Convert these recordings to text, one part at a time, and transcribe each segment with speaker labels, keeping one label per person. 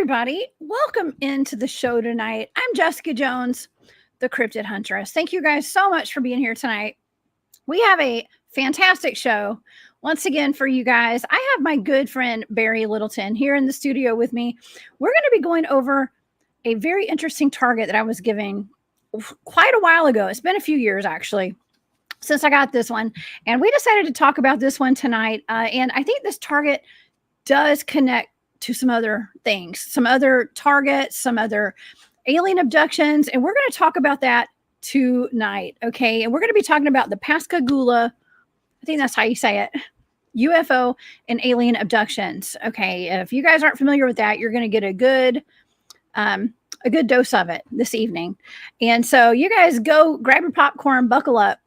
Speaker 1: everybody. Welcome into the show tonight. I'm Jessica Jones, the Cryptid Huntress. Thank you guys so much for being here tonight. We have a fantastic show once again for you guys. I have my good friend Barry Littleton here in the studio with me. We're going to be going over a very interesting target that I was giving quite a while ago. It's been a few years actually since I got this one, and we decided to talk about this one tonight. And I think this target does connect to some other things, some other targets, some other alien abductions. And we're going to talk about that tonight. Okay. And we're going to be talking about the Pascagoula, I think that's how you say it, UFO and alien abductions. Okay. If you guys aren't familiar with that, you're going to get a good dose of it this evening. And so you guys go grab your popcorn, buckle up.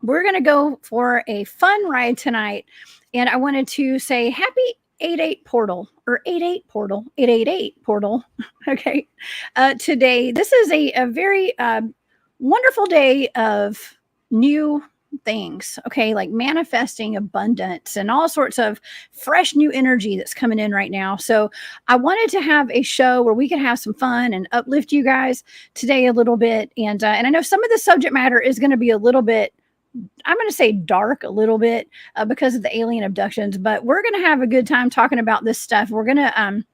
Speaker 1: We're going to go for a fun ride tonight. And I wanted to say happy 88 portal or 88 portal, 888 portal. Okay. Today, this is a very wonderful day of new things. Okay. Like manifesting abundance and all sorts of fresh new energy that's coming in right now. So I wanted to have a show where we could have some fun and uplift you guys today a little bit. And I know some of the subject matter is going to be a little bit, I'm going to say dark a little bit because of the alien abductions, but we're going to have a good time talking about this stuff. We're going to,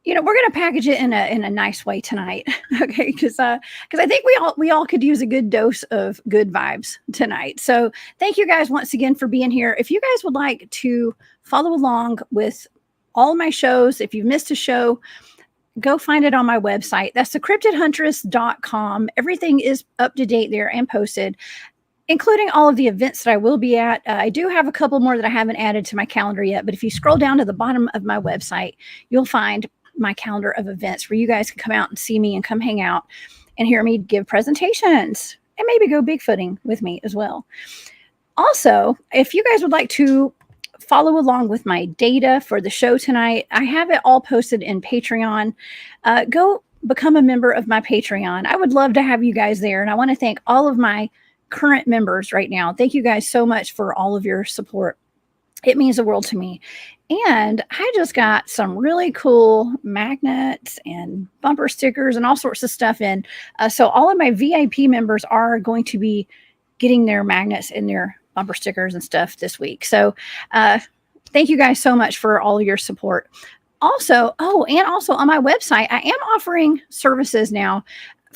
Speaker 1: we're going to package it in a nice way tonight. Okay. Cause I think we all could use a good dose of good vibes tonight. So thank you guys once again for being here. If you guys would like to follow along with all of my shows, if you've missed a show, go find it on my website. That's thecryptidhuntress.com. Everything is up to date there and posted, including all of the events that I will be at. I do have a couple more that I haven't added to my calendar yet, but if you scroll down to the bottom of my website, you'll find my calendar of events where you guys can come out and see me and come hang out and hear me give presentations and maybe go Bigfooting with me as well. Also, if you guys would like to follow along with my data for the show tonight, I have it all posted in Patreon. Go become a member of my Patreon. I would love to have you guys there. And I want to thank all of my current members right now. Thank you guys so much for all of your support. It means the world to me. And I just got some really cool magnets and bumper stickers and all sorts of stuff in. So all of my VIP members are going to be getting their magnets and their bumper stickers and stuff this week. So thank you guys so much for all of your support. Also, and also on my website, I am offering services now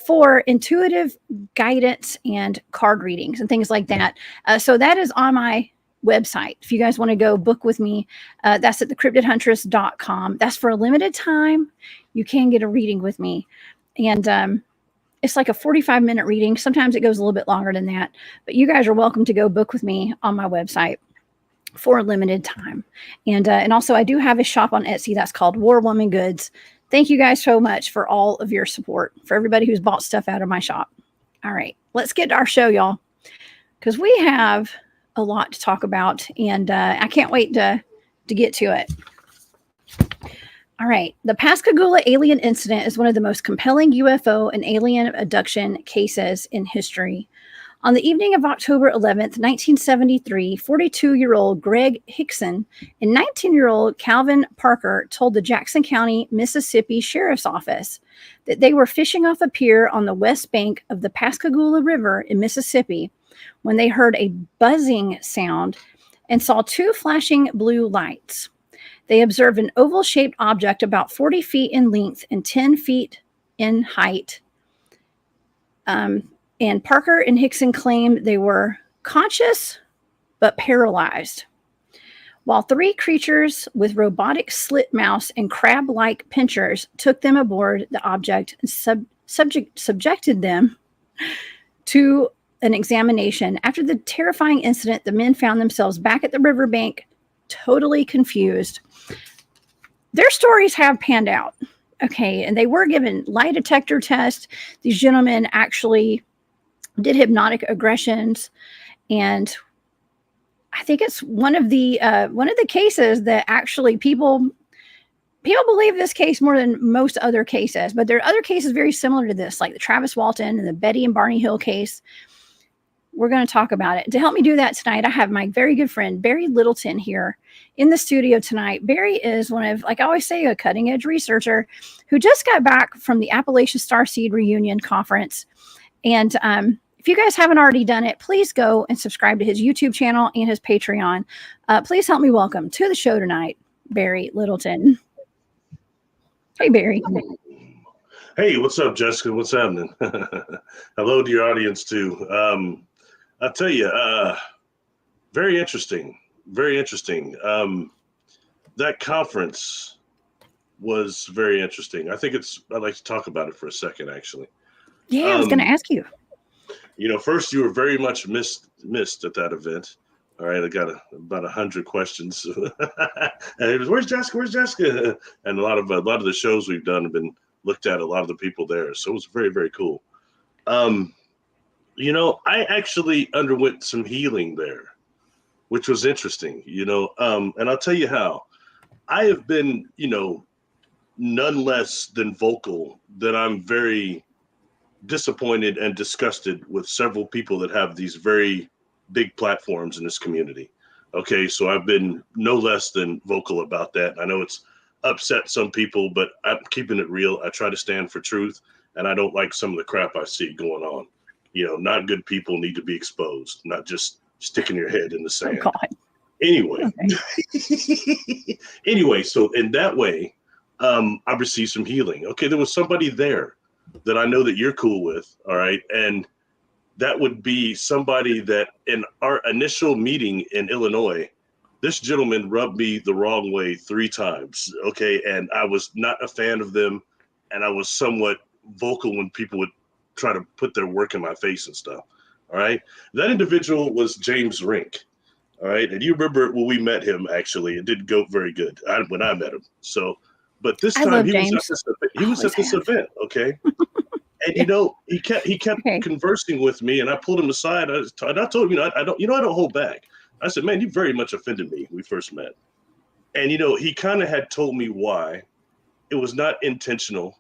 Speaker 1: for intuitive guidance and card readings and things like that. So that is on my website. If you guys want to go book with me, that's at thecryptidhuntress.com. That's for a limited time. You can get a reading with me. And it's like a 45-minute reading. Sometimes it goes a little bit longer than that. But you guys are welcome to go book with me on my website for a limited time. And also, I do have a shop on Etsy that's called War Woman Goods. Thank you guys so much for all of your support, for everybody who's bought stuff out of my shop. All right, let's get to our show, y'all, because we have a lot to talk about, and I can't wait to get to it. All right. The Pascagoula Alien Incident is one of the most compelling UFO and alien abduction cases in history. On the evening of October 11th, 1973, 42-year-old Greg Hickson and 19-year-old Calvin Parker told the Jackson County, Mississippi Sheriff's Office that they were fishing off a pier on the west bank of the Pascagoula River in Mississippi when they heard a buzzing sound and saw two flashing blue lights. They observed an oval-shaped object about 40 feet in length and 10 feet in height. And Parker and Hickson claimed they were conscious but paralyzed, while three creatures with robotic slit-mouths and crab-like pincers took them aboard the object and subjected them to an examination. After the terrifying incident, the men found themselves back at the riverbank, totally confused. Their stories have panned out. Okay, and they were given lie detector tests. These gentlemen actually did hypnotic aggressions, and I think it's one of the cases that actually people believe this case more than most other cases. But there are other cases very similar to this, like the Travis Walton and the Betty and Barney Hill case. we're going to talk about it. To help me do that tonight, I have my very good friend, Barry Littleton, here in the studio tonight. Barry is one of, like I always say, a cutting edge researcher who just got back from the Appalachia Starseed Reunion Conference. And if you guys haven't already done it, please go and subscribe to his YouTube channel and his Patreon. Please help me welcome to the show tonight, Barry Littleton. Hey, Barry.
Speaker 2: Hey, what's up, Jessica? What's happening? Hello to your audience, too. I'll tell you, very interesting. Very interesting. That conference was very interesting. I'd like to talk about it for a second, actually.
Speaker 1: Yeah, I was going to ask you.
Speaker 2: First, you were very much missed at that event. All right, I got about 100 questions. And it was, where's Jessica? Where's Jessica? And a lot of the shows we've done have been looked at, a lot of the people there. So it was very, very cool. I actually underwent some healing there, which was interesting, and I'll tell you how. I have been, none less than vocal that I'm very disappointed and disgusted with several people that have these very big platforms in this community. Okay, so I've been no less than vocal about that. I know it's upset some people, but I'm keeping it real. I try to stand for truth, and I don't like some of the crap I see going on. Not good people need to be exposed, not just sticking your head in the sand.
Speaker 1: Oh, God.
Speaker 2: Anyway, so in that way, I received some healing. Okay, there was somebody there that I know that you're cool with, all right? And that would be somebody that in our initial meeting in Illinois, this gentleman rubbed me the wrong way 3 times, okay? And I was not a fan of them, and I was somewhat vocal when people would try to put their work in my face and stuff, all right? That individual was James Rink, all right? And you remember when we met him, actually, it didn't go very good when I met him. So, but this time he was at this event, okay? And he kept conversing with me, and I pulled him aside. I told him, I don't hold back. I said, man, you very much offended me when we first met. And, he kind of had told me why. It was not intentional.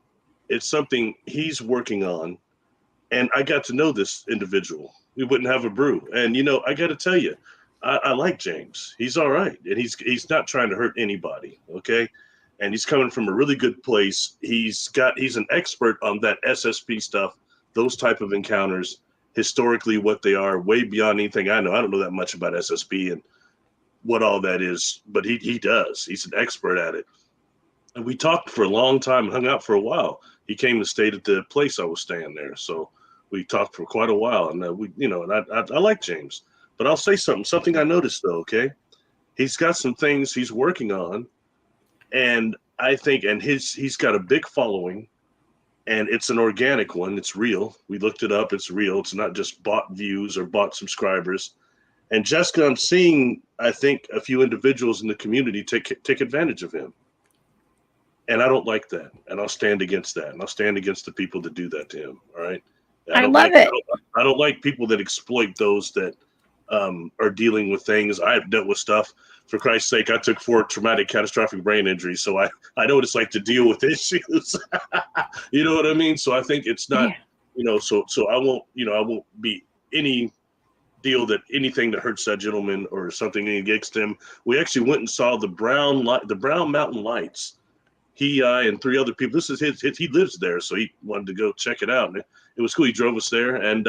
Speaker 2: It's something he's working on. And I got to know this individual. We wouldn't have a brew. And, I got to tell you, I like James. He's all right. And he's not trying to hurt anybody. Okay. And he's coming from a really good place. He's an expert on that SSP stuff, those type of encounters, historically what they are, way beyond anything I know. I don't know that much about SSP and what all that is, but he does. He's an expert at it. And we talked for a long time, hung out for a while. He came and stayed at the place I was staying there. So we talked for quite a while. And I like James. But I'll say something I noticed, though, okay? He's got some things he's working on. And I think, he's got a big following, and it's an organic one. It's real. We looked it up. It's real. It's not just bought views or bought subscribers. And Jessica, I'm seeing, I think, a few individuals in the community take advantage of him. And I don't like that. And I'll stand against that. And I'll stand against the people that do that to him. All right.
Speaker 1: I love it.
Speaker 2: I don't like people that exploit those that are dealing with things. I've dealt with stuff. For Christ's sake, I took 4 traumatic catastrophic brain injuries. So I know what it's like to deal with issues. You know what I mean? So I think it's not, so I won't be any deal that anything that hurts that gentleman or something against him. We actually went and saw the Brown Mountain Lights. He and 3 other people. This is he lives there, so he wanted to go check it out. And it was cool. He drove us there, and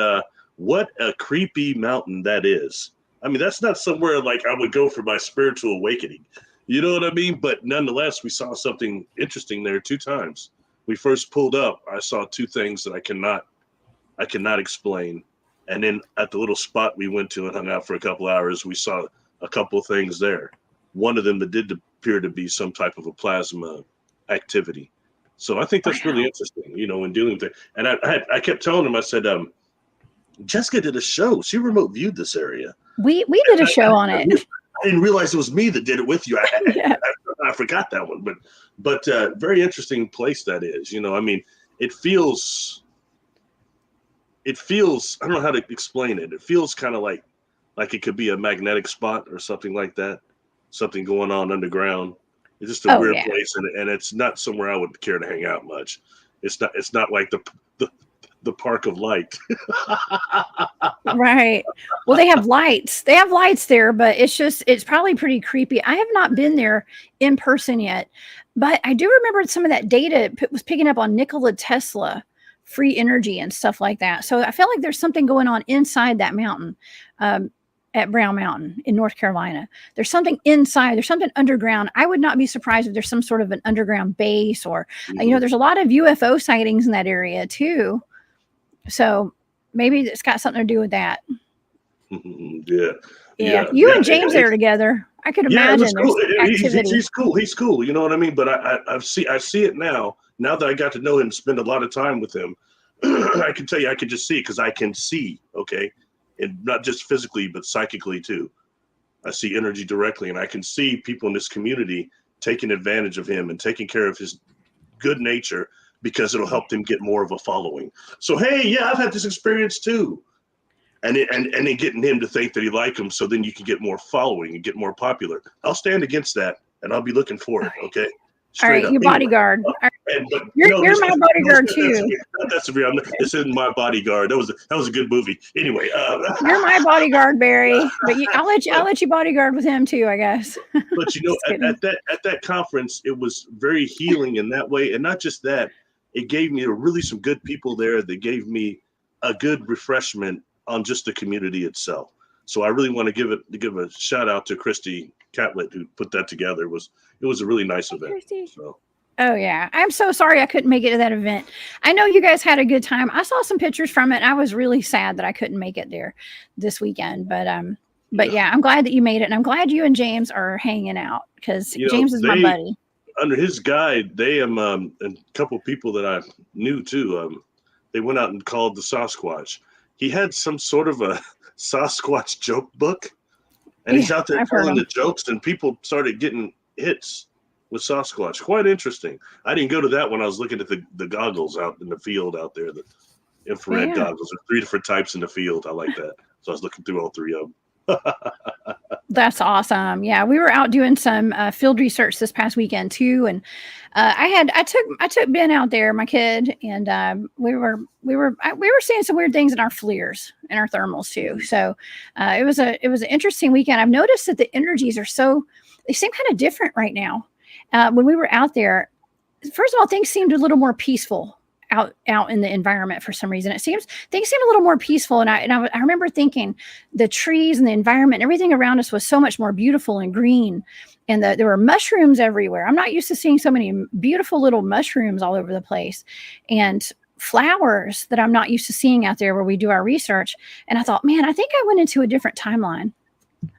Speaker 2: what a creepy mountain that is. I mean, that's not somewhere like I would go for my spiritual awakening. You know what I mean? But nonetheless, we saw something interesting there 2 times. We first pulled up. I saw 2 things that I cannot explain. And then at the little spot we went to and hung out for a couple hours, we saw a couple of things there. One of them that did appear to be some type of a plasma activity. So I think that's really interesting, in dealing with it. And I kept telling him, I said, Jessica did a show. She remote viewed this area.
Speaker 1: We did a show on it.
Speaker 2: I didn't realize it was me that did it with you. I forgot that one, but very interesting place that is. I mean, it feels. I don't know how to explain it. It feels kind of like it could be a magnetic spot or something like that. Something going on underground. It's just a weird place, and it's not somewhere I would care to hang out much. It's not like the the Park of Light.
Speaker 1: Right. Well, they have lights. They have lights there, but it's probably pretty creepy. I have not been there in person yet, but I do remember some of that data was picking up on Nikola Tesla, free energy and stuff like that. So I feel like there's something going on inside that mountain, at Brown Mountain in North Carolina. There's something inside. There's something underground. I would not be surprised if there's some sort of an underground base, or there's a lot of UFO sightings in that area too. So maybe it's got something to do with that.
Speaker 2: Yeah.
Speaker 1: You and James there together. I could imagine
Speaker 2: cool.
Speaker 1: there's activity.
Speaker 2: He's cool. He's cool. You know what I mean? But I see it now. Now that I got to know him and spend a lot of time with him, I can tell you, I can just see it because I can see. Okay, and not just physically, but psychically too. I see energy directly, and I can see people in this community taking advantage of him and taking care of his good nature because it'll help them get more of a following. So, hey, yeah, I've had this experience too. And then getting him to think that he liked him, so then you can get more following and get more popular. I'll stand against that, and I'll be looking for it. Okay.
Speaker 1: All right, you bodyguard. You're my bodyguard too.
Speaker 2: That's real. This isn't my bodyguard. That was a good movie. Anyway,
Speaker 1: you're my bodyguard, Barry. But I'll let you bodyguard with him too, I guess.
Speaker 2: But at that conference, it was very healing in that way, and not just that. It gave me really some good people there. That gave me a good refreshment on just the community itself. So I really want to give a shout out to Christy Catlett, who put that together. It was a really nice event. So.
Speaker 1: Oh yeah, I'm so sorry I couldn't make it to that event. I know you guys had a good time. I saw some pictures from it. And I was really sad that I couldn't make it there this weekend, but yeah, I'm glad that you made it, and I'm glad you and James are hanging out because James is my buddy.
Speaker 2: Under his guide, they and a couple of people that I knew too. They went out and called the Sasquatch. He had some sort of a Sasquatch joke book, and he's out there telling the jokes, and people started getting hits with Sasquatch. Quite interesting. I didn't go to that when I was looking at the goggles out in the field out there, the infrared goggles. There's 3 different types in the field. I like that. So I was looking through all 3 of them.
Speaker 1: That's awesome. Yeah, we were out doing some field research this past weekend too, and I took Ben out there, my kid, and we were seeing some weird things in our FLIRs and our thermals too. So it was an interesting weekend. I've noticed that the energies they seem kind of different right now. When we were out there, first of all, things seemed a little more peaceful out in the environment for some reason. Things seemed a little more peaceful. And I remember thinking the trees and the environment, everything around us was so much more beautiful and green. And there were mushrooms everywhere. I'm not used to seeing so many beautiful little mushrooms all over the place, and flowers that I'm not used to seeing out there where we do our research. And I thought, man, I think I went into a different timeline.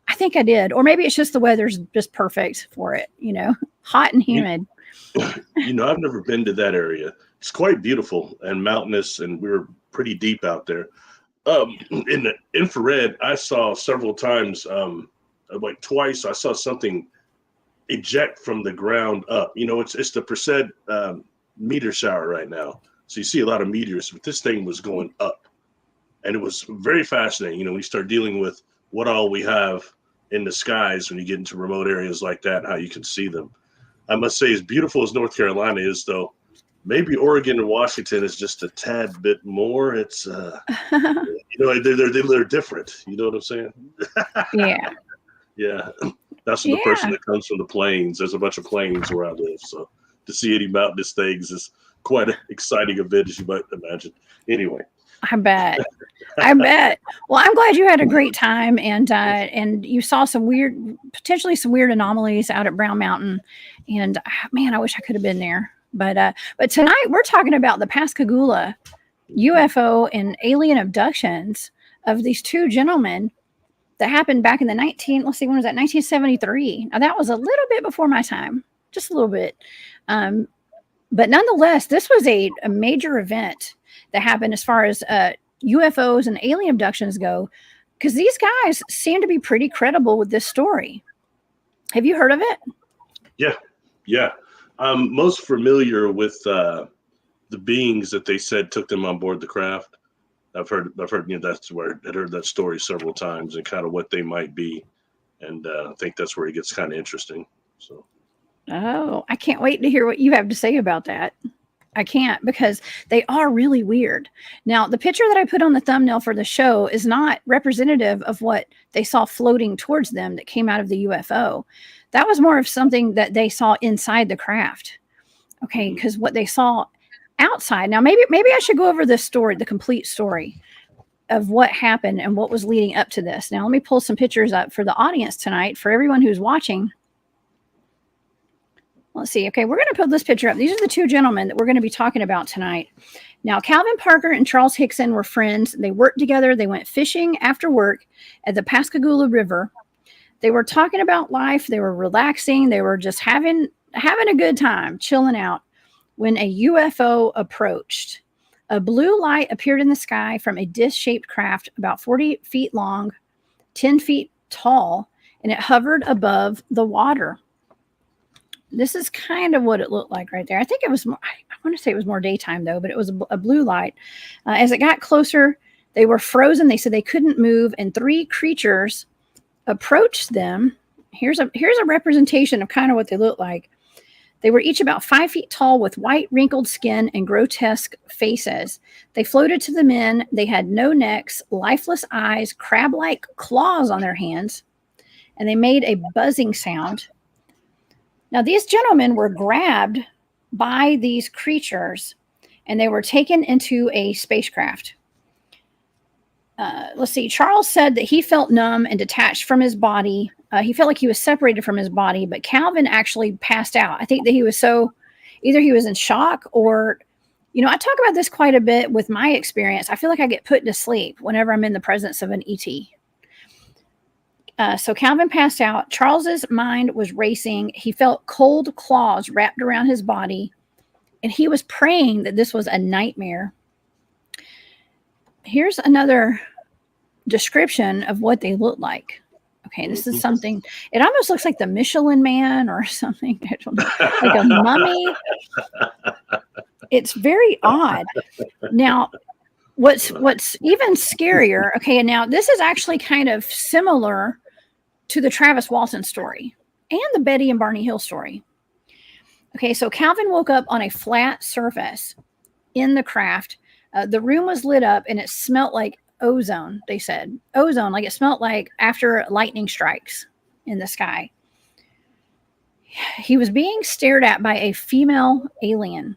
Speaker 1: I think I did. Or maybe it's just the weather's just perfect for it, hot and humid.
Speaker 2: I've never been to that area. It's quite beautiful and mountainous, and we were pretty deep out there. In the infrared, I saw several times, like twice, I saw something eject from the ground up. It's the Perseid meteor shower right now. So you see a lot of meteors, but this thing was going up. And it was very fascinating. We start dealing with what all we have in the skies when you get into remote areas like that, and how you can see them. I must say, as beautiful as North Carolina is, though, maybe Oregon and Washington is just a tad bit more. It's, they're different. You know what I'm saying?
Speaker 1: Yeah.
Speaker 2: Yeah. That's from the person that comes from the plains. There's a bunch of plains where I live. So to see any mountainous things is quite an exciting event, as you might imagine. Anyway.
Speaker 1: I bet. Well, I'm glad you had a great time, and you saw potentially some weird anomalies out at Brown Mountain. And man, I wish I could have been there. But tonight we're talking about the Pascagoula UFO and alien abductions of these 2 gentlemen that happened back in the 1973. Now that was a little bit before my time, just a little bit. But nonetheless, this was a major event that happened as far as UFOs and alien abductions go, because these guys seem to be pretty credible with this story. Have you heard of it?
Speaker 2: Yeah. I'm most familiar with the beings that they said took them on board the craft. I've heard that's where I've heard that story several times and kind of what they might be, and I think that's where it gets kind of interesting. So.
Speaker 1: Oh, I can't wait to hear what you have to say about that. I can't, because they are really weird. Now, the picture that I put on the thumbnail for the show is not representative of what they saw floating towards them that came out of the UFO. That was more of something that they saw inside the craft. Okay, because what they saw outside. Now, maybe I should go over this story, the complete story of what happened and what was leading up to this. Now, let me pull some pictures up for the audience tonight, for everyone who's watching. Let's see. Okay, we're going to put this picture up. These are the two gentlemen that we're going to be talking about tonight. Now, Calvin Parker and Charles Hickson were friends. They worked together. They went fishing after work at the Pascagoula River. They were talking about life. They were relaxing. They were just having a good time, chilling out, when a UFO approached. A blue light appeared in the sky from a disc-shaped craft about 40 feet long, 10 feet tall, and it hovered above the water. This is kind of what it looked like right there. I think it was more, I want to say it was more daytime though, but it was a blue light. As it got closer, they were frozen. They said they couldn't move, and three creatures approached them. Here's a representation of kind of what they looked like. They were each about 5 feet tall with white wrinkled skin and grotesque faces. They floated to the men. They had no necks, lifeless eyes, crab-like claws on their hands, and they made a buzzing sound. Now, these gentlemen were grabbed by these creatures, and they were taken into a spacecraft. Let's see. Charles said that he felt numb and detached from his body. He felt like he was separated from his body, but Calvin actually passed out. I think that he was either he was in shock or, I talk about this quite a bit with my experience. I feel like I get put to sleep whenever I'm in the presence of an ET. So Calvin passed out. Charles's mind was racing. He felt cold claws wrapped around his body, and he was praying that this was a nightmare. Here's another description of what they look like. Okay, this is something, it almost looks like the Michelin Man or something. I don't know, like a mummy. It's very odd. Now, what's even scarier, okay, and now this is actually kind of similar to the Travis Walton story and the Betty and Barney Hill story. Okay, so Calvin woke up on a flat surface in the craft. The room was lit up and it smelled like ozone, they said. Ozone, like it smelled like after lightning strikes in the sky. He was being stared at by a female alien,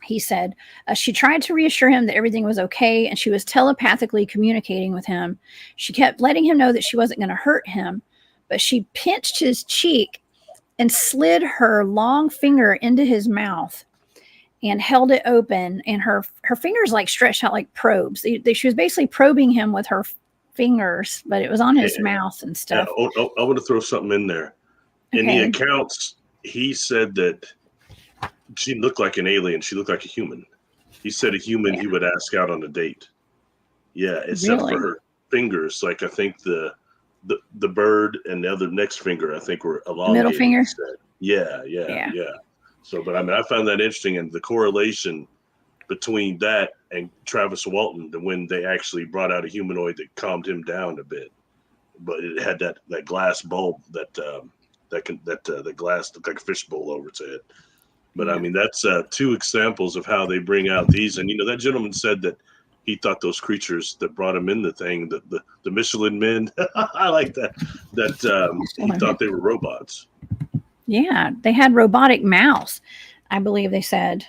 Speaker 1: he said. She tried to reassure him that everything was okay, and she was telepathically communicating with him. She kept letting him know that she wasn't going to hurt him, but she pinched his cheek and slid her long finger into his mouth and held it open, and her fingers like stretched out like probes. She was basically probing him with her fingers, but it was on his mouth and stuff.
Speaker 2: I want to throw something in there. In the accounts, he said that she looked like an alien. She looked like a human. He said a human he would ask out on a date. Yeah, except for her fingers. Like I think the bird and the other next finger, I think, were elongated.
Speaker 1: Middle finger?
Speaker 2: Yeah. So, but I mean, I found that interesting, and the correlation between that and Travis Walton, when they actually brought out a humanoid that calmed him down a bit, but it had that glass bulb that the glass looked like a fish bowl over its head. But I mean, that's two examples of how they bring out these. And that gentleman said that he thought those creatures that brought him in the thing, the Michelin Men, I like that he thought they were robots.
Speaker 1: Yeah, they had robotic mouths, I believe they said.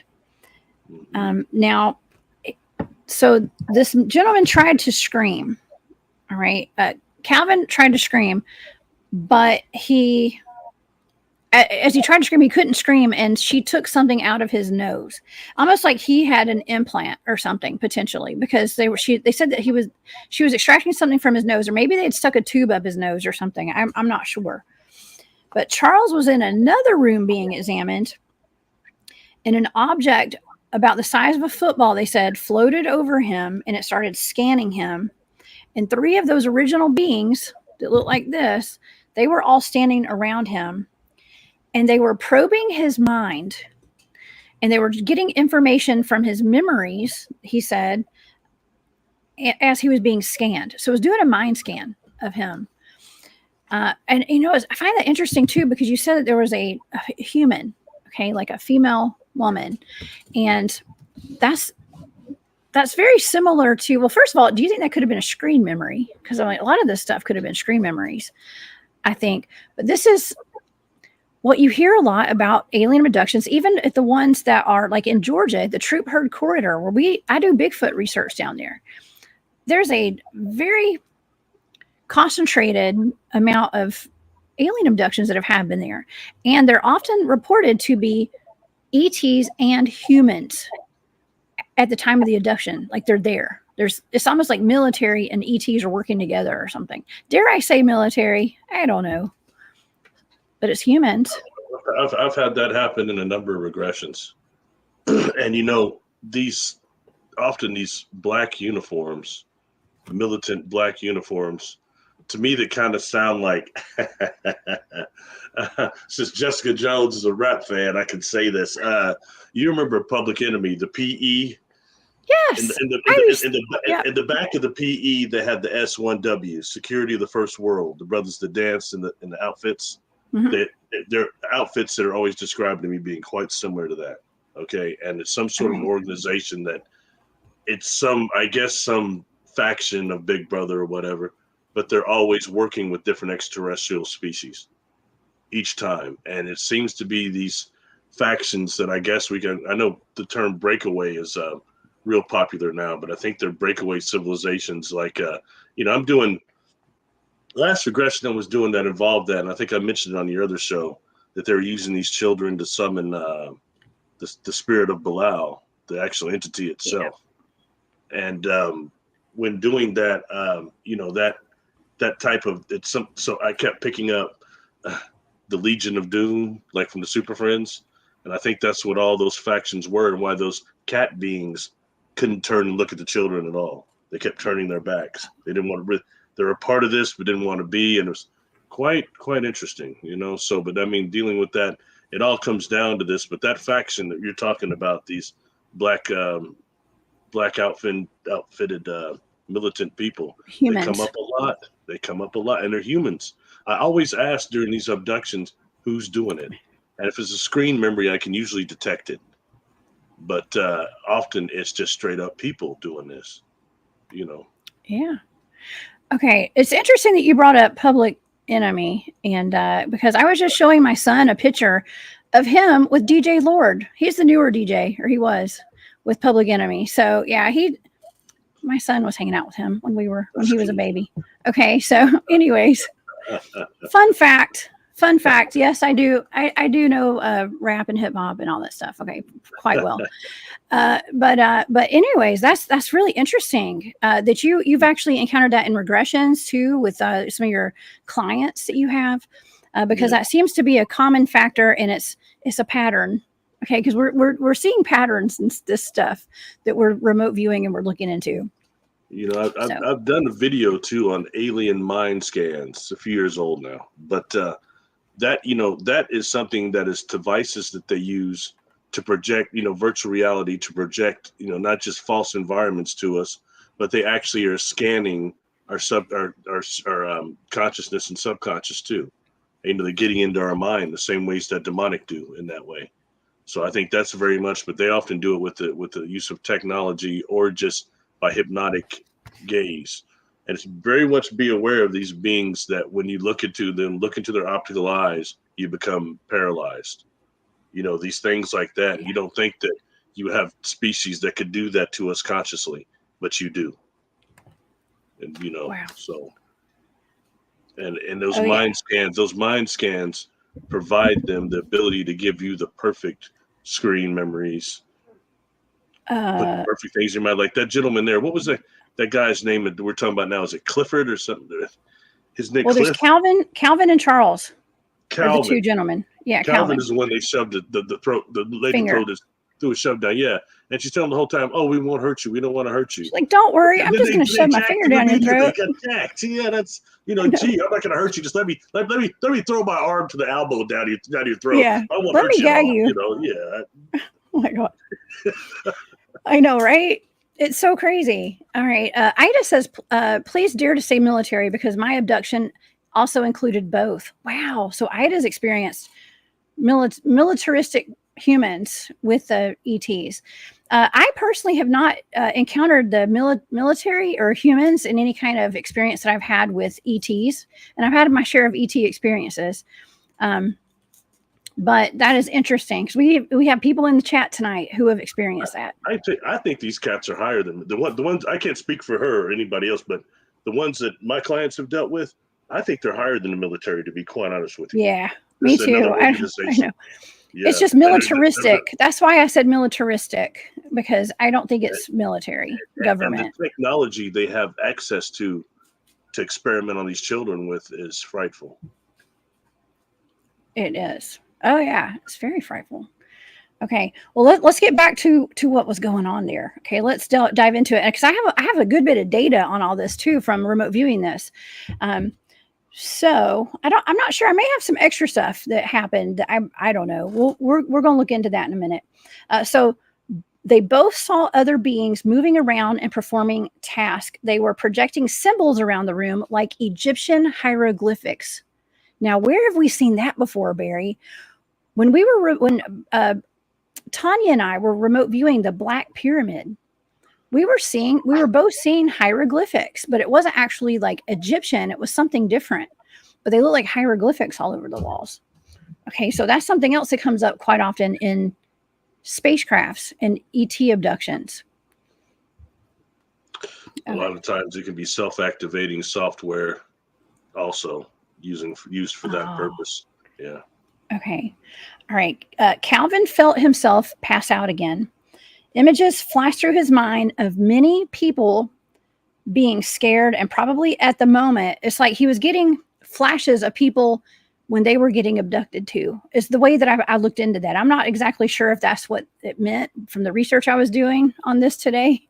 Speaker 1: Now, so this gentleman tried to scream. All right. Calvin tried to scream, but as he tried to scream, he couldn't scream, and she took something out of his nose, almost like he had an implant or something, potentially, because they said that she was extracting something from his nose, or maybe they had stuck a tube up his nose or something. I'm not sure. But Charles was in another room being examined, and an object about the size of a football, they said, floated over him, and it started scanning him. And three of those original beings that looked like this, they were all standing around him, and they were probing his mind, and they were getting information from his memories, he said, as he was being scanned. So it was doing a mind scan of him. And I find that interesting too, because you said that there was a human, okay, like a female woman. And that's very similar to, well, first of all, do you think that could have been a screen memory? Because a lot of this stuff could have been screen memories, I think. But this is what you hear a lot about alien abductions, even at the ones that are like in Georgia, the Troop Herd Corridor, where I do Bigfoot research down there. There's a very concentrated amount of alien abductions that have happened there. And they're often reported to be ETs and humans at the time of the abduction. Like they're there. It's almost like military and ETs are working together or something. Dare I say military? I don't know. But it's humans.
Speaker 2: I've had that happen in a number of regressions. And these black uniforms, militant black uniforms, to me, they kind of sound like, since Jessica Jones is a rap fan, I can say this. You remember Public Enemy, the PE?
Speaker 1: Yes.
Speaker 2: In the back of the PE, they had the S1W, Security of the First World, the brothers that danced in the outfits. Mm-hmm. They're outfits that are always described to me being quite similar to that. Okay. And it's some sort of organization that it's some faction of Big Brother or whatever, but they're always working with different extraterrestrial species each time. And it seems to be these factions that I know the term breakaway is real popular now, but I think they're breakaway civilizations. Like, I'm doing last regression I was doing that involved that. And I think I mentioned it on your other show that they're using these children to summon the spirit of Belial, the actual entity itself. Yeah. And when doing that, that type of so I kept picking up the Legion of Doom, like from the Super Friends. And I think that's what all those factions were and why those cat beings couldn't turn and look at the children at all. They kept turning their backs. They didn't want to, they were a part of this, but didn't want to be. And it was quite interesting, So, but I mean, dealing with that, it all comes down to this, but that faction that you're talking about, these black outfitted militant people, humans. They come up a lot and they're humans. I always ask during these abductions, who's doing it? And if it's a screen memory, I can usually detect it. But often it's just straight up people doing this,
Speaker 1: Yeah. Okay. It's interesting that you brought up Public Enemy. And because I was just showing my son a picture of him with DJ Lord. He's the newer DJ, or he was, with Public Enemy. So yeah, my son was hanging out with him when he was a baby. Okay. So anyways, fun fact. Yes, I do. I do know rap and hip hop and all that stuff. Okay, quite well. But anyways, that's really interesting that you've actually encountered that in regressions too with some of your clients that you have, because that seems to be a common factor, and it's a pattern. Okay, because we're seeing patterns in this stuff that we're remote viewing and we're looking into.
Speaker 2: I've done a video too on alien mind scans. It's a few years old now, but that is something that is devices that they use to project, virtual reality, to project, not just false environments to us, but they actually are scanning our consciousness and subconscious too. They're getting into our mind the same ways that demonic do in that way. So I think that's very much, but they often do it with the use of technology or just by hypnotic gaze. And it's very much be aware of these beings that when you look into their optical eyes, you become paralyzed. These things like that. You don't think that you have species that could do that to us consciously, but you do. And,
Speaker 1: wow.
Speaker 2: So, and those mind scans provide them the ability to give you the perfect screen memories. Put the perfect things in your mind. Like that gentleman there, what was that guy's name that we're talking about now? Is it Clifford or something? His name.
Speaker 1: Well, there's Calvin and Charles. Calvin, the two gentlemen. Yeah,
Speaker 2: Calvin is the one they shoved the throat. The lady threw a shove down. Yeah, and she's telling the whole time, "Oh, we won't hurt you. We don't want to hurt you."
Speaker 1: She's like, "Don't worry, I'm just going to shove my finger down your throat."
Speaker 2: They got jacked. Yeah, that's gee, I'm not going to hurt you. Just let me throw my arm to the elbow down your throat.
Speaker 1: Yeah,
Speaker 2: I won't
Speaker 1: let
Speaker 2: hurt
Speaker 1: me gag you.
Speaker 2: Yeah.
Speaker 1: Oh my God. I know, right? It's so crazy. All right. Ida says, please dare to say military because my abduction also included both. Wow. So Ida's experienced militaristic humans with the ETs. I personally have not encountered the military or humans in any kind of experience that I've had with ETs, and I've had my share of ET experiences. But that is interesting because we have people in the chat tonight who have experienced that.
Speaker 2: I think these cats are higher than the ones. I can't speak for her or anybody else, but the ones that my clients have dealt with, I think they're higher than the military. To be quite honest with you.
Speaker 1: Yeah, me too. I know.
Speaker 2: Yeah.
Speaker 1: It's just militaristic. That's why I said militaristic, because I don't think it's military government.
Speaker 2: And the technology they have access to experiment on these children with is frightful.
Speaker 1: It is. Oh yeah, it's very frightful. Okay, well let's get back to what was going on there. Okay, let's dive into it, because I have a good bit of data on all this too from remote viewing this. So I'm not sure. I may have some extra stuff that happened. I don't know. We're going to look into that in a minute. So they both saw other beings moving around and performing tasks. They were projecting symbols around the room like Egyptian hieroglyphics. Now, where have we seen that before, Barry? When Tanya and I were remote viewing the Black Pyramid, we were both seeing hieroglyphics, but it wasn't actually like Egyptian. It was something different, but they look like hieroglyphics all over the walls. Okay, so that's something else that comes up quite often in spacecrafts and ET abductions.
Speaker 2: A lot of times it can be self-activating software also used for that purpose. Yeah.
Speaker 1: Okay. All right. Calvin felt himself pass out again. Images flashed through his mind of many people being scared, and probably at the moment, it's like he was getting flashes of people when they were getting abducted too. Is the way that I looked into that. I'm not exactly sure if that's what it meant from the research I was doing on this today,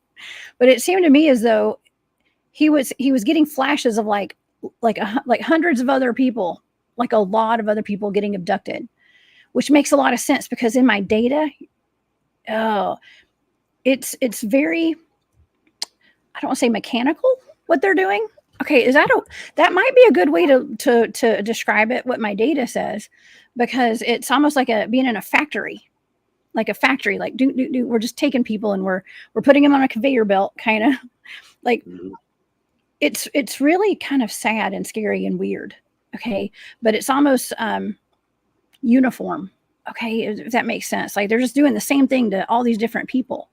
Speaker 1: but it seemed to me as though he was getting flashes of like hundreds of other people, like a lot of other people getting abducted, which makes a lot of sense because in my data, it's very, I don't want to say mechanical what they're doing. Okay, that might be a good way to describe it, what my data says, because it's almost like being in a factory, like we're just taking people and we're putting them on a conveyor belt, kind of like. Mm-hmm. It's really kind of sad and scary and weird. Okay, but it's almost uniform. Okay, if that makes sense. Like they're just doing the same thing to all these different people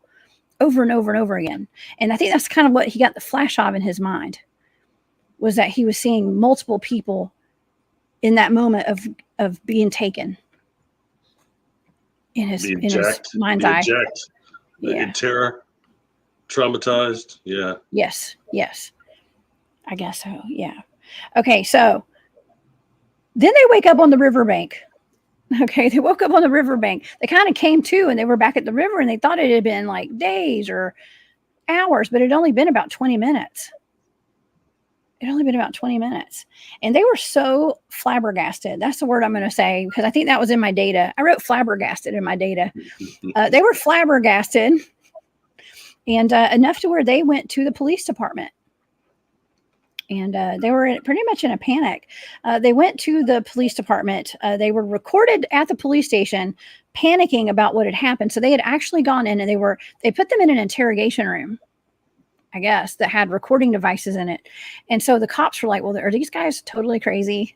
Speaker 1: over and over and over again. And I think that's kind of what he got the flash of in his mind, was that he was seeing multiple people in that moment of being taken in his mind's eye.
Speaker 2: In terror, traumatized. Yeah.
Speaker 1: Yes. I guess so. Yeah. Okay. So then they wake up on the riverbank. Okay. They woke up on the riverbank. They kind of came to and they were back at the river and they thought it had been like days or hours, but it had only been about 20 minutes. And they were so flabbergasted. That's the word I'm going to say, because I think that was in my data. I wrote flabbergasted in my data. They were flabbergasted and enough to where they went to the police department. And they were pretty much in a panic. They went to the police department. They were recorded at the police station, panicking about what had happened. So they had actually gone in and they put them in an interrogation room, I guess, that had recording devices in it. And so the cops were like, well, are these guys totally crazy?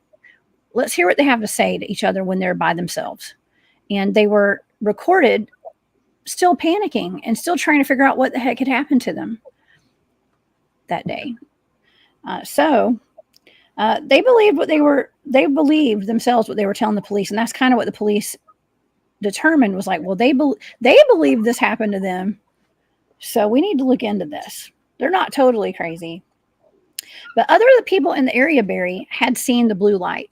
Speaker 1: Let's hear what they have to say to each other when they're by themselves. And they were recorded still panicking and still trying to figure out what the heck had happened to them that day. So they believed themselves what they were telling the police. And that's kind of what the police determined was like, well, they believe this happened to them. So we need to look into this. They're not totally crazy. But other people in the area, Barry, had seen the blue light.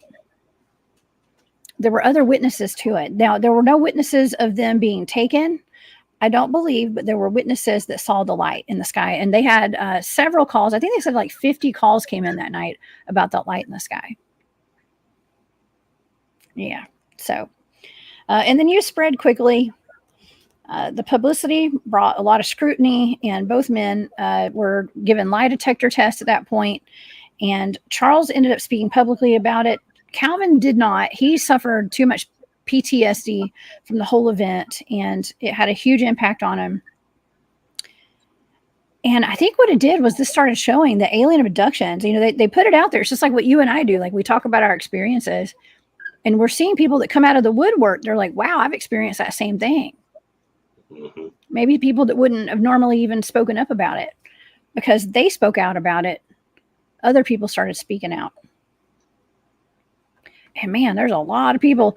Speaker 1: There were other witnesses to it. Now, there were no witnesses of them being taken, I don't believe, but there were witnesses that saw the light in the sky. And they had several calls. I think they said like 50 calls came in that night about that light in the sky. Yeah. So, and the news spread quickly. The publicity brought a lot of scrutiny, and both men were given lie detector tests at that point. And Charles ended up speaking publicly about it. Calvin did not. He suffered too much PTSD from the whole event, and it had a huge impact on him. And I think what it did was this started showing the alien abductions. You know, they put it out there. It's just like what you and I do. Like, we talk about our experiences, and we're seeing people that come out of the woodwork. They're like, wow, I've experienced that same thing.
Speaker 2: Mm-hmm.
Speaker 1: Maybe people that wouldn't have normally even spoken up about it, because they spoke out about it. Other people started speaking out. And man, there's a lot of people,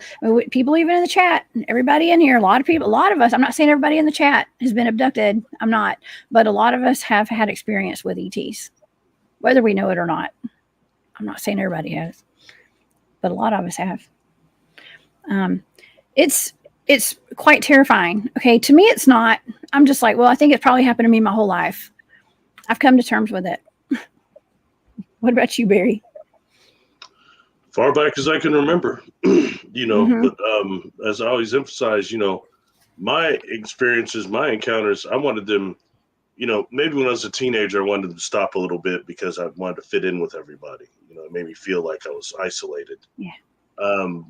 Speaker 1: people even in the chat, everybody in here, a lot of people, a lot of us, I'm not saying everybody in the chat has been abducted. I'm not, but a lot of us have had experience with ETs, whether we know it or not. I'm not saying everybody has, but a lot of us have. It's quite terrifying. Okay. To me, it's not. I'm just like, well, I think it's probably happened to me my whole life. I've come to terms with it. What about you, Barry?
Speaker 2: Far back as I can remember, you know,
Speaker 1: Mm-hmm.
Speaker 2: but as I always emphasize, you know, my experiences, my encounters, I wanted them, you know, maybe when I was a teenager, I wanted them to stop a little bit because I wanted to fit in with everybody. You know, it made me feel like I was isolated.
Speaker 1: Yeah.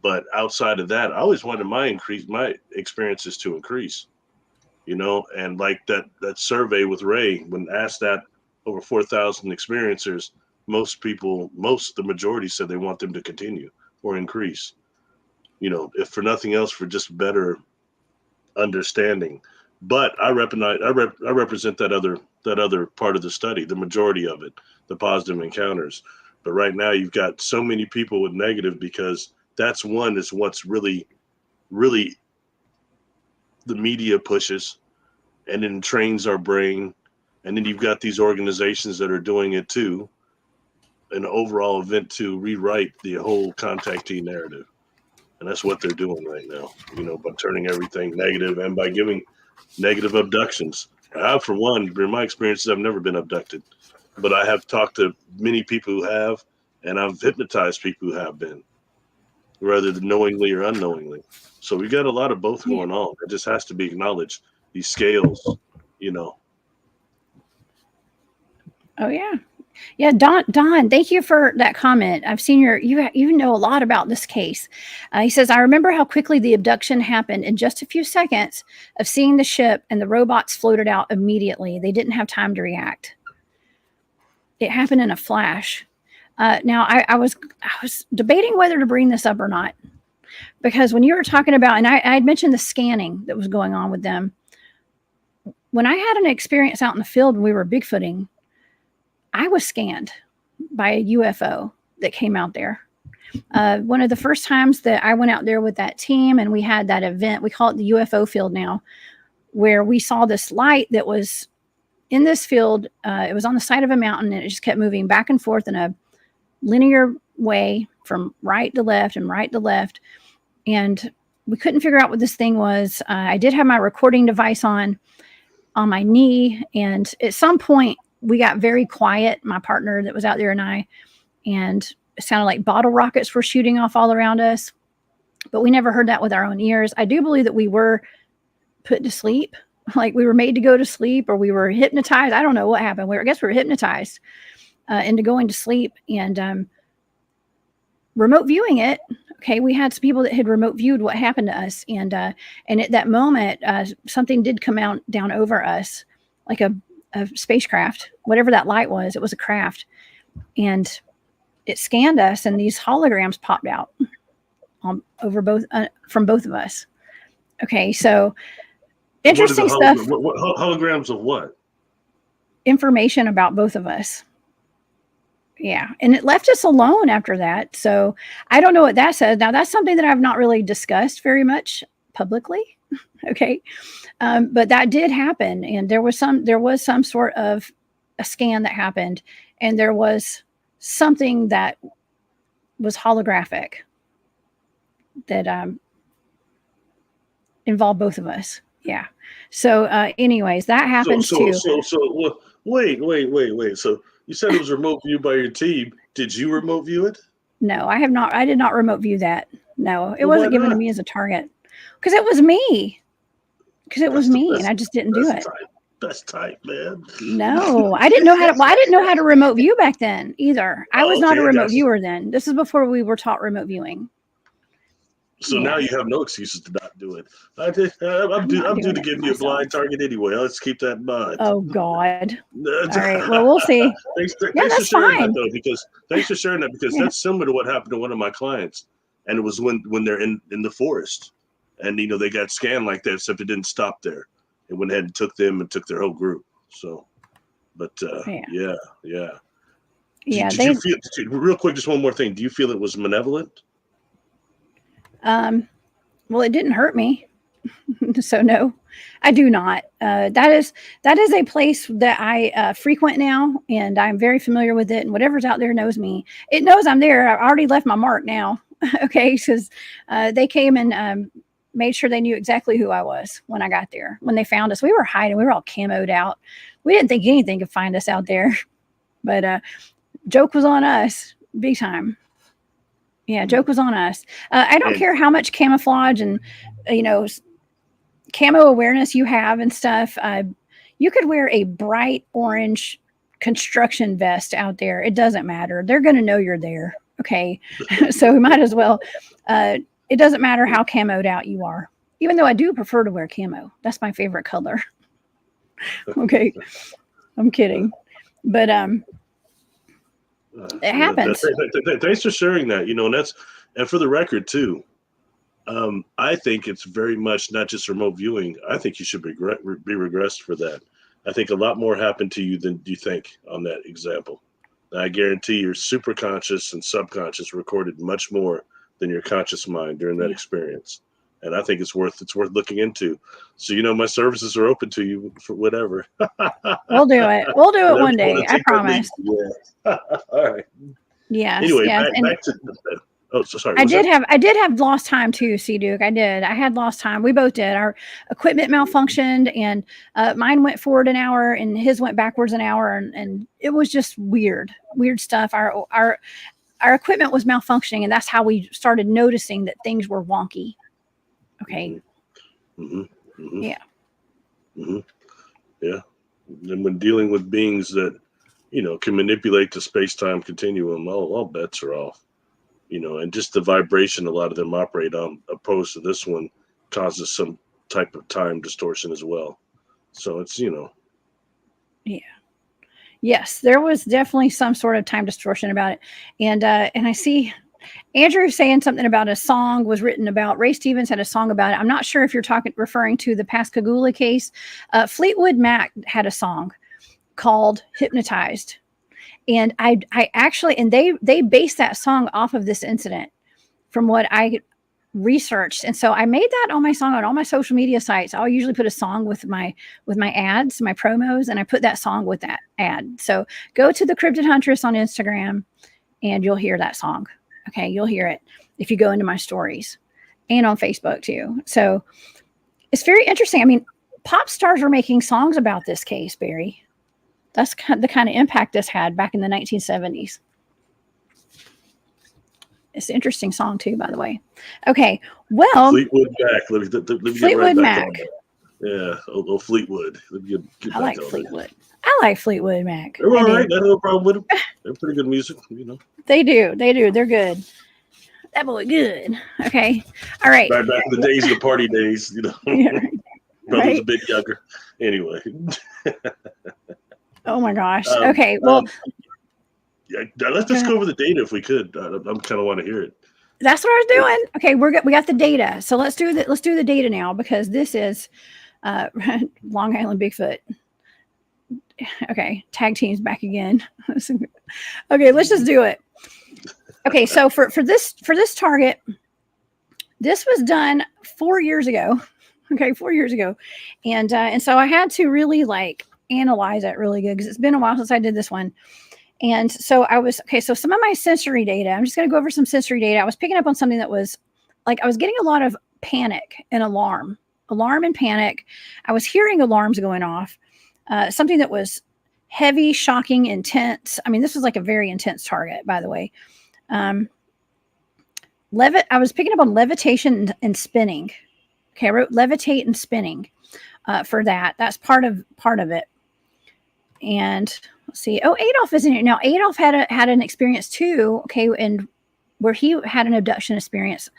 Speaker 2: But outside of that, I always wanted my experiences to increase, you know, and like that survey with Ray, when asked that over 4,000 experiencers, the majority said they want them to continue or increase, you know, if for nothing else, for just better understanding. But I represent that other part of the study, the majority of it, the positive encounters. But right now you've got so many people with negative, because that's what's really, really the media pushes and then trains our brain. And then you've got these organizations that are doing it too, an overall event to rewrite the whole contactee narrative. And that's what they're doing right now, you know, by turning everything negative and by giving negative abductions. For one, in my experiences, I've never been abducted, but I have talked to many people who have, and I've hypnotized people who have been, rather than knowingly or unknowingly. So we got a lot of both going on. It just has to be acknowledged. These scales, you know.
Speaker 1: Oh yeah. Yeah, Don, thank you for that comment. I've seen you know a lot about this case. He says, I remember how quickly the abduction happened in just a few seconds of seeing the ship, and the robots floated out immediately. They didn't have time to react. It happened in a flash. Now, I was debating whether to bring this up or not, because when you were talking about, and I had mentioned the scanning that was going on with them. When I had an experience out in the field when we were Bigfooting, I was scanned by a UFO that came out there. One of the first times that I went out there with that team, and we had that event, we call it the UFO field now, where we saw this light that was in this field. It was on the side of a mountain, and it just kept moving back and forth in a linear way from right to left and right to left. And we couldn't figure out what this thing was. I did have my recording device on my knee, and at some point, we got very quiet, my partner that was out there and I, and it sounded like bottle rockets were shooting off all around us, but we never heard that with our own ears. I do believe that we were put to sleep, like we were made to go to sleep, or we were hypnotized. I don't know what happened. I guess we were hypnotized into going to sleep, and remote viewing it. Okay, we had some people that had remote viewed what happened to us, and at that moment, something did come out down over us, like a spacecraft, whatever that light was. It was a craft, and it scanned us, and these holograms popped out over both from both of us. Okay, so interesting stuff.
Speaker 2: What holograms of what?
Speaker 1: Information about both of us. Yeah, and it left us alone after that. So I don't know what that says. Now, that's something that I've not really discussed very much publicly. Okay. But that did happen. And there was some sort of a scan that happened, and there was something that was holographic that involved both of us. Yeah. So anyways, that happens too.
Speaker 2: So wait. So you said it was remote viewed by your team. Did you remote view it?
Speaker 1: No, I have not. I did not remote view that. No, it wasn't given to me as a target, because it was me. And I just didn't do it.
Speaker 2: Best type, man.
Speaker 1: No, I didn't know how to. Well, I didn't know how to remote view back then either. I was not a remote viewer then. This is before we were taught remote viewing.
Speaker 2: So now you have no excuses to not do it. I'm due to give you a blind target anyway. Let's keep that in mind.
Speaker 1: Oh God! All right. Well, we'll see.
Speaker 2: Thanks for
Speaker 1: that's
Speaker 2: sharing
Speaker 1: fine.
Speaker 2: that though, because that's similar to what happened to one of my clients, and it was when they're in the forest, and they got scanned like that, except it didn't stop there. It went ahead and took them and took their whole group. So, but yeah. Did you feel real quick? Just one more thing. Do you feel it was malevolent?
Speaker 1: Well, it didn't hurt me. So no, I do not. That is a place that I frequent now, and I'm very familiar with it. And whatever's out there knows me. It knows I'm there. I've already left my mark now. Okay, because they came and made sure they knew exactly who I was when I got there. When they found us, we were hiding. We were all camoed out. We didn't think anything could find us out there, but joke was on us big time. Yeah, joke was on us. I don't care how much camouflage and camo awareness you have and stuff. You could wear a bright orange construction vest out there. It doesn't matter. They're going to know you're there. Okay. So we might as well. It doesn't matter how camoed out you are, even though I do prefer to wear camo. That's my favorite color. Okay. I'm kidding. But it happens.
Speaker 2: Thanks for sharing that. And for the record too, I think it's very much not just remote viewing. I think you should be regressed for that. I think a lot more happened to you than you think on that example. I guarantee your superconscious and subconscious recorded much more than your conscious mind during that experience. And I think it's worth looking into. So, my services are open to you for whatever.
Speaker 1: We'll do it. We'll do it one day. I promise.
Speaker 2: Yeah. All right.
Speaker 1: Yes.
Speaker 2: Anyway,
Speaker 1: yes.
Speaker 2: back to sorry.
Speaker 1: I did have lost time too, C Duke. I had lost time. We both did. Our equipment malfunctioned, and mine went forward an hour and his went backwards an hour. And it was just weird stuff. Our equipment was malfunctioning, and that's how we started noticing that things were wonky. Okay.
Speaker 2: Mm-hmm. Mm-hmm.
Speaker 1: Yeah.
Speaker 2: Mm-hmm. Yeah. And when dealing with beings that, can manipulate the space-time continuum, all bets are off. And just the vibration a lot of them operate on, opposed to this one, causes some type of time distortion as well. So it's,
Speaker 1: Yeah. Yes, there was definitely some sort of time distortion about it. And I see Andrew saying something about a song was written about. Ray Stevens had a song about it. I'm not sure if you're referring to the Pascagoula case. Fleetwood Mac had a song called Hypnotized. And I actually, and they based that song off of this incident from what I researched. And so I made that on my song on all my social media sites. I'll usually put a song with my ads, my promos, and I put that song with that ad. So go to the Cryptid Huntress on Instagram and you'll hear that song. Okay. You'll hear it if you go into my stories and on Facebook too. So it's very interesting. I mean, pop stars were making songs about this case, Barry. That's the kind of impact this had back in the 1970s. It's an interesting song too, by the way. Okay, well,
Speaker 2: Fleetwood Mac. Let me
Speaker 1: Fleetwood
Speaker 2: get right
Speaker 1: Mac.
Speaker 2: back on that. Yeah, Fleetwood. Let me get
Speaker 1: I like
Speaker 2: back on
Speaker 1: Fleetwood.
Speaker 2: That.
Speaker 1: I like Fleetwood Mac.
Speaker 2: They're all right. I have no problem with them. They're pretty good music,
Speaker 1: They do. They're good. That boy good. Okay. All right.
Speaker 2: Back in the days of the party days,
Speaker 1: Yeah,
Speaker 2: Brother's
Speaker 1: right?
Speaker 2: a bit younger. Anyway.
Speaker 1: Oh my gosh. Okay. Well,
Speaker 2: yeah, let's just go over the data if we could. I'm kind of want to hear it.
Speaker 1: that's what I was doing. Okay, we got the data. So let's do the data now, because this is Long Island Bigfoot. Okay, tag team's back again. Okay, let's just do it. Okay, so for this target, this was done 4 years ago. Okay, 4 years ago, and so I had to really analyze it really good, because it's been a while since I did this one. And so so some of my sensory data, I'm just going to go over some sensory data. I was picking up on something that was I was getting a lot of panic and alarm and panic. I was hearing alarms going off, something that was heavy, shocking, intense. I mean, this was a very intense target, by the way. I was picking up on levitation and spinning. Okay. I wrote levitate and spinning, for that. That's part of it. And let's see. Oh, Adolf isn't here now. Adolf had an experience too. Okay, and where he had an abduction experience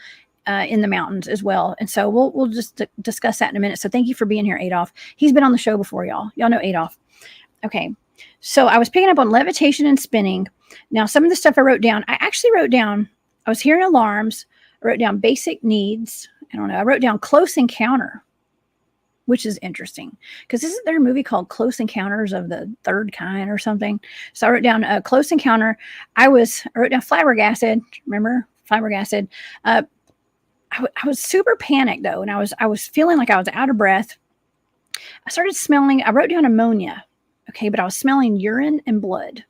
Speaker 1: in the mountains as well. And so we'll just discuss that in a minute. So thank you for being here, Adolf. He's been on the show before, y'all. Y'all know Adolf. Okay. So I was picking up on levitation and spinning. Now, some of the stuff I wrote down, I actually wrote down, I was hearing alarms. I wrote down basic needs. I don't know. I wrote down close encounter, which is interesting because isn't there a movie called Close Encounters of the Third Kind or something? So I wrote down a close encounter. I wrote down flabbergasted. Remember flabbergasted? I was super panicked though, and I was feeling like I was out of breath. I started smelling. I wrote down ammonia. Okay, but I was smelling urine and blood.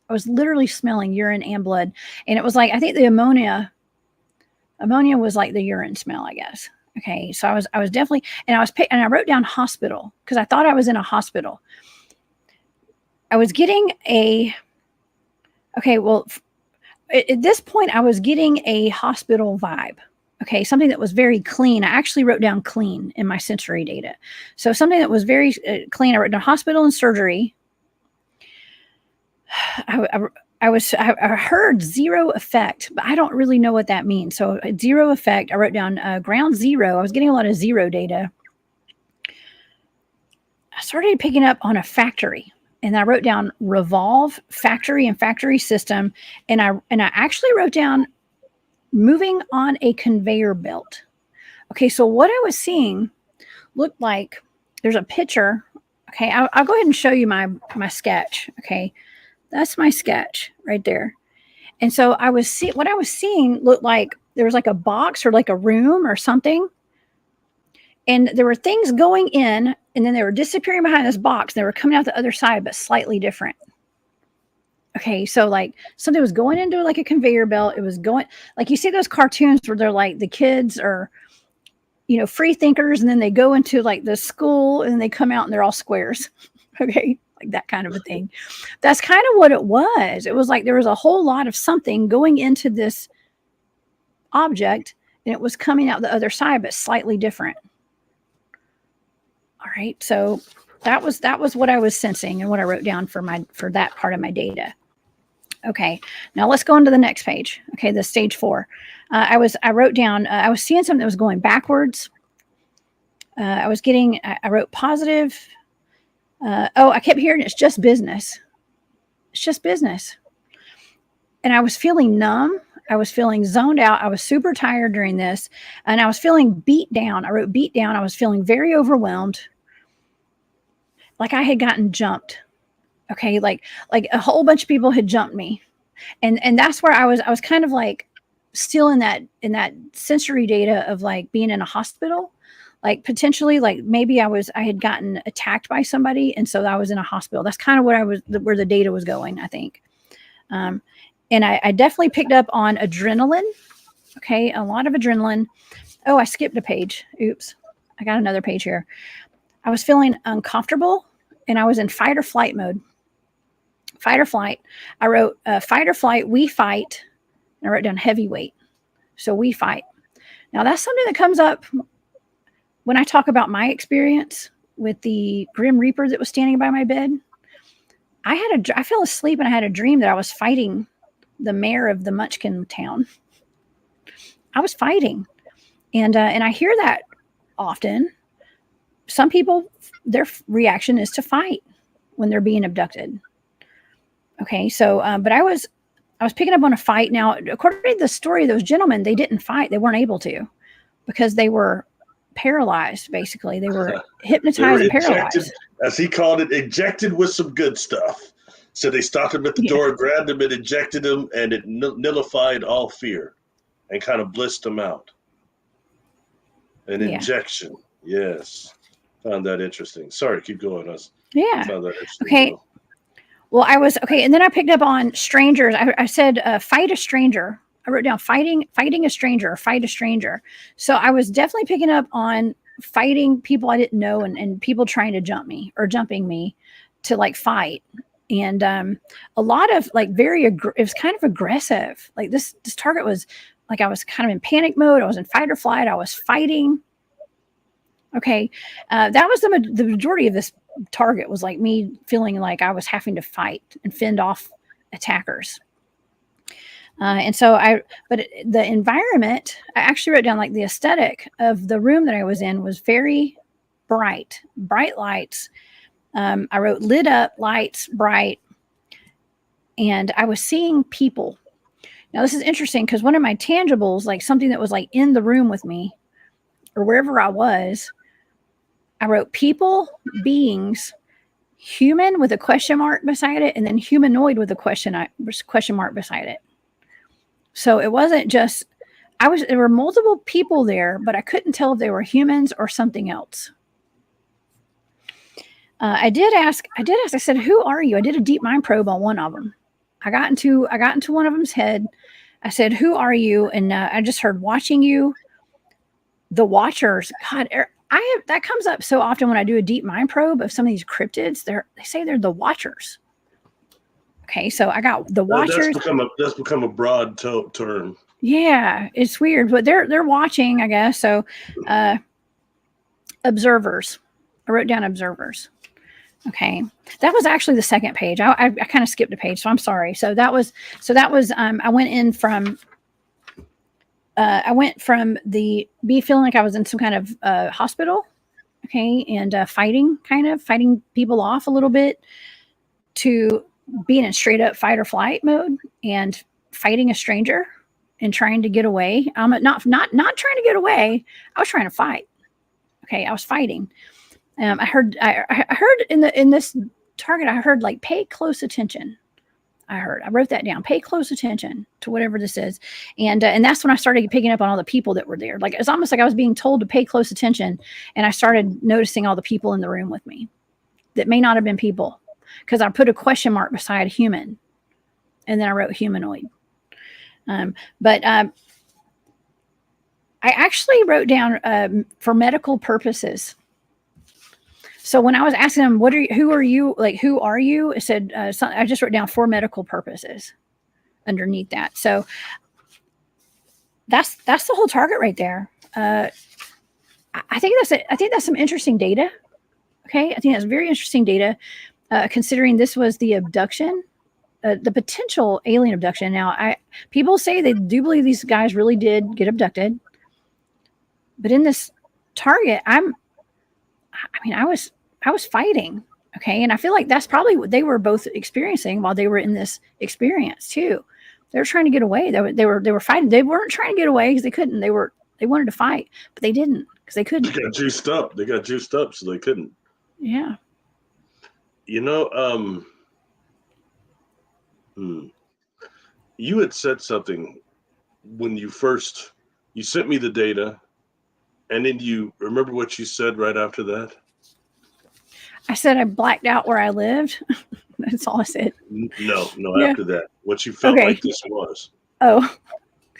Speaker 1: I was literally smelling urine and blood, and it was like I think the ammonia was like the urine smell, I guess. Okay, so I was definitely, and I wrote down hospital because I thought I was in a hospital. I was getting at this point I was getting a hospital vibe. Okay, something that was very clean. I actually wrote down clean in my sensory data. So something that was very clean. I wrote down hospital and surgery. I heard zero effect, but I don't really know what that means. So zero effect. I wrote down ground zero. I was getting a lot of zero data. I started picking up on a factory, and I wrote down revolve, factory, and factory system. And I actually wrote down moving on a conveyor belt. Okay, so what I was seeing looked like there's a picture. Okay, I'll go ahead and show you my sketch. Okay, that's my sketch right there. And so what I was seeing looked like there was like a box or like a room or something. And there were things going in, and then they were disappearing behind this box. They were coming out the other side, but slightly different. Okay, so like something was going into like a conveyor belt. It was going like you see those cartoons where they're like the kids are, free thinkers, and then they go into like the school and they come out and they're all squares. Okay, like that kind of a thing. That's kind of what it was. It was like there was a whole lot of something going into this object, and it was coming out the other side, but slightly different. All right, so that was what I was sensing and what I wrote down for that part of my data. Okay, now let's go on to the next page. Okay, the stage 4. I wrote down, I was seeing something that was going backwards. I wrote positive. I kept hearing it's just business. It's just business. And I was feeling numb. I was feeling zoned out. I was super tired during this. And I was feeling beat down. I wrote beat down. I was feeling very overwhelmed. Like I had gotten jumped. Okay, like a whole bunch of people had jumped me, and that's where I was kind of like still in that sensory data of like being in a hospital, like potentially like maybe I had gotten attacked by somebody, and so I was in a hospital. That's kind of where the data was going, I think. And I definitely picked up on adrenaline. Okay, a lot of adrenaline. Oh, I skipped a page. Oops, I got another page here. I was feeling uncomfortable, and I was in fight or flight mode. Fight or flight. I wrote fight or flight, we fight. And I wrote down heavyweight. So we fight. Now that's something that comes up when I talk about my experience with the Grim Reaper that was standing by my bed. I fell asleep and I had a dream that I was fighting the mayor of the Munchkin town. I was fighting. And I hear that often. Some people, their reaction is to fight when they're being abducted. Okay, so, but I was picking up on a fight. Now, according to the story, those gentlemen, they didn't fight. They weren't able to because they were paralyzed, basically. They were hypnotized and paralyzed.
Speaker 2: As he called it, ejected with some good stuff. So they stopped him at the door, grabbed him and ejected him, and it nullified all fear and kind of blissed him out. An injection, yes. Found that interesting. Sorry, keep going. Found that interesting.
Speaker 1: Okay. Well, and then I picked up on strangers. I said, fight a stranger. I wrote down fighting a stranger, or fight a stranger. So I was definitely picking up on fighting people I didn't know and people trying to jump me or jumping me to like fight. And a lot of like it was kind of aggressive. Like this target was like, I was kind of in panic mode. I was in fight or flight. I was fighting. Okay. That was the majority of this target was like me feeling like I was having to fight and fend off attackers. And so the environment, I actually wrote down like the aesthetic of the room that I was in was very bright lights. I wrote lit up lights, bright, and I was seeing people. Now this is interesting because one of my tangibles, like something that was like in the room with me or wherever I was, I wrote people, beings, human with a question mark beside it, and then humanoid with a question mark beside it. So it wasn't just there were multiple people there, but I couldn't tell if they were humans or something else. I did ask, I said, who are you? I did a deep mind probe on one of them. I got into one of them's head. I said, who are you? And I just heard watching you. The Watchers. God, that comes up so often when I do a deep mind probe of some of these cryptids. They say they're the Watchers. Okay, so I got the Watchers.
Speaker 2: That's become a broad term.
Speaker 1: Yeah, it's weird, but they're watching, I guess. So, observers. I wrote down observers. Okay, that was actually the second page. I kind of skipped a page, so I'm sorry. So that was I went from the feeling like I was in some kind of hospital, okay, and fighting people off a little bit, to being in straight up fight or flight mode and fighting a stranger and trying to get away. I'm not trying to get away. I was trying to fight. Okay, I was fighting. I heard in this target, I heard like pay close attention. I wrote that down. Pay close attention to whatever this is, and that's when I started picking up on all the people that were there. Like it's almost like I was being told to pay close attention, and I started noticing all the people in the room with me that may not have been people, because I put a question mark beside human, and then I wrote humanoid. But I actually wrote down for medical purposes. So when I was asking them, who are you? Like, who are you? I said, I just wrote down for medical purposes underneath that. So that's the whole target right there. I think that's some interesting data. Okay. I think that's very interesting data, considering this was the abduction, the potential alien abduction. Now people say they do believe these guys really did get abducted, but in this target, I was fighting. Okay. And I feel like that's probably what they were both experiencing while they were in this experience too. They were trying to get away. They were fighting. They weren't trying to get away because they couldn't. They wanted to fight, but they didn't because they couldn't.
Speaker 2: They got juiced up, so they couldn't.
Speaker 1: Yeah.
Speaker 2: You had said something when you sent me the data, and then you remember what you said right after that?
Speaker 1: I said I blacked out where I lived. That's all I said.
Speaker 2: No, yeah. After that, what you felt like this was.
Speaker 1: Oh,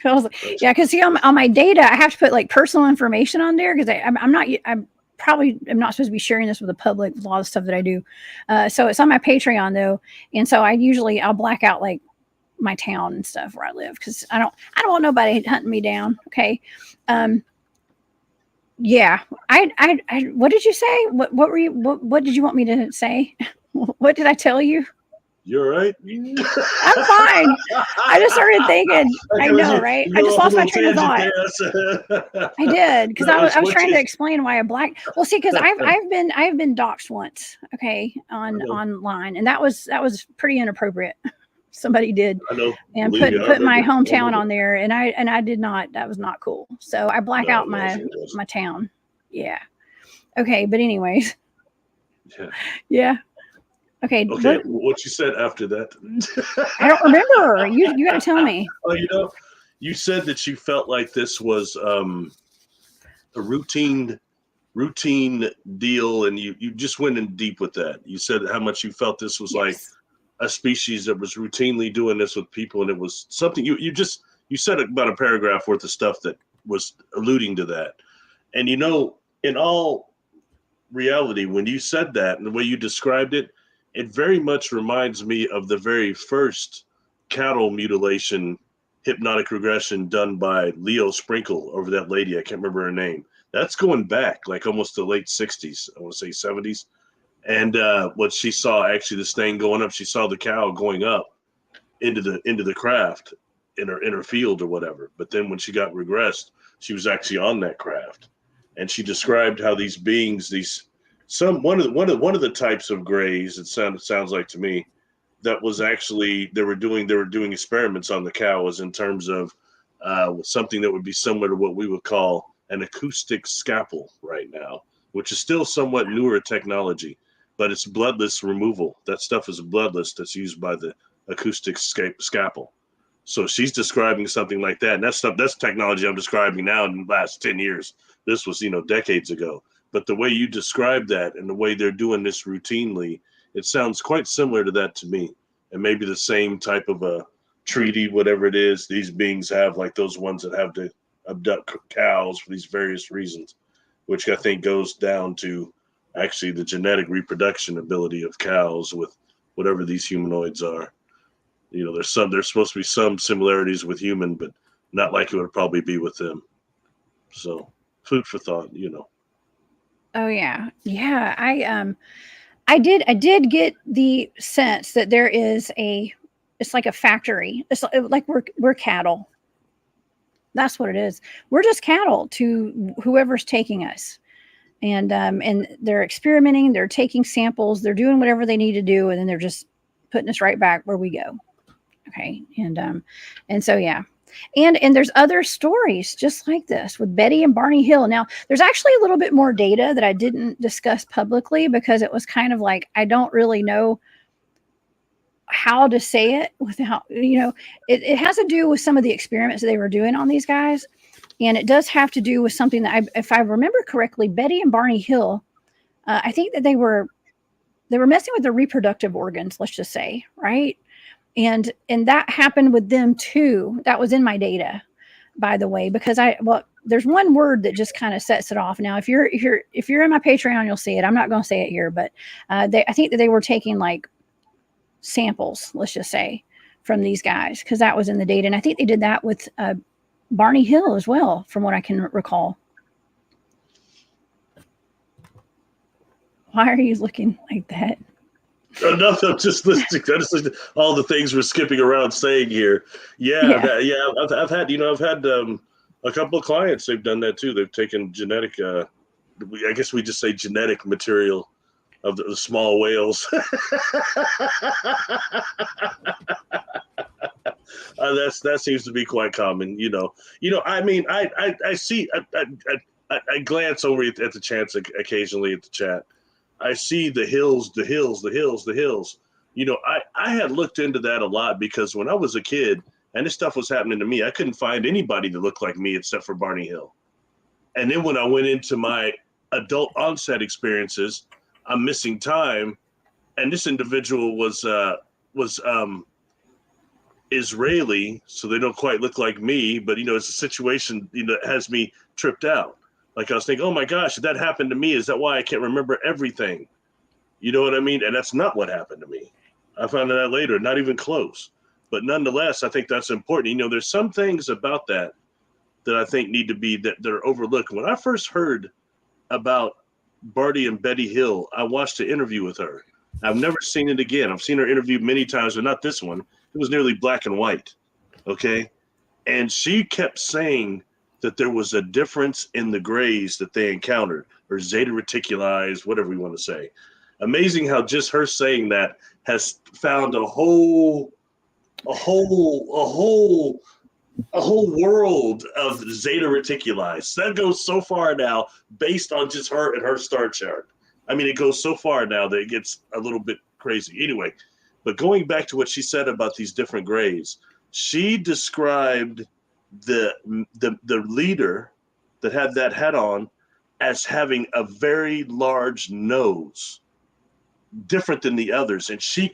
Speaker 1: I was like, yeah, because see, on my data, I have to put like personal information on there because I probably am not supposed to be sharing this with the public with a lot of stuff that I do. So it's on my Patreon though, and so I'll black out like my town and stuff where I live because I don't want nobody hunting me down. Okay. Yeah. What did you say? What did you want me to say? What did I tell you?
Speaker 2: You're right.
Speaker 1: I'm fine. I just started thinking. I know, right? I just lost my train of thought. I did because I was trying to explain why I blacked. Well, see, because I've been doxxed once, okay, online, and that was pretty inappropriate. Somebody did, and put my hometown on there, and I did not. That was not cool. So I black out my town. Yeah. Okay, but anyways. Yeah. Okay.
Speaker 2: What you said after that?
Speaker 1: I don't remember. You got to tell me.
Speaker 2: Oh, you said that you felt like this was a routine deal, and you just went in deep with that. You said how much you felt this was like a species that was routinely doing this with people, and it was something you said about a paragraph worth of stuff that was alluding to that. And in all reality, when you said that and the way you described it, it very much reminds me of the very first cattle mutilation hypnotic regression done by Leo Sprinkle over that lady. I can't remember her name. That's going back like almost the late 60s. I want to say 70s. And what she saw, actually, this thing going up, she saw the cow going up into the craft. in her field or whatever. But then when she got regressed, she was actually on that craft, and she described how these beings, one of the types of grays, it sounds like to me, that was actually they were doing experiments on the cows in terms of something that would be similar to what we would call an acoustic scalpel right now, which is still somewhat newer technology, but it's bloodless removal. That stuff is bloodless that's used by the acoustic scalpel. So she's describing something like that. And that's technology I'm describing now in the last 10 years. This was, decades ago. But the way you describe that and the way they're doing this routinely, it sounds quite similar to that to me. And maybe the same type of a treaty, whatever it is, these beings have, like those ones that have to abduct cows for these various reasons, which I think goes down to actually the genetic reproduction ability of cows with whatever these humanoids are. There's supposed to be some similarities with human, but not like it would probably be with them. So food for thought,
Speaker 1: Oh yeah. Yeah. I did get the sense that there is it's like a factory. It's like we're cattle. That's what it is. We're just cattle to whoever's taking us. And they're experimenting, they're taking samples, they're doing whatever they need to do, and then they're just putting us right back where we go. Okay. And so yeah. And there's other stories just like this with Betty and Barney Hill. Now, there's actually a little bit more data that I didn't discuss publicly because it was kind of like I don't really know how to say it without, it has to do with some of the experiments that they were doing on these guys. And it does have to do with something that, if I remember correctly, Betty and Barney Hill, I think that they were messing with their reproductive organs, let's just say, right? And that happened with them too. That was in my data, by the way, because there's one word that just kind of sets it off. Now, if you're in my Patreon, you'll see it. I'm not going to say it here, but I think that they were taking like samples, let's just say, from these guys, because that was in the data. And I think they did that with Barney Hill as well, from what I can recall. Why are you looking like that?
Speaker 2: No, I'm just listening. I just listening to all the things we're skipping around saying here. Yeah. I've had a couple of clients. They've done that too. They've taken genetic. I guess we just say genetic material of the small whales. That seems to be quite common. I mean, I see. I glance over at the chats occasionally at the chat. I see the hills. I had looked into that a lot because when I was a kid and this stuff was happening to me, I couldn't find anybody that looked like me except for Barney Hill. And then when I went into my adult onset experiences, I'm missing time, and this individual was Israeli, so they don't quite look like me, but it's a situation that has me tripped out. Like I was thinking, oh my gosh, did that happen to me? Is that why I can't remember everything? You know what I mean? And that's not what happened to me. I found out later, not even close. But nonetheless, I think that's important. There's some things about that I think need to be that they're overlooked. When I first heard about Barney and Betty Hill, I watched an interview with her. I've never seen it again. I've seen her interview many times, but not this one. It was nearly black and white. Okay. And she kept saying that there was a difference in the grays that they encountered, or zeta reticuli, whatever we want to say. Amazing how just her saying that has found a whole world of zeta reticuli. That goes so far now based on just her and her star chart. I mean, it goes so far now that it gets a little bit crazy. Anyway, but going back to what she said about these different grays, she described the leader that had that hat on as having a very large nose, different than the others. And she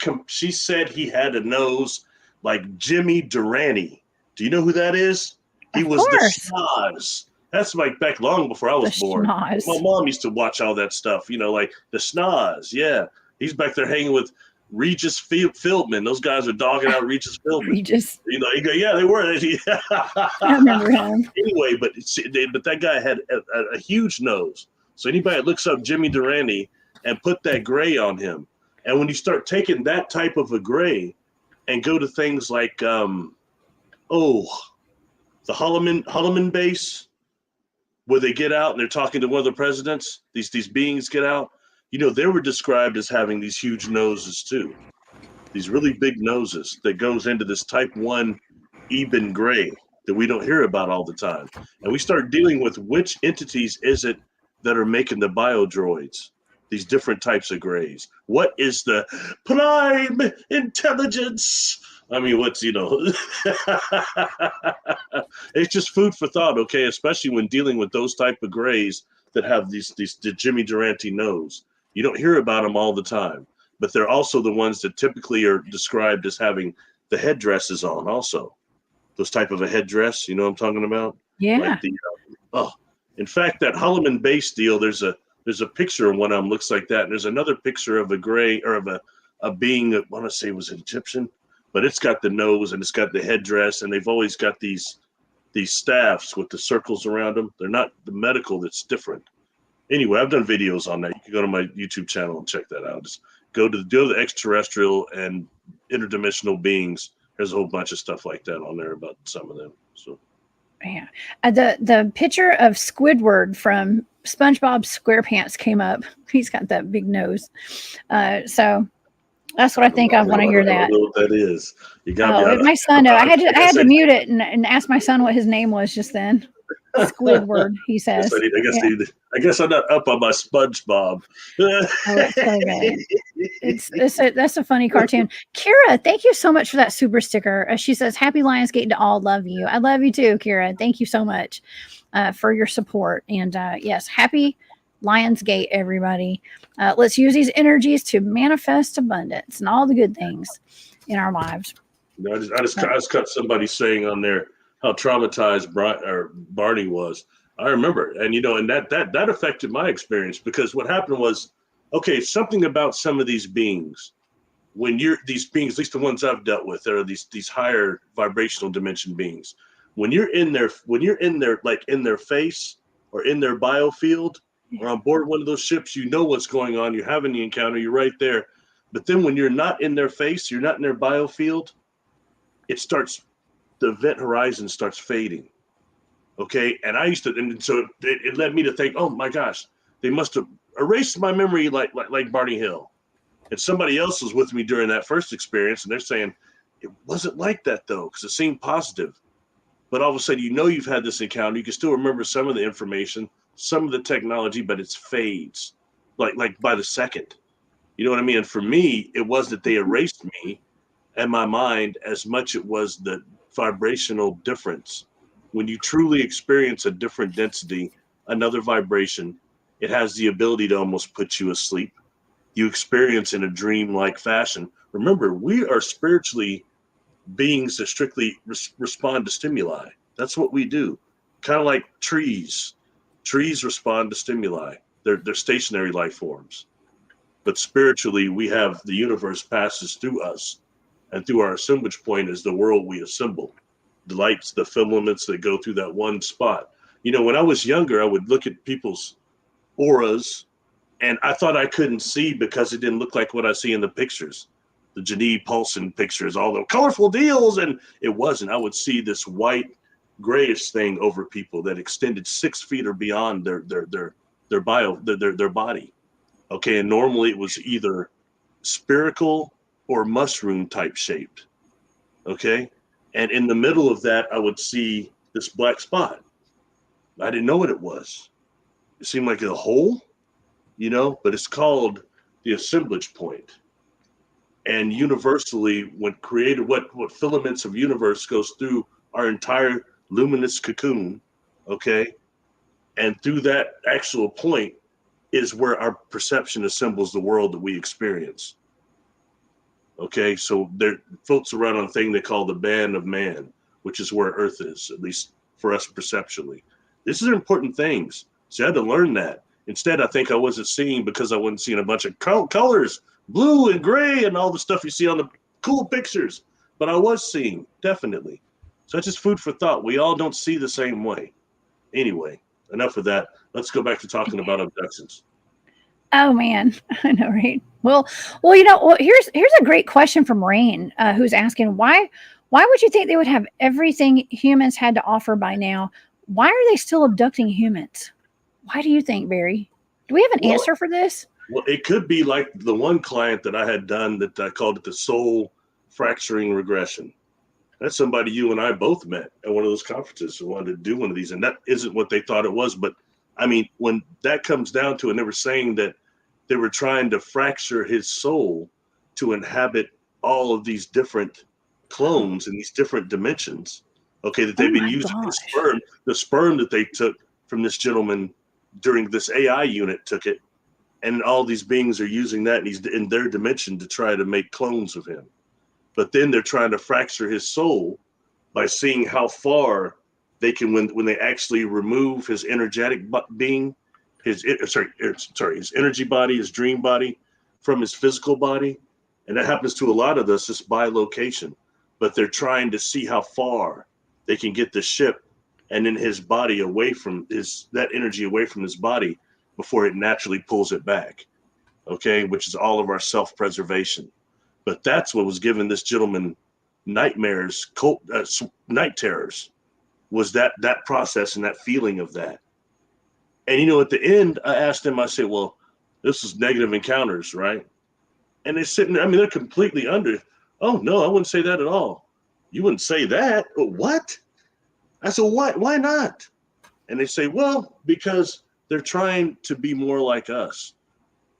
Speaker 2: said he had a nose like Jimmy Durante. Do you know who that is? He was the schnoz. That's like back long before I was born.
Speaker 1: Schnoz.
Speaker 2: My mom used to watch all that stuff, like the schnoz. Yeah. He's back there hanging with Regis Philbin. Those guys are dogging out Regis Philbin.
Speaker 1: Regis.
Speaker 2: Yeah, they were.
Speaker 1: I remember him.
Speaker 2: Anyway, but that guy had a huge nose. So anybody that looks up Jimmy Durante and put that gray on him, and when you start taking that type of a gray and go to things like Oh, the Holloman base, where they get out and they're talking to one of the presidents. These beings get out. They were described as having these huge noses too. These really big noses that goes into this type 1 Eben gray that we don't hear about all the time. And we start dealing with which entities is it that are making the biodroids, these different types of grays. What is the prime intelligence? I mean, it's just food for thought, okay? Especially when dealing with those type of grays that have the Jimmy Durante nose. You don't hear about them all the time, but they're also the ones that typically are described as having the headdresses on also. Those type of a headdress, you know what I'm talking about?
Speaker 1: Yeah.
Speaker 2: Like in fact, that Holloman base deal, there's a picture of one of them looks like that. And there's another picture of a gray or of a being that I want to say was Egyptian, but it's got the nose and it's got the headdress, and they've always got these staffs with the circles around them. They're not the medical, that's different. Anyway, I've done videos on that. You can go to my YouTube channel and check that out. Just go to the extraterrestrial and interdimensional beings. There's a whole bunch of stuff like that on there about some of them. So,
Speaker 1: yeah, the picture of Squidward from SpongeBob SquarePants came up. He's got that big nose, so that's what I think. I want to hear that.
Speaker 2: I don't know what that is. You got me.
Speaker 1: My son. No, I had to mute it and ask my son what his name was just then. Squidward, he says.
Speaker 2: I guess I'm not up on my SpongeBob.
Speaker 1: That's so good. That's a funny cartoon. Kira, thank you so much for that super sticker. She says, "Happy Lionsgate to all. Love you." I love you too, Kira. Thank you so much for your support. And yes, happy Lionsgate, everybody. Let's use these energies to manifest abundance and all the good things in our lives.
Speaker 2: I just cut somebody saying on there how traumatized Barney was. I remember, and that affected my experience, because what happened was, okay, something about some of these beings, these beings, at least the ones I've dealt with, are these higher vibrational dimension beings. When you're in their like in their face or in their biofield or on board one of those ships, you know what's going on. You're having the encounter, you're right there. But then when you're not in their face, you're not in their biofield, the event horizon starts fading. Okay. And so it led me to think, oh my gosh, they must have erased my memory like Barney Hill. And somebody else was with me during that first experience, and they're saying it wasn't like that though, because it seemed positive. But all of a sudden, you've had this encounter. You can still remember some of the information, some of the technology, but it fades like by the second. You know what I mean? And for me, it was that they erased me and my mind as much it was the vibrational difference. When you truly experience a different density, another vibration, it has the ability to almost put you asleep. You experience in a dream-like fashion. Remember, we are spiritually beings that strictly respond to stimuli. That's what we do. Kind of like trees. Trees respond to stimuli. They're stationary life forms. But spiritually, we have the universe passes through us, and through our assemblage point is the world we assemble. The lights, the filaments that go through that one spot. When I was younger, I would look at people's auras, and I thought I couldn't see because it didn't look like what I see in the pictures. The Janine Paulson pictures, all the colorful deals, and it wasn't. I would see this white, grayish thing over people that extended 6 feet or beyond their body. Okay, and normally it was either spherical or mushroom type shaped. Okay, and in the middle of that, I would see this black spot. I didn't know what it was. It seemed like a hole, but it's called the assemblage point. And universally, when created, what filaments of universe goes through our entire luminous cocoon, okay? And through that actual point is where our perception assembles the world that we experience. Okay, so there floats around on a thing they call the band of man, which is where Earth is, at least for us perceptually. These are important things. So I had to learn that. Instead, I think I wasn't seeing because I wasn't seeing a bunch of colors, blue and gray and all the stuff you see on the cool pictures. But I was seeing, definitely. So that's just food for thought. We all don't see the same way. Anyway, enough of that. Let's go back to talking about abductions.
Speaker 1: Oh man, I know, right? Well, here's a great question from Rain, who's asking why Why would you think they would have everything humans had to offer by now? Why are they still abducting humans? Why do you think, Barry? Do we have an
Speaker 2: Well,
Speaker 1: answer for this?
Speaker 2: well, it could be like the one client that I had done that I called it the soul fracturing regression. That's somebody you and I both met at one of those conferences who wanted to do one of these, and that isn't what they thought it was. But I mean, when that comes down to it, and they were saying that they were trying to fracture his soul to inhabit all of these different clones in these different dimensions. Okay, that
Speaker 1: Oh
Speaker 2: they've been
Speaker 1: my
Speaker 2: using
Speaker 1: gosh.
Speaker 2: the sperm that they took from this gentleman during this AI unit took it, and all these beings are using that, and he's in their dimension to try to make clones of him. But then they're trying to fracture his soul by seeing how far they can when they actually remove his energetic being, his his energy body, his dream body from his physical body, and that happens to a lot of us just by location. But they're trying to see how far they can get the ship and then his body away from that energy away from his body before it naturally pulls it back. Okay, which is all of our self-preservation. But that's what was giving this gentleman nightmares, night terrors, was that process and that feeling of that. And at the end, I asked him, I said, well, this is negative encounters, right? And they're sitting there, I mean, they're completely under. Oh, no, I wouldn't say that at all. You wouldn't say that? What? I said, why not? And they say, well, because they're trying to be more like us.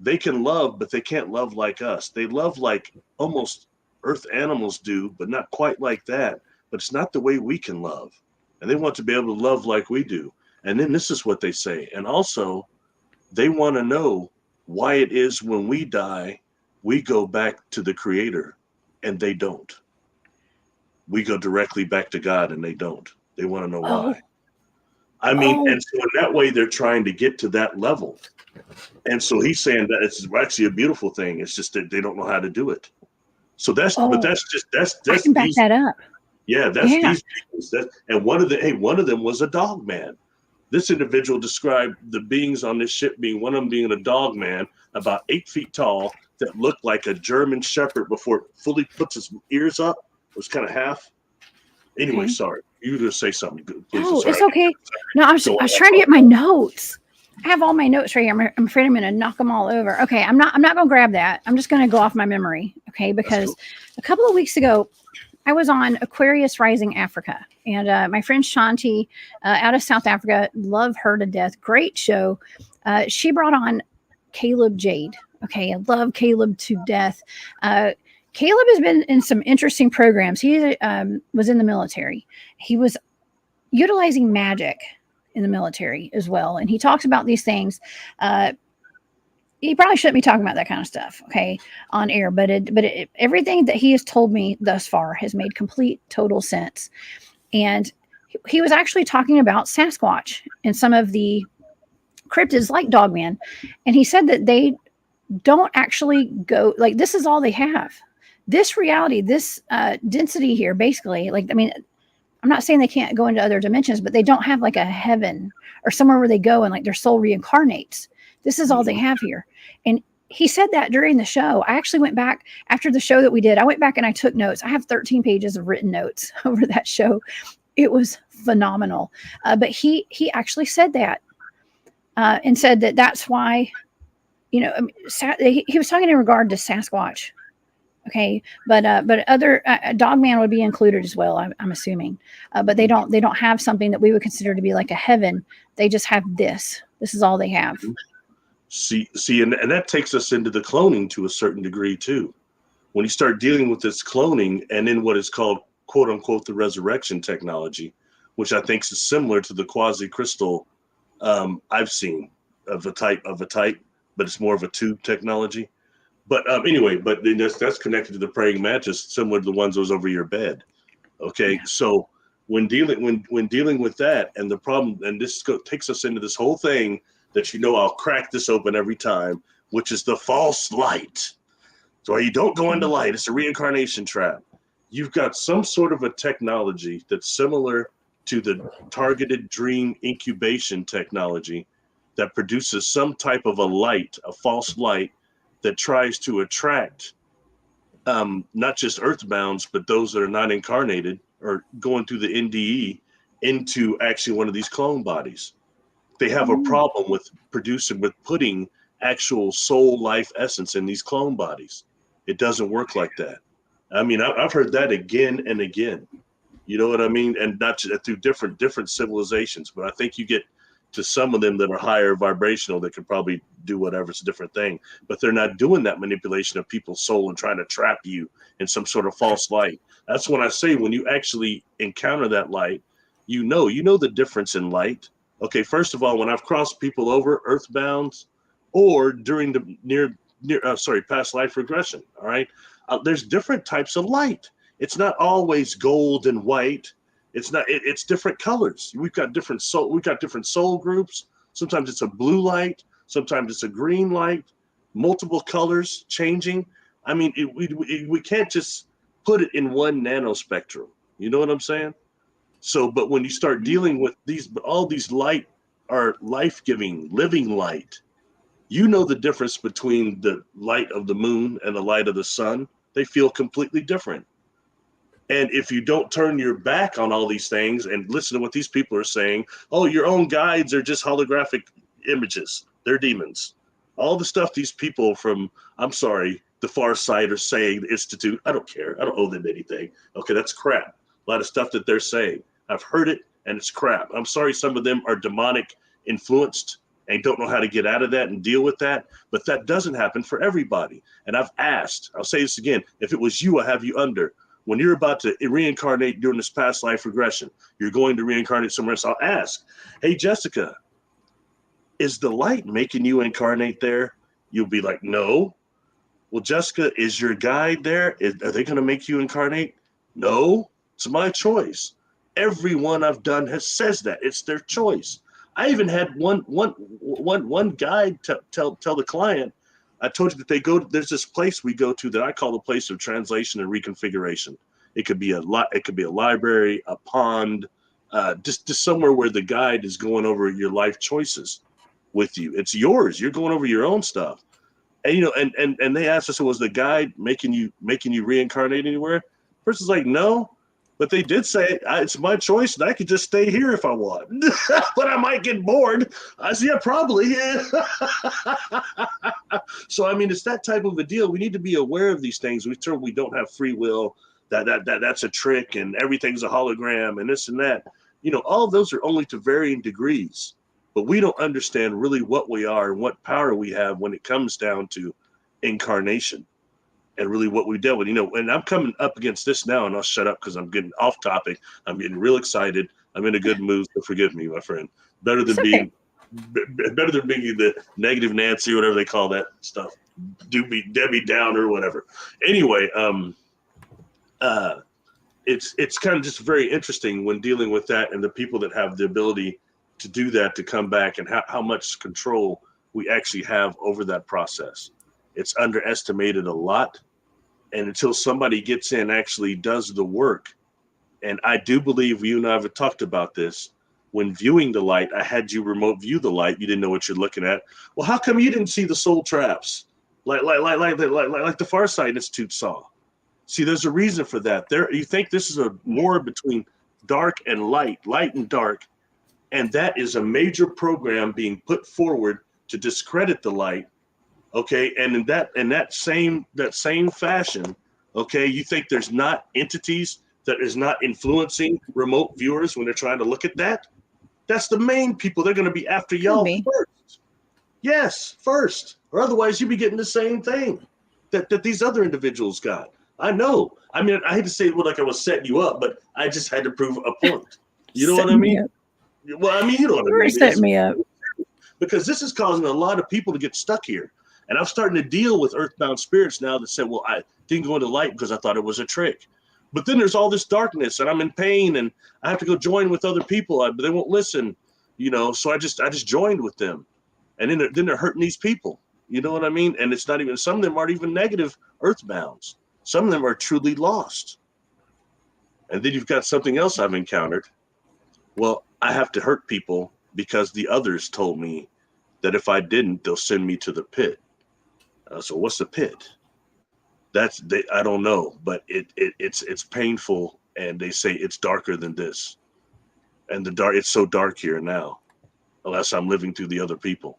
Speaker 2: They can love, but they can't love like us. They love like almost earth animals do, but not quite like that. But it's not the way we can love. And they want to be able to love like we do. And then this is what they say. And also, they want to know why it is when we die, we go back to the Creator and they don't. We go directly back to God and they don't. They want to know
Speaker 1: Oh,
Speaker 2: why. I mean,
Speaker 1: oh,
Speaker 2: and so in that way, they're trying to get to that level. And so he's saying that it's actually a beautiful thing. It's just that they don't know how to do it. So that's
Speaker 1: oh, I
Speaker 2: that's
Speaker 1: can back
Speaker 2: these.
Speaker 1: that up.
Speaker 2: Yeah, that's
Speaker 1: Yeah.
Speaker 2: these people. And one of them was a dog man. This individual described the beings on this ship being one of them being a dog man, about 8 feet tall, that looked like a German Shepherd before it fully puts its ears up. It was kind of half. Anyway,
Speaker 1: Okay.
Speaker 2: sorry. You were going to say something, please. I'm
Speaker 1: Oh,
Speaker 2: sorry.
Speaker 1: it's okay. No,
Speaker 2: Go
Speaker 1: I was
Speaker 2: on.
Speaker 1: trying to get my notes. I have all my notes right here. I'm afraid I'm going to knock them all over. Okay, I'm not going to grab that. I'm just going to go off my memory. Okay, because
Speaker 2: Cool.
Speaker 1: a couple of weeks ago, I was on Aquarius Rising Africa, and my friend Shanti out of South Africa, love her to death. Great show. She brought on Caleb Jade. Okay, I love Caleb to death. Caleb has been in some interesting programs. He was in the military. He was utilizing magic in the military as well, and he talks about these things. He probably shouldn't be talking about that kind of stuff, okay, on air. But everything that he has told me thus far has made complete, total sense. And he was actually talking about Sasquatch and some of the cryptids like Dogman, and he said that they don't actually go like this is all they have. This reality, this density here, basically, like I mean, I'm not saying they can't go into other dimensions, but they don't have like a heaven or somewhere where they go and like their soul reincarnates. This is all they have here. And he said that during the show. I actually went back after the show that we did. I went back and I took notes. I have 13 pages of written notes over that show. It was phenomenal. But he actually said that and said that that's why, you know, he was talking in regard to Sasquatch. Okay, but other Dogman would be included as well. I'm assuming, but they don't have something that we would consider to be like a heaven. They just have this. This is all they have.
Speaker 2: See, and that takes us into the cloning to a certain degree too. When you start dealing with this cloning and then what is called quote unquote the resurrection technology, which I think is similar to the quasi crystal I've seen of a type, but it's more of a tube technology. But anyway, but then that's connected to the praying mantis, similar to the ones that was over your bed. Okay, yeah. So when dealing with that and the problem, and this takes us into this whole thing that I'll crack this open every time, which is the false light. So you don't go into light; it's a reincarnation trap. You've got some sort of a technology that's similar to the targeted dream incubation technology that produces some type of a light, a false light, that tries to attract not just earthbounds, but those that are not incarnated or going through the NDE into actually one of these clone bodies. They have a problem with putting actual soul life essence in these clone bodies. It doesn't work like that. I mean, I've heard that again and again. You know what I mean? And not through different civilizations, but I think you get to some of them that are higher vibrational that could probably do whatever. It's a different thing, but they're not doing that manipulation of people's soul and trying to trap you in some sort of false light. That's when I say, when you actually encounter that light, you know the difference in light. Okay, first of all, when I've crossed people over earthbound or during the past life regression, all right, there's different types of light. It's not always gold and white. It's different colors. We've got different soul groups. Sometimes it's a blue light, sometimes it's a green light, multiple colors changing. I mean, we can't just put it in one nanospectrum. You know what I'm saying? So, but when you start dealing with all these light are life-giving, living light, you know the difference between the light of the moon and the light of the sun. They feel completely different. And if you don't turn your back on all these things and listen to what these people are saying, oh, your own guides are just holographic images. They're demons. All the stuff these people from, I'm sorry, the far side are saying, the Institute, I don't care. I don't owe them anything. Okay, that's crap. A lot of stuff that they're saying. I've heard it, and it's crap. I'm sorry some of them are demonic influenced and don't know how to get out of that and deal with that. But that doesn't happen for everybody. And I've asked, I'll say this again, if it was you, I have you under. When you're about to reincarnate during this past life regression, you're going to reincarnate somewhere else. I'll ask, hey, Jessica, is the light making you incarnate there? You'll be like, no. Well, Jessica, is your guide there? Are they going to make you incarnate? No, it's my choice. Everyone I've done says that. It's their choice. I even had one guide tell the client, I told you that there's this place we go to that I call the place of translation and reconfiguration. It could be a library, a pond, just somewhere where the guide is going over your life choices with you. It's yours. You're going over your own stuff. And and they asked us, so was the guide making you reincarnate anywhere? Person's like, no. But they did say, it's my choice, and I could just stay here if I want. But I might get bored. I said, yeah, probably. Yeah. So, I mean, it's that type of a deal. We need to be aware of these things. We don't have free will, that's a trick, and everything's a hologram, and this and that. All of those are only to varying degrees. But we don't understand really what we are and what power we have when it comes down to incarnation. And really what we dealt with, and I'm coming up against this now, and I'll shut up because I'm getting off topic. I'm getting real excited. I'm in a good mood, so forgive me, my friend. Better than being the negative Nancy or whatever they call that stuff. Debbie Downer or whatever. Anyway, it's kind of just very interesting when dealing with that and the people that have the ability to do that, to come back, and how much control we actually have over that process. It's underestimated a lot. And until somebody gets in, actually does the work. And I do believe you and I have talked about this. When viewing the light, I had you remote view the light. You didn't know what you're looking at. Well, how come you didn't see the soul traps? Like the Far Side Institute saw. See, there's a reason for that. You think this is a war between dark and light and dark. And that is a major program being put forward to discredit the light. Okay, and in that same fashion, okay, you think there's not entities that is not influencing remote viewers when they're trying to look at that? That's the main people. They're going to be after y'all first. Yes, first, or otherwise you'd be getting the same thing that these other individuals got. I know. I mean, I hate to say it like I was setting you up, but I just had to prove a point. You know what I mean? Well, I mean, you know what I mean.
Speaker 1: You're setting me up.
Speaker 2: Because this is causing a lot of people to get stuck here. And I'm starting to deal with earthbound spirits now that said, well, I didn't go into light because I thought it was a trick. But then there's all this darkness and I'm in pain and I have to go join with other people, but they won't listen, so I just joined with them. And then they're hurting these people. You know what I mean? And it's not even, some of them aren't even negative earthbounds. Some of them are truly lost. And then you've got something else I've encountered. Well, I have to hurt people because the others told me that if I didn't, they'll send me to the pit. So what's the pit? I don't know, but it's painful, and they say it's darker than this, and it's so dark here now, unless I'm living through the other people,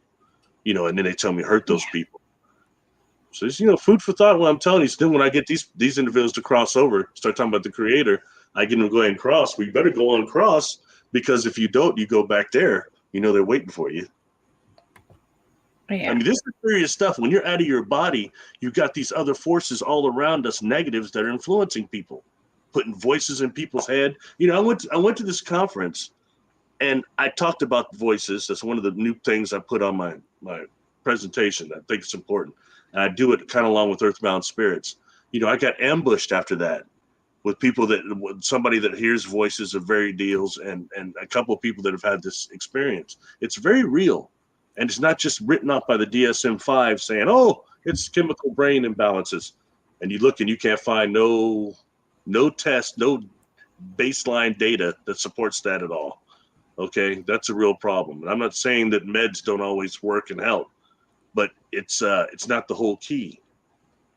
Speaker 2: and then they tell me hurt those people. So it's, food for thought. What I'm telling you. So then when I get these individuals to cross over, start talking about the creator, I get them to go ahead and cross. We better go on cross, because if you don't, you go back there, they're waiting for you.
Speaker 1: Yeah.
Speaker 2: I mean, this is serious stuff. When you're out of your body, you've got these other forces all around us, negatives that are influencing people, putting voices in people's head. I went to this conference, and I talked about voices. That's one of the new things I put on my presentation. I think it's important. And I do it kind of along with Earthbound Spirits. I got ambushed after that with somebody that hears voices of varied deals, and a couple of people that have had this experience. It's very real. And it's not just written off by the DSM-5 saying, oh, it's chemical brain imbalances. And you look and you can't find no test, no baseline data that supports that at all. Okay, that's a real problem. And I'm not saying that meds don't always work and help, but it's not the whole key.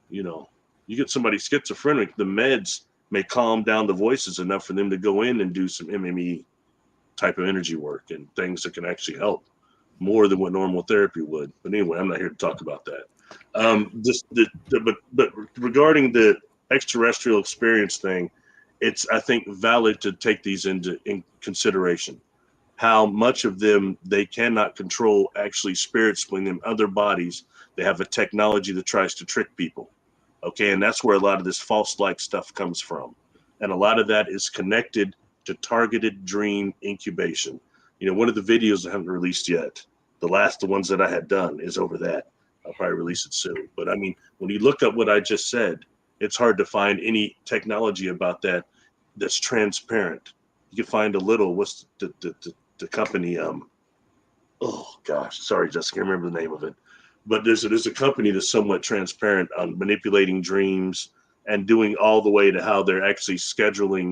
Speaker 2: You get somebody schizophrenic, the meds may calm down the voices enough for them to go in and do some MME type of energy work and things that can actually help more than what normal therapy would. But anyway, I'm not here to talk about that. But regarding the extraterrestrial experience thing, it's, I think, valid to take these in consideration. How much of them they cannot control, actually spirits when in other bodies. They have a technology that tries to trick people. Okay, and that's where a lot of this false light stuff comes from. And a lot of that is connected to targeted dream incubation. One of the videos I haven't released yet, the ones that I had done, is over that. I'll probably release it soon. But I mean, when you look up what I just said, it's hard to find any technology about that that's transparent. You can find a little, what's the company? Oh gosh, sorry, Jessica, I remember the name of it. But there's a company that's somewhat transparent on manipulating dreams and doing all the way to how they're actually scheduling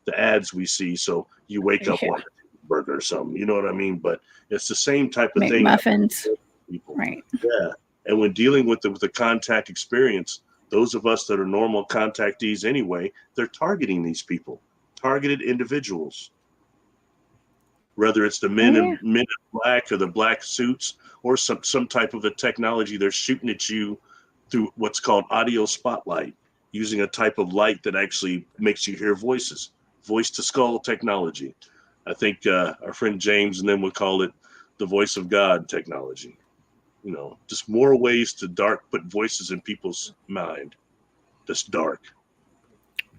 Speaker 2: the ads we see. So you wake up one burger or something, you know what I mean? But it's the same type of thing.
Speaker 1: Muffins, right?
Speaker 2: Yeah. And when dealing with the contact experience, those of us that are normal contactees anyway, they're targeting these people, targeted individuals. Whether it's the men in black or the black suits, or some type of a technology, they're shooting at you through what's called audio spotlight, using a type of light that actually makes you hear voices, voice to skull technology. I think our friend James and them would call it the voice of God technology. Just more ways to put voices in people's mind. Just dark.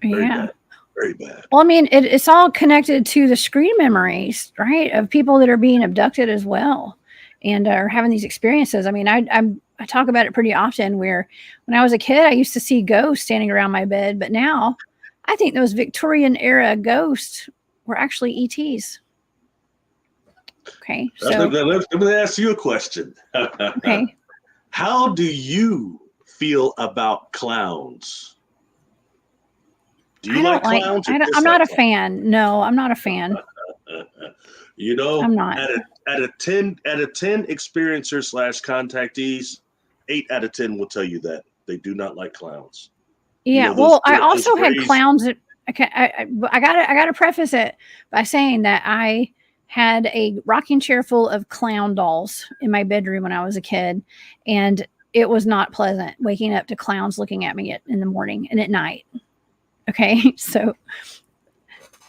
Speaker 2: Very bad. Very bad.
Speaker 1: Well, I mean, it's all connected to the screen memories, right, of people that are being abducted as well, and are having these experiences. I mean, I talk about it pretty often, where when I was a kid, I used to see ghosts standing around my bed, but now I think those Victorian era ghosts were actually ETs. Okay, so
Speaker 2: let me ask you a question.
Speaker 1: Okay.
Speaker 2: How do you feel about clowns? Do you like clowns?
Speaker 1: I'm not a fan. No, I'm not a fan.
Speaker 2: I'm
Speaker 1: not.
Speaker 2: At a 10 experiencers / contactees, 8 out of 10 will tell you that they do not like clowns.
Speaker 1: Yeah. Well, I also had clowns. Okay, I gotta preface it by saying that I had a rocking chair full of clown dolls in my bedroom when I was a kid, and it was not pleasant waking up to clowns looking at me in the morning and at night. Okay, so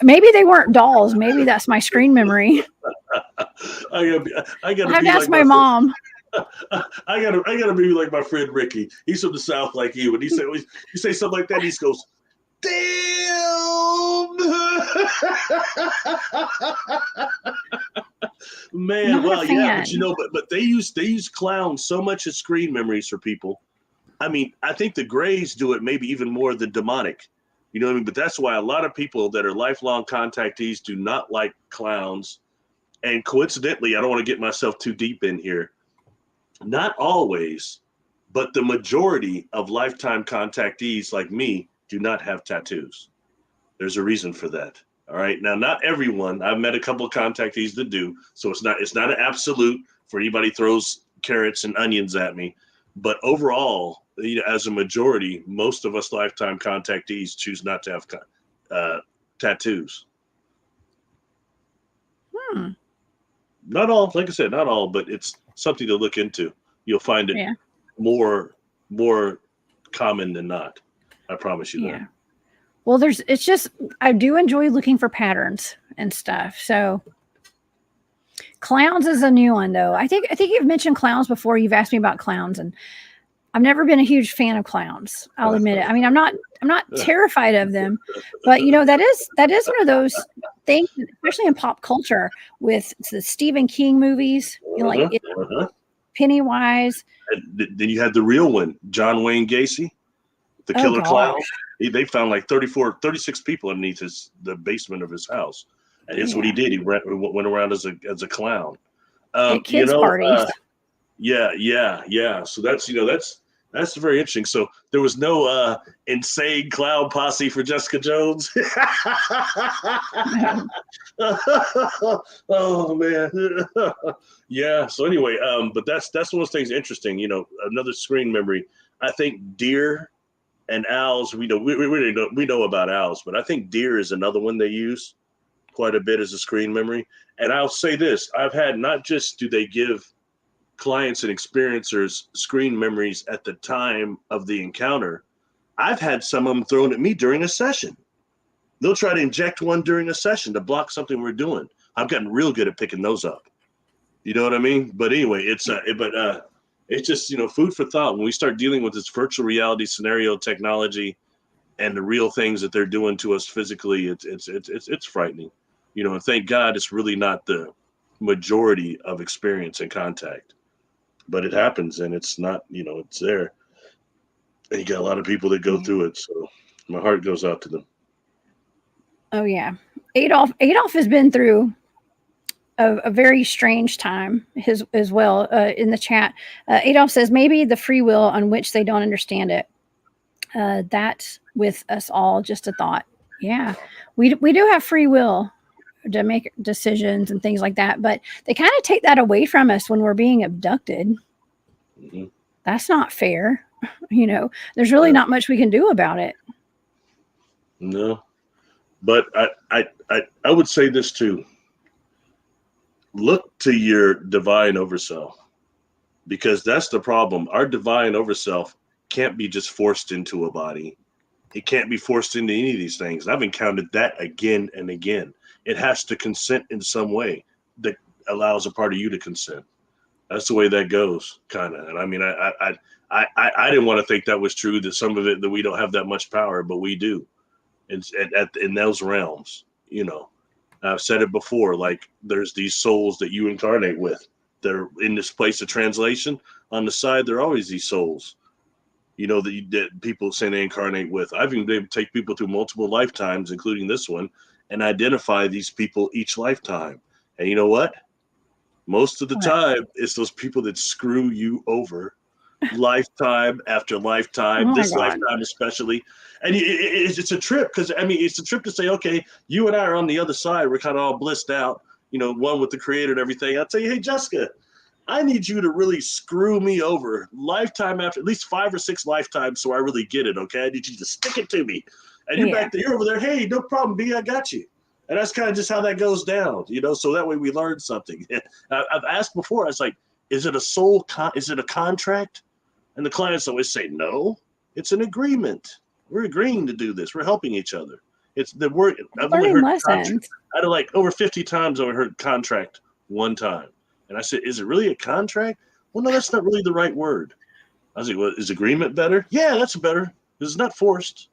Speaker 1: maybe they weren't dolls. Maybe that's my screen memory.
Speaker 2: I gotta
Speaker 1: have to ask my mom.
Speaker 2: I gotta be like my friend Ricky. He's from the South, like you. And you say something like that, he goes, "Damn, man!" Well, yeah, but they use clowns so much as screen memories for people. I mean, I think the Greys do it maybe even more than demonic. You know what I mean? But that's why a lot of people that are lifelong contactees do not like clowns. And coincidentally, I don't want to get myself too deep in here. Not always, but the majority of lifetime contactees like me do not have tattoos. There's a reason for that. All right. Now, not everyone. I've met a couple of contactees that do. So it's not an absolute for anybody throws carrots and onions at me. But overall, as a majority, most of us lifetime contactees choose not to have tattoos. Not all, like I said, not all, but it's something to look into. You'll find it more common than not. I promise you that.
Speaker 1: Well, it's just, I do enjoy looking for patterns and stuff. So clowns is a new one though. I think you've mentioned clowns before. You've asked me about clowns, and I've never been a huge fan of clowns. I'll admit it. I mean, I'm not terrified of them, but that is one of those things, especially in pop culture with the Stephen King movies, like Pennywise.
Speaker 2: And then you had the real one, John Wayne Gacy, the killer clown. They found like 36 people underneath the basement of his house, and here's what he did. He went around as a clown.
Speaker 1: At kids parties.
Speaker 2: So that's very interesting. So there was no insane clown posse for Jessica Jones. Oh man. Yeah. So anyway, but that's one of those things interesting. Another screen memory. I think deer and owls. We know about owls, but I think deer is another one they use quite a bit as a screen memory. And I'll say this: I've had, not just do they give clients and experiencers screen memories at the time of the encounter, I've had some of them thrown at me during a session. They'll try to inject one during a session to block something we're doing. I've gotten real good at picking those up. You know what I mean? But anyway, it's just, food for thought when we start dealing with this virtual reality scenario technology and the real things that they're doing to us physically. It's frightening, and thank God it's really not the majority of experience and contact. But it happens, and it's not, it's there. And you got a lot of people that go through it. So my heart goes out to them.
Speaker 1: Oh, yeah. Adolf has been through a very strange time as well in the chat. Adolf says, maybe the free will on which they don't understand it. That with us all, just a thought. Yeah, we do have free will to make decisions and things like that, but they kind of take that away from us when we're being abducted. Mm-hmm. That's not fair. There's really not much we can do about it.
Speaker 2: No, but I would say this too. Look to your divine overself, because that's the problem. Our divine overself can't be just forced into a body. It can't be forced into any of these things. I've encountered that again and again. It has to consent in some way that allows a part of you to consent. That's the way that goes, kind of. And I mean, I didn't want to think that was true, that some of it, that we don't have that much power, but we do. In those realms, I've said it before, like there's these souls that you incarnate with that are in this place of translation. On the side, there are always these souls, that people say they incarnate with. I've even been able to take people through multiple lifetimes, including this one, and identify these people each lifetime. And you know what? Most of the time, it's those people that screw you over lifetime after lifetime, lifetime especially. And it's a trip, because, it's a trip to say, okay, you and I are on the other side. We're kind of all blissed out, one with the creator and everything. I'll tell you, hey, Jessica, I need you to really screw me over lifetime after at least 5 or 6 lifetimes so I really get it, okay? I need you to stick it to me. And you're back there, you're over there, hey, no problem, B, I got you. And that's kind of just how that goes down, so that way we learn something. I've asked before, I was like, is it is it a contract? And the clients always say, no, it's an agreement. We're agreeing to do this. We're helping each other. It's the word. I've only heard contract. I had like over 50 times I've heard contract one time. And I said, is it really a contract? Well, no, that's not really the right word. I was like, well, is agreement better? Yeah, that's better. It's not forced.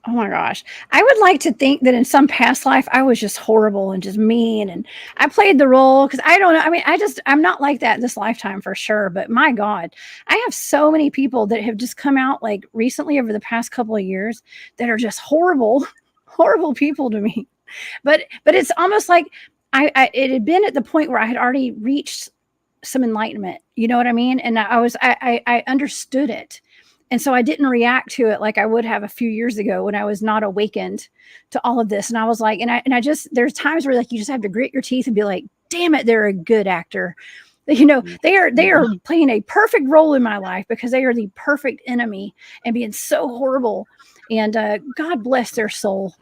Speaker 1: Oh my gosh. I would like to think that in some past life, I was just horrible and just mean. And I played the role because I don't know. I'm not like that this lifetime for sure. But my God, I have so many people that have just come out like recently over the past couple of years that are just horrible, horrible people to me. But it's almost like it had been at the point where I had already reached some enlightenment. You know what I mean? And I understood it. And so I didn't react to it like I would have a few years ago when I was not awakened to all of this. And I was like, and I just, there's times where like, you just have to grit your teeth and be like, damn it, they're a good actor. You know, they are playing a perfect role in my life because they are the perfect enemy and being so horrible. And God bless their soul.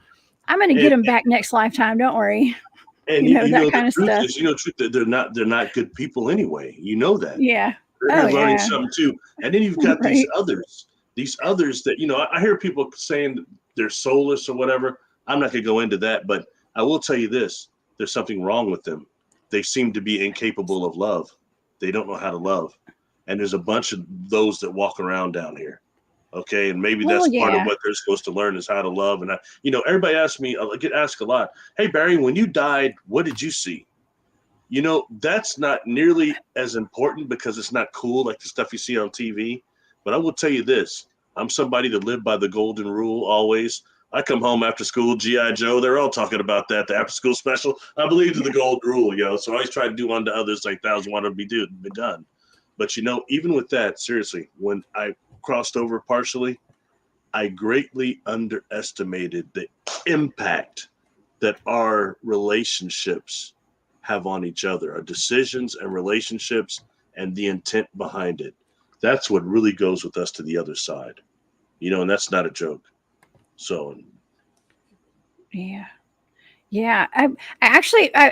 Speaker 1: I'm going to get them back next lifetime. Don't worry.
Speaker 2: And
Speaker 1: You know, that
Speaker 2: the
Speaker 1: kind of
Speaker 2: truth
Speaker 1: stuff.
Speaker 2: is, truth that they're not good people anyway. You know that.
Speaker 1: Yeah.
Speaker 2: They're learning something too. And then you've got
Speaker 1: Right.
Speaker 2: these others that, I hear people saying they're soulless or whatever. I'm not going to go into that, but I will tell you this. There's something wrong with them. They seem to be incapable of love. They don't know how to love. And there's a bunch of those that walk around down here. Okay. And maybe that's part of what they're supposed to learn is how to love. And everybody asks me, I get asked a lot, hey, Barry, when you died, what did you see? That's not nearly as important because it's not cool like the stuff you see on TV. But I will tell you this. I'm somebody that lived by the golden rule always. I come home after school, G.I. Joe, they're all talking about that, the after school special. I believe in the golden rule, so I always try to do unto others like thousands want to be done. But, even with that, seriously, when I crossed over partially, I greatly underestimated the impact that our relationships have on each other, our decisions and relationships and the intent behind it. That's what really goes with us to the other side, and that's not a joke. So,
Speaker 1: yeah. I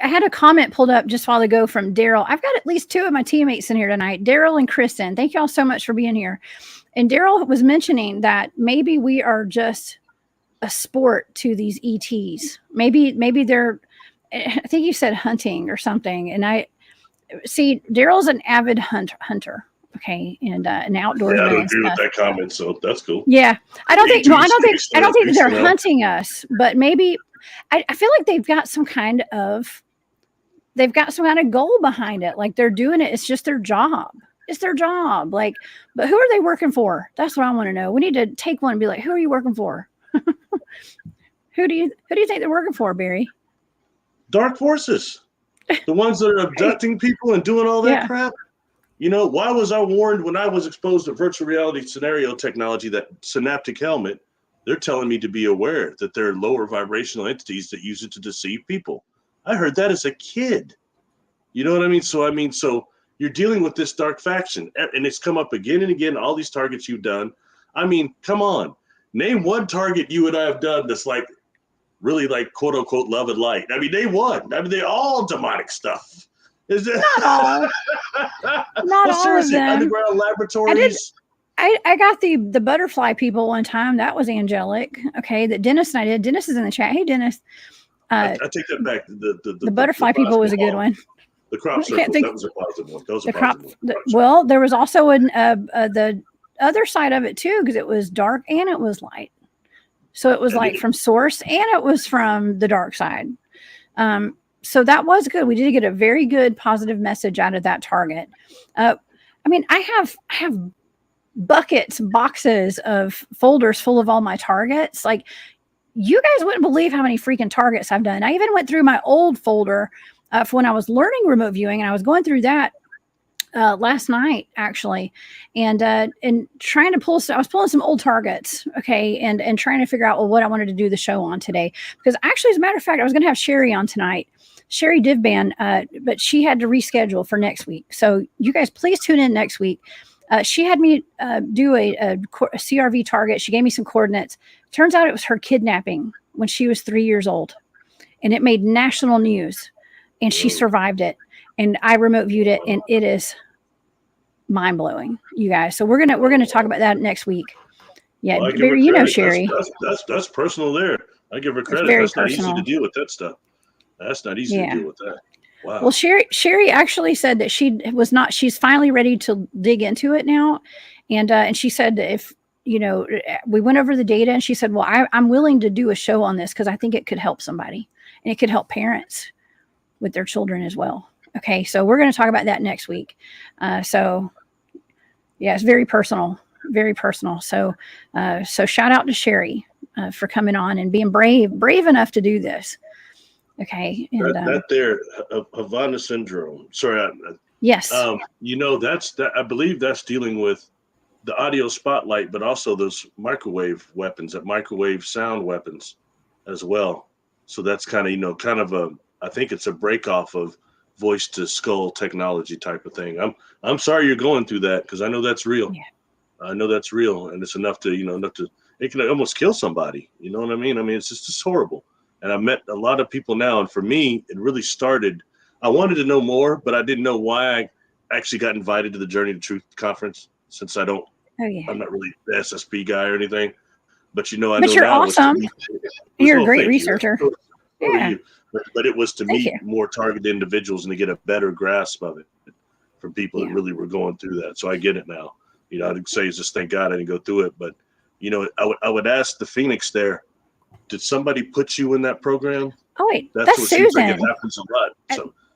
Speaker 1: had a comment pulled up just a while ago from Daryl. I've got at least two of my teammates in here tonight, Daryl and Kristen. Thank you all so much for being here. And Daryl was mentioning that maybe we are just a sport to these ETs. Maybe they're, I think you said hunting or something. And I see Daryl's an avid hunter. Okay. And an outdoors man.
Speaker 2: I don't agree with that comment. So that's cool.
Speaker 1: Yeah. I don't think they're hunting us, but maybe I feel like they've got some kind of goal behind it. Like they're doing it. It's just their job. It's their job. Like, but who are they working for? That's what I want to know. We need to take one and be like, who are you working for? Who do you think they're working for, Barry?
Speaker 2: Dark forces. The ones that are abducting people and doing all that crap. Why was I warned when I was exposed to virtual reality scenario technology, that synaptic helmet? They're telling me to be aware that there are lower vibrational entities that use it to deceive people. I heard that as a kid. You know what I mean? So you're dealing with this dark faction, and it's come up again and again, all these targets you've done. I mean, come on. Name one target you and I have done that's like really like quote unquote love and light. I mean, name one. I mean, they're all demonic stuff. Is it?
Speaker 1: Not all. Not all of them.
Speaker 2: Underground laboratories.
Speaker 1: I got the butterfly people one time. That was angelic. Okay, that Dennis and I did. Dennis is in the chat. Hey, Dennis.
Speaker 2: I take that back.
Speaker 1: The butterfly people was a good one.
Speaker 2: The crop circles, that was a positive one. That was a positive one.
Speaker 1: Well, there was also the other side of it too, because it was dark and it was light. So it was like from source and it was from the dark side. So that was good. We did get a very good positive message out of that target. I mean, I have buckets, boxes of folders full of all my targets. Like, you guys wouldn't believe how many freaking targets I've done. I even went through my old folder for when I was learning remote viewing, and I was going through that last night actually, and trying to pull. I was pulling some old targets, okay, and trying to figure out what I wanted to do the show on today. Because actually, as a matter of fact, I was going to have Sherry on tonight. Sherry Divban, but she had to reschedule for next week. So you guys, please tune in next week. She had me do a CRV target. She gave me some coordinates. Turns out it was her kidnapping when she was 3 years old, and it made national news, and she survived it. And I remote viewed it, and it is mind blowing, you guys. So we're gonna talk about that next week. Yeah,
Speaker 2: well,
Speaker 1: Barry, Sherry.
Speaker 2: That's personal there. I give her credit. That's not easy to deal with that stuff. That's not easy to deal with that. Wow. Well,
Speaker 1: Sherry actually said that she's finally ready to dig into it now. And she said if, we went over the data, and she said, well, I'm willing to do a show on this because I think it could help somebody, and it could help parents with their children as well. Okay. So we're going to talk about that next week. So yeah, it's very personal, very personal. So shout out to Sherry for coming on and being brave enough to do this. Okay. And
Speaker 2: that there, Havana syndrome. Sorry.
Speaker 1: Yes.
Speaker 2: I believe that's dealing with the audio spotlight, but also those microwave weapons, that microwave sound weapons as well. So that's kind of I think it's a break off of voice to skull technology type of thing. I'm sorry you're going through that, because I know that's real.
Speaker 1: Yeah.
Speaker 2: I know that's real, and it's enough to it can almost kill somebody. You know what I mean? I mean, it's just horrible. And I met a lot of people now, and for me, it really started. I wanted to know more, but I didn't know why I actually got invited to the Journey to Truth conference, since I'm
Speaker 1: Oh yeah.
Speaker 2: not really the SSP guy or anything. But I
Speaker 1: But
Speaker 2: know
Speaker 1: you're
Speaker 2: now
Speaker 1: awesome. You're a great
Speaker 2: thank
Speaker 1: researcher.
Speaker 2: You. So are
Speaker 1: Yeah.
Speaker 2: you. But it was to
Speaker 1: Thank
Speaker 2: meet
Speaker 1: you.
Speaker 2: more targeted individuals and to get a better grasp of it from people that
Speaker 1: Yeah.
Speaker 2: really were going through that. So I get it now. I'd say it's just thank God I didn't go through it. But I would ask the Phoenix there, did somebody put you in that program?
Speaker 1: Oh wait,
Speaker 2: That's
Speaker 1: that's
Speaker 2: what seems like
Speaker 1: Susan.
Speaker 2: it happens a lot.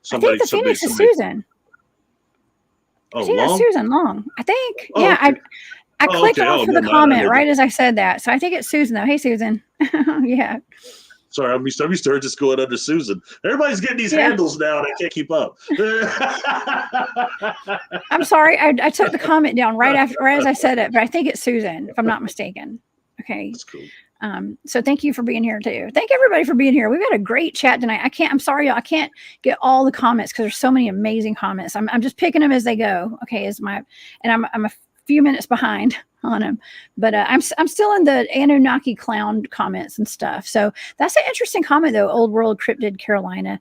Speaker 2: So
Speaker 1: I think the Phoenix is Susan.
Speaker 2: Oh,
Speaker 1: I think that's
Speaker 2: Long?
Speaker 1: Susan Long. I think.
Speaker 2: Oh,
Speaker 1: Yeah,
Speaker 2: okay.
Speaker 1: I clicked
Speaker 2: okay.
Speaker 1: off
Speaker 2: Oh,
Speaker 1: for the
Speaker 2: never mind. I
Speaker 1: comment
Speaker 2: know
Speaker 1: right
Speaker 2: that.
Speaker 1: as I said that. So I think it's Susan though. Hey Susan. Yeah.
Speaker 2: Sorry, I'm used to just going under Susan. Everybody's getting these
Speaker 1: Yeah.
Speaker 2: handles now, and I can't keep up.
Speaker 1: I'm sorry. I took the comment down right as I said it, but I think it's Susan, if I'm not mistaken. Okay.
Speaker 2: That's cool.
Speaker 1: So thank you for being here too. Thank everybody for being here. We've had a great chat tonight. I'm sorry, y'all, I can't get all the comments because there's so many amazing comments. I'm just picking them as they go. Okay. And I'm a few minutes behind on them, but I'm still in the Anunnaki clown comments and stuff. So that's an interesting comment though. Old World Cryptid Carolina.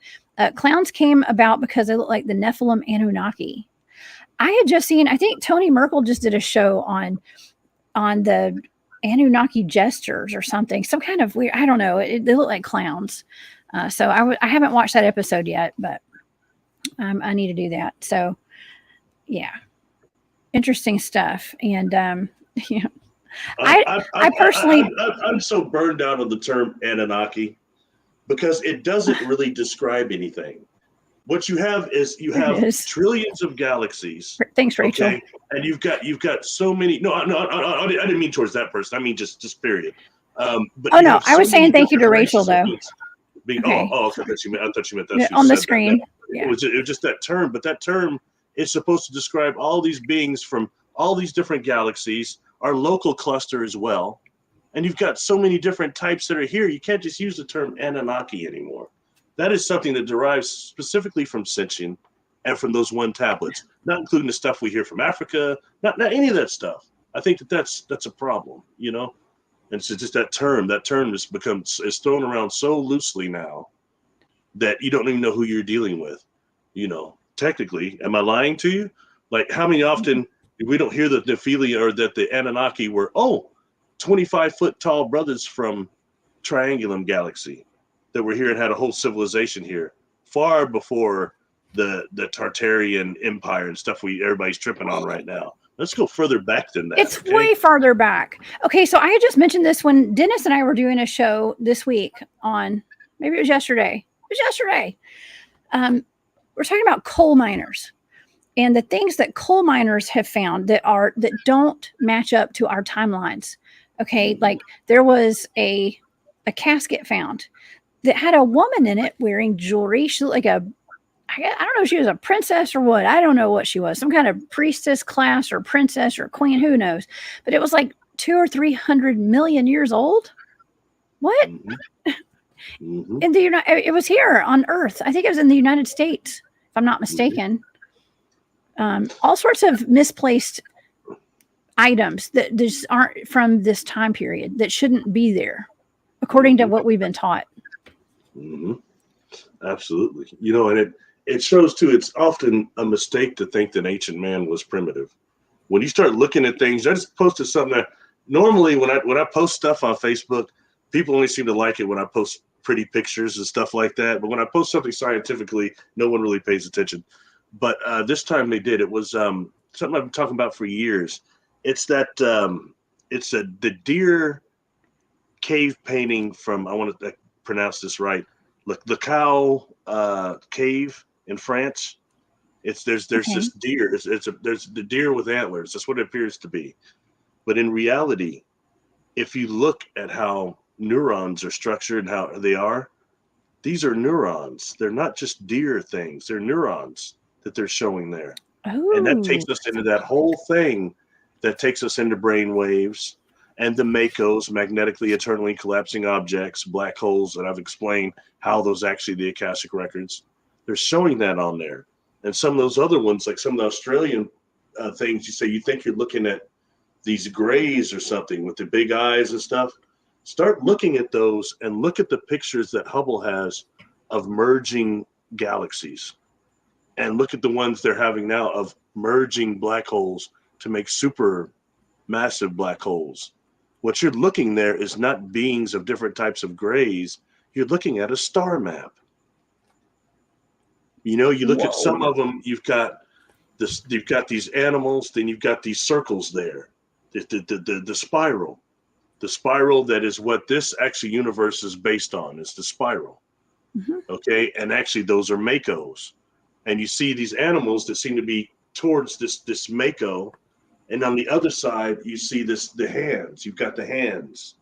Speaker 1: Clowns came about because they look like the Nephilim Anunnaki. I had just seen, I think Tony Merkel just did a show on the Anunnaki gestures or something, some kind of weird, I don't know. They look like clowns. So I haven't watched that episode yet, but I need to do that. So yeah, interesting stuff. And yeah, I personally,
Speaker 2: I'm so burned out on the term Anunnaki because it doesn't really describe anything. What you have is trillions of galaxies.
Speaker 1: Thanks, Rachel.
Speaker 2: Okay? And you've got so many. No, I didn't mean towards that person. I mean just period. But
Speaker 1: I was saying thank you to Rachel though.
Speaker 2: Okay. Okay. I thought you meant that.
Speaker 1: On the screen.
Speaker 2: Yeah. It was just that term, but that term is supposed to describe all these beings from all these different galaxies, our local cluster as well. And you've got so many different types that are here. You can't just use the term Anunnaki anymore. That is something that derives specifically from Sitchin and from those one tablets, not including the stuff we hear from Africa, not any of that stuff. I think that's a problem, And so just that term is thrown around so loosely now that you don't even know who you're dealing with. Technically, am I lying to you? Like how many often we don't hear that the Nephilim or that the Anunnaki were 25-foot tall brothers from Triangulum Galaxy that were here and had a whole civilization here far before the Tartarian Empire and stuff everybody's tripping on right now. Let's go further back than that.
Speaker 1: It's way farther back. Okay, so I had just mentioned this when Dennis and I were doing a show this week on, maybe it was yesterday. We're talking about coal miners and the things that coal miners have found that don't match up to our timelines. Okay, like there was a casket found that had a woman in it wearing jewelry. She looked like I don't know if she was a princess or what. I don't know what she was. Some kind of priestess class or princess or queen, who knows? But it was like 200 or 300 million years old. What?
Speaker 2: Mm-hmm.
Speaker 1: It was here on Earth. I think it was in the United States, if I'm not mistaken. All sorts of misplaced anions that just aren't from this time period that shouldn't be there, according to what we've been taught.
Speaker 2: Mm-hmm. Absolutely. And it shows too, it's often a mistake to think that ancient man was primitive. When you start looking at things, I just posted something that normally when I post stuff on Facebook, people only seem to like it when I post pretty pictures and stuff like that. But when I post something scientifically, no one really pays attention. But this time they did. It was something I've been talking about for years. It's that the deer cave painting from, I want to pronounce this right, the cow cave in France. There's this deer. There's the deer with antlers. That's what it appears to be. But in reality, if you look at how neurons are structured and how they are, these are neurons. They're not just deer things. They're neurons that they're showing there.
Speaker 1: Oh.
Speaker 2: And that takes us into that whole thing that takes us into brain waves and the MACOs, magnetically eternally collapsing objects, black holes, and I've explained how those actually the Akashic records. They're showing that on there. And some of those other ones, like some of the Australian things, you think you're looking at these grays or something with the big eyes and stuff. Start looking at those and look at the pictures that Hubble has of merging galaxies. And look at the ones they're having now of merging black holes to make super massive black holes. What you're looking there is not beings of different types of grays. You're looking at a star map. You know, you look at some of them, you've got these animals, then you've got these circles there. The spiral. The spiral that is what this actually universe is based on, is the spiral. Mm-hmm. Okay, and actually those are Makos. And you see these animals that seem to be towards this Mako, and on the other side you see the hands. You've got the hands.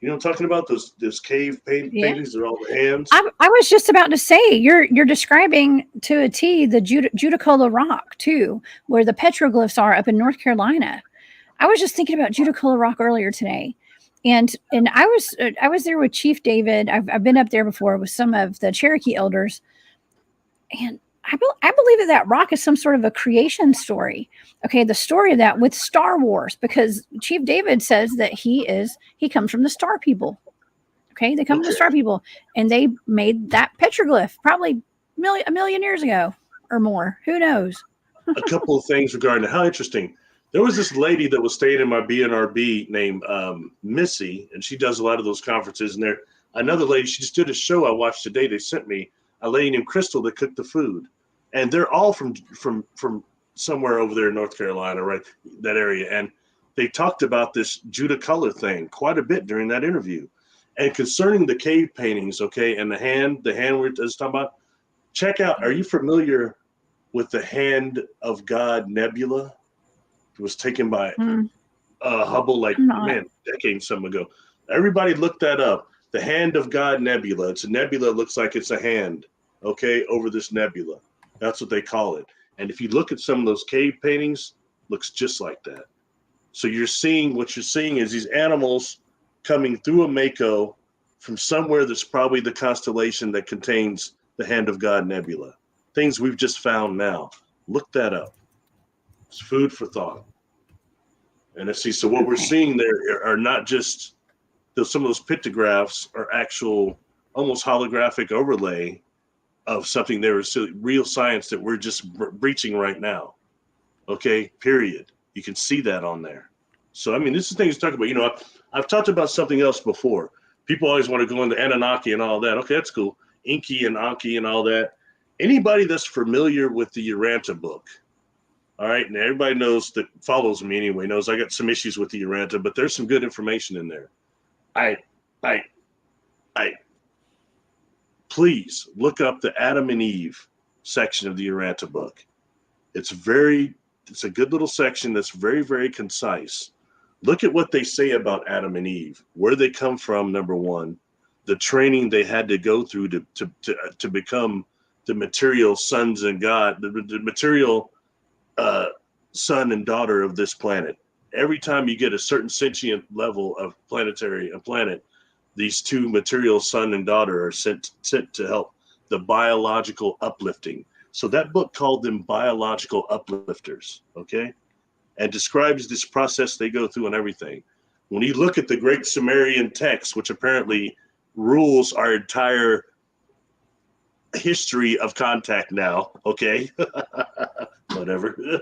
Speaker 2: You know what I'm talking about? Those cave paintings are all the hands.
Speaker 1: I was just about to say you're describing to a T the Judaculla Rock too, where the petroglyphs are up in North Carolina. I was just thinking about Judaculla Rock earlier today, and I was there with Chief David. I've been up there before with some of the Cherokee elders, and I believe that rock is some sort of a creation story. Okay, the story of that with Star Wars, because Chief David says that he comes from the Star People. Okay, they come from the Star People, and they made that petroglyph probably a million years ago or more. Who knows?
Speaker 2: A couple of things regarding how interesting. There was this lady that was staying in my BNRB named Missy, and she does a lot of those conferences. And there, another lady, she just did a show I watched today. They sent me a lady named Crystal that cooked the food, and they're all from somewhere over there in North Carolina, right, that area. And they talked about this Judaculla thing quite a bit during that interview. And concerning the cave paintings, okay, and the hand we're just talking about, check out. Are you familiar with the Hand of God Nebula? It was taken by Hubble, decades some ago. Everybody look that up. The Hand of God Nebula. It's a nebula. Looks like it's a hand, okay, over this nebula. That's what they call it. And if you look at some of those cave paintings, looks just like that. So what you're seeing is these animals coming through a Mako from somewhere that's probably the constellation that contains the Hand of God Nebula. Things we've just found now. Look that up. It's food for thought. And let's see. So what we're seeing there are not just some of those pictographs are actual, almost holographic overlay of something there is real science that we're just breaching right now. Okay, period. You can see that on there. So, I mean, this is things to talk about. You know, I've talked about something else before. People always want to go into Anunnaki and all that. Okay, that's cool. Inky and Anki and all that. Anybody that's familiar with the Urantia book, all right, and everybody knows that follows me anyway, knows I got some issues with the Urantia, but there's some good information in there. Please look up the Adam and Eve section of the Urantia book. It's a good little section that's very, very concise. Look at what they say about Adam and Eve, where they come from, number one, the training they had to go through to become the material sons and God, the material son and daughter of this planet. Every time you get a certain sentient level of planet, these two material son and daughter are sent to help the biological uplifting. So that book called them biological uplifters, okay? And describes this process they go through and everything. When you look at the Great Sumerian text, which apparently rules our entire history of contact now, okay? Whatever.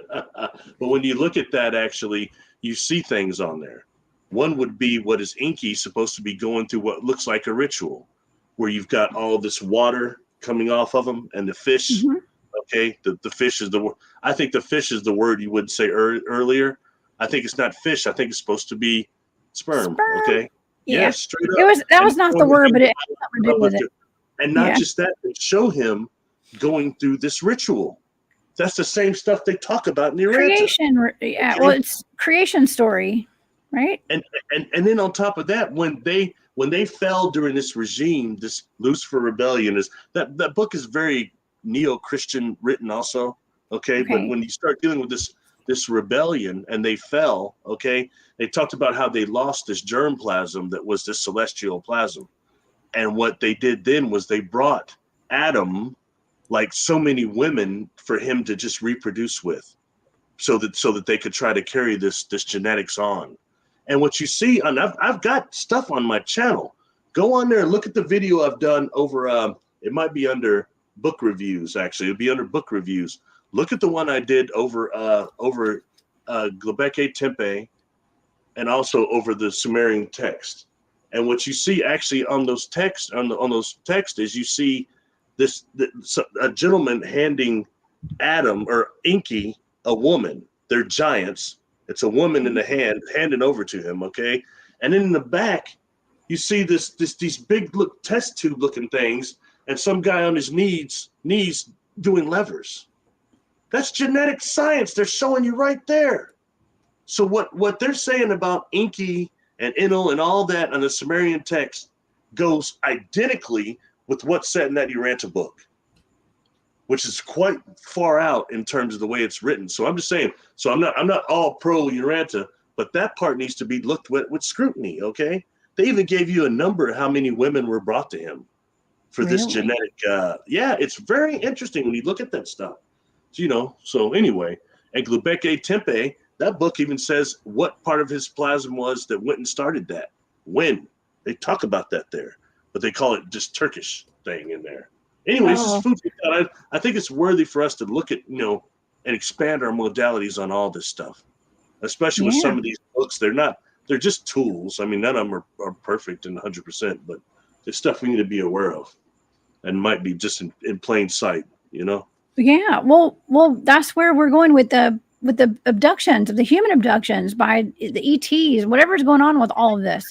Speaker 2: But when you look at that, actually, you see things on there. One would be what is Inky supposed to be going through what looks like a ritual, where you've got all this water coming off of them and the fish. Mm-hmm. Okay, the fish is the word. I think the fish is the word you would say earlier. I think it's not fish. I think it's supposed to be sperm. Okay.
Speaker 1: Yeah.
Speaker 2: Straight up.
Speaker 1: That was not the word, but it had something to do with it.
Speaker 2: And not just that, they show him going through this ritual. That's the same stuff they talk about in the
Speaker 1: creation. Yeah. Okay? Well, it's creation story, right?
Speaker 2: And then on top of that, when they fell during this regime, this Lucifer rebellion, that book is very neo-Christian written also, okay? But when you start dealing with this rebellion and they fell, okay, they talked about how they lost this germ plasm that was this celestial plasm. And what they did then was they brought Adam like so many women for him to just reproduce with, so that they could try to carry this genetics on. And what you see, and I've got stuff on my channel. Go on there and look at the video I've done over. It might be under book reviews. Actually, it'll be under book reviews. Look at the one I did over Göbekli Tepe, and also over the Sumerian text. And what you see actually on those texts, on those texts, is you see a gentleman handing Adam or Enki a woman. They're giants. It's a woman in the hand, handing over to him. Okay, and then in the back, you see these big test tube looking things, and some guy on his knees doing levers. That's genetic science. They're showing you right there. So what they're saying about Enki and Enlil and all that on the Sumerian text goes identically with what's said in that Uranta book, which is quite far out in terms of the way it's written. So I'm just saying, so I'm not all pro Uranta, but that part needs to be looked with scrutiny, okay? They even gave you a number of how many women were brought to him for this genetic, yeah, it's very interesting when you look at that stuff. So anyway, and Göbekli Tepe, that book even says what part of his plasm was that went and started that. When they talk about that there, but they call it just Turkish thing in there. Anyways, this is food for thought. I think it's worthy for us to look at, and expand our modalities on all this stuff, especially with some of these books. They're just tools. I mean, none of them are perfect and 100%, but there's stuff we need to be aware of and might be just in plain sight,
Speaker 1: Yeah. Well, that's where we're going with the abductions, the human abductions by the ETs, whatever's going on with all of this.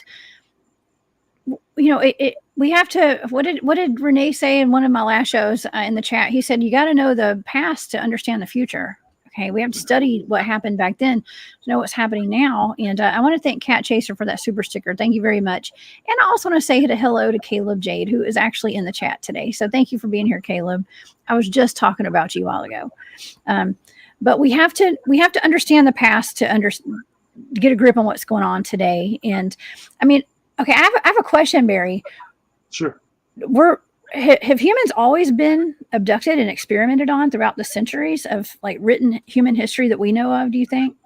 Speaker 1: We have to, what did Renee say in one of my last shows in the chat? He said, you got to know the past to understand the future. Okay. We have to study what happened back then to know what's happening now. And I want to thank Cat Chaser for that super sticker. Thank you very much. And I also want to say hello to Caleb Jade, who is actually in the chat today. So thank you for being here, Caleb. I was just talking about you a while ago. But we have to understand the past to get a grip on what's going on today. And I mean, okay, I have a question, Barry.
Speaker 2: Sure.
Speaker 1: Have humans always been abducted and experimented on throughout the centuries of like written human history that we know of, do you think?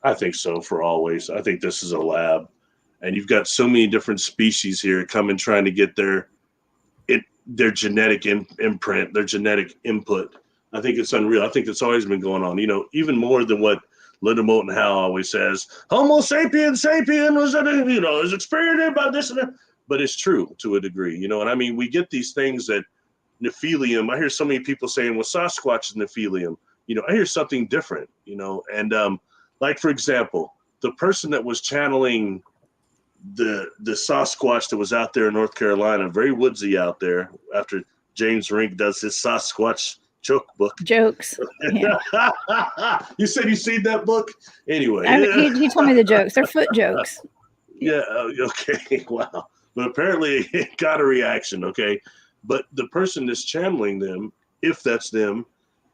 Speaker 2: I think so, for always. I think this is a lab, and you've got so many different species here coming trying to get their genetic imprint, their genetic input. I think it's unreal. I think it's always been going on, even more than what Linda Moulton Howe always says. Homo sapiens was, is experimented by this and that. But it's true to a degree, and I mean, we get these things that Nephilium. I hear so many people saying, well, Sasquatch is Nephilium. I hear something different, and like, for example, the person that was channeling the Sasquatch that was out there in North Carolina, very woodsy out there, after James Rink does his Sasquatch joke book.
Speaker 1: Jokes. Yeah.
Speaker 2: You said you seen that book? Anyway.
Speaker 1: He told me the jokes. They're foot jokes.
Speaker 2: Yeah. Okay. Wow. But apparently it got a reaction. Okay. But the person that's channeling them, if that's them,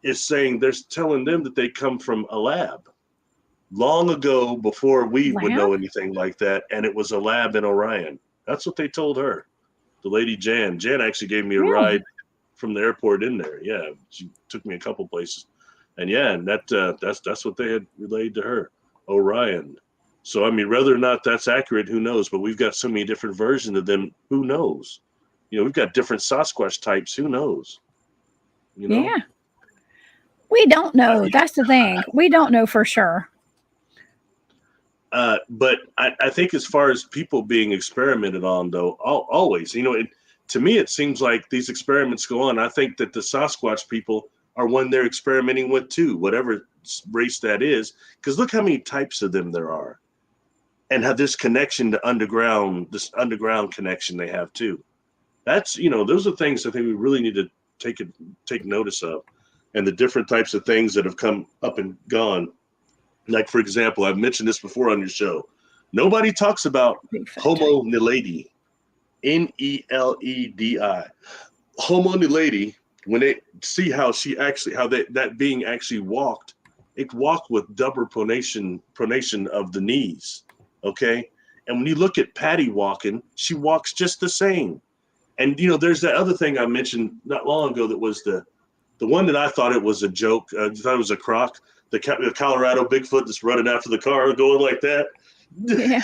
Speaker 2: is saying they're telling them that they come from a lab long ago, before we would know anything like that. And it was a lab in Orion. That's what they told her. The lady Jan. Jan actually gave me a ride from the airport in there. Yeah. She took me a couple places. And that's what they had relayed to her. Orion. So, I mean, whether or not that's accurate, who knows? But we've got so many different versions of them. Who knows? We've got different Sasquatch types. Who knows?
Speaker 1: Yeah. We don't know. That's the thing. We don't know for sure.
Speaker 2: But I think as far as people being experimented on, though, always, to me, it seems like these experiments go on. I think that the Sasquatch people are one they're experimenting with, too, whatever race that is. Because look how many types of them there are. And how this connection to this underground connection they have too. That's, those are things I think we really need to take notice of, and the different types of things that have come up and gone. Like, for example, I've mentioned this before on your show. Nobody talks about Homo naledi, Neledi. Homo naledi, when they see how that being actually walked, it walked with double pronation of the knees. Okay. And when you look at Patty walking, she walks just the same. And, there's that other thing I mentioned not long ago that was the The one that I thought it was a joke, I thought it was a croc. The Colorado Bigfoot that's running after the car, going like that.
Speaker 1: Yeah.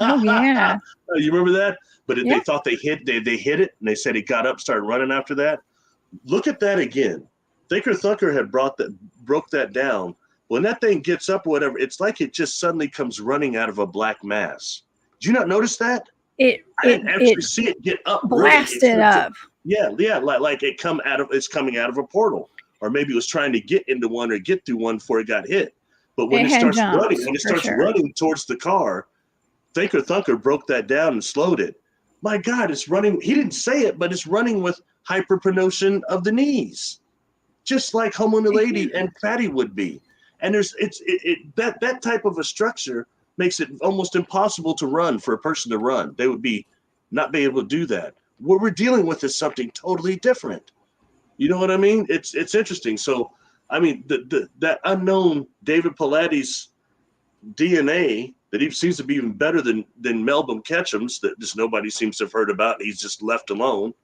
Speaker 1: Oh yeah.
Speaker 2: You remember that? But
Speaker 1: Yeah.
Speaker 2: they thought they hit it, and they said he got up, started running after that. Look at that again. Thinker Thunker had broke that down. When that thing gets up, whatever, it's like it just suddenly comes running out of a black mass. Did you not notice that? I didn't actually see it get up.
Speaker 1: Blasted really. Up.
Speaker 2: Yeah, like it's coming out of a portal, or maybe it was trying to get into one or get through one before it got hit. But when it starts running towards the car, Thinker Thunker broke that down and slowed it. My God, it's running. He didn't say it, but it's running with hyperpronation of the knees, just like Homo naledi and Fatty would be. And that type of a structure makes it almost impossible to run for a person to run. They would not be able to do that. What we're dealing with is something totally different. You know what I mean? It's interesting. So, I mean, that unknown David Pilates DNA that he seems to be even better than Melvin Ketchum's that just nobody seems to have heard about. And he's just left alone.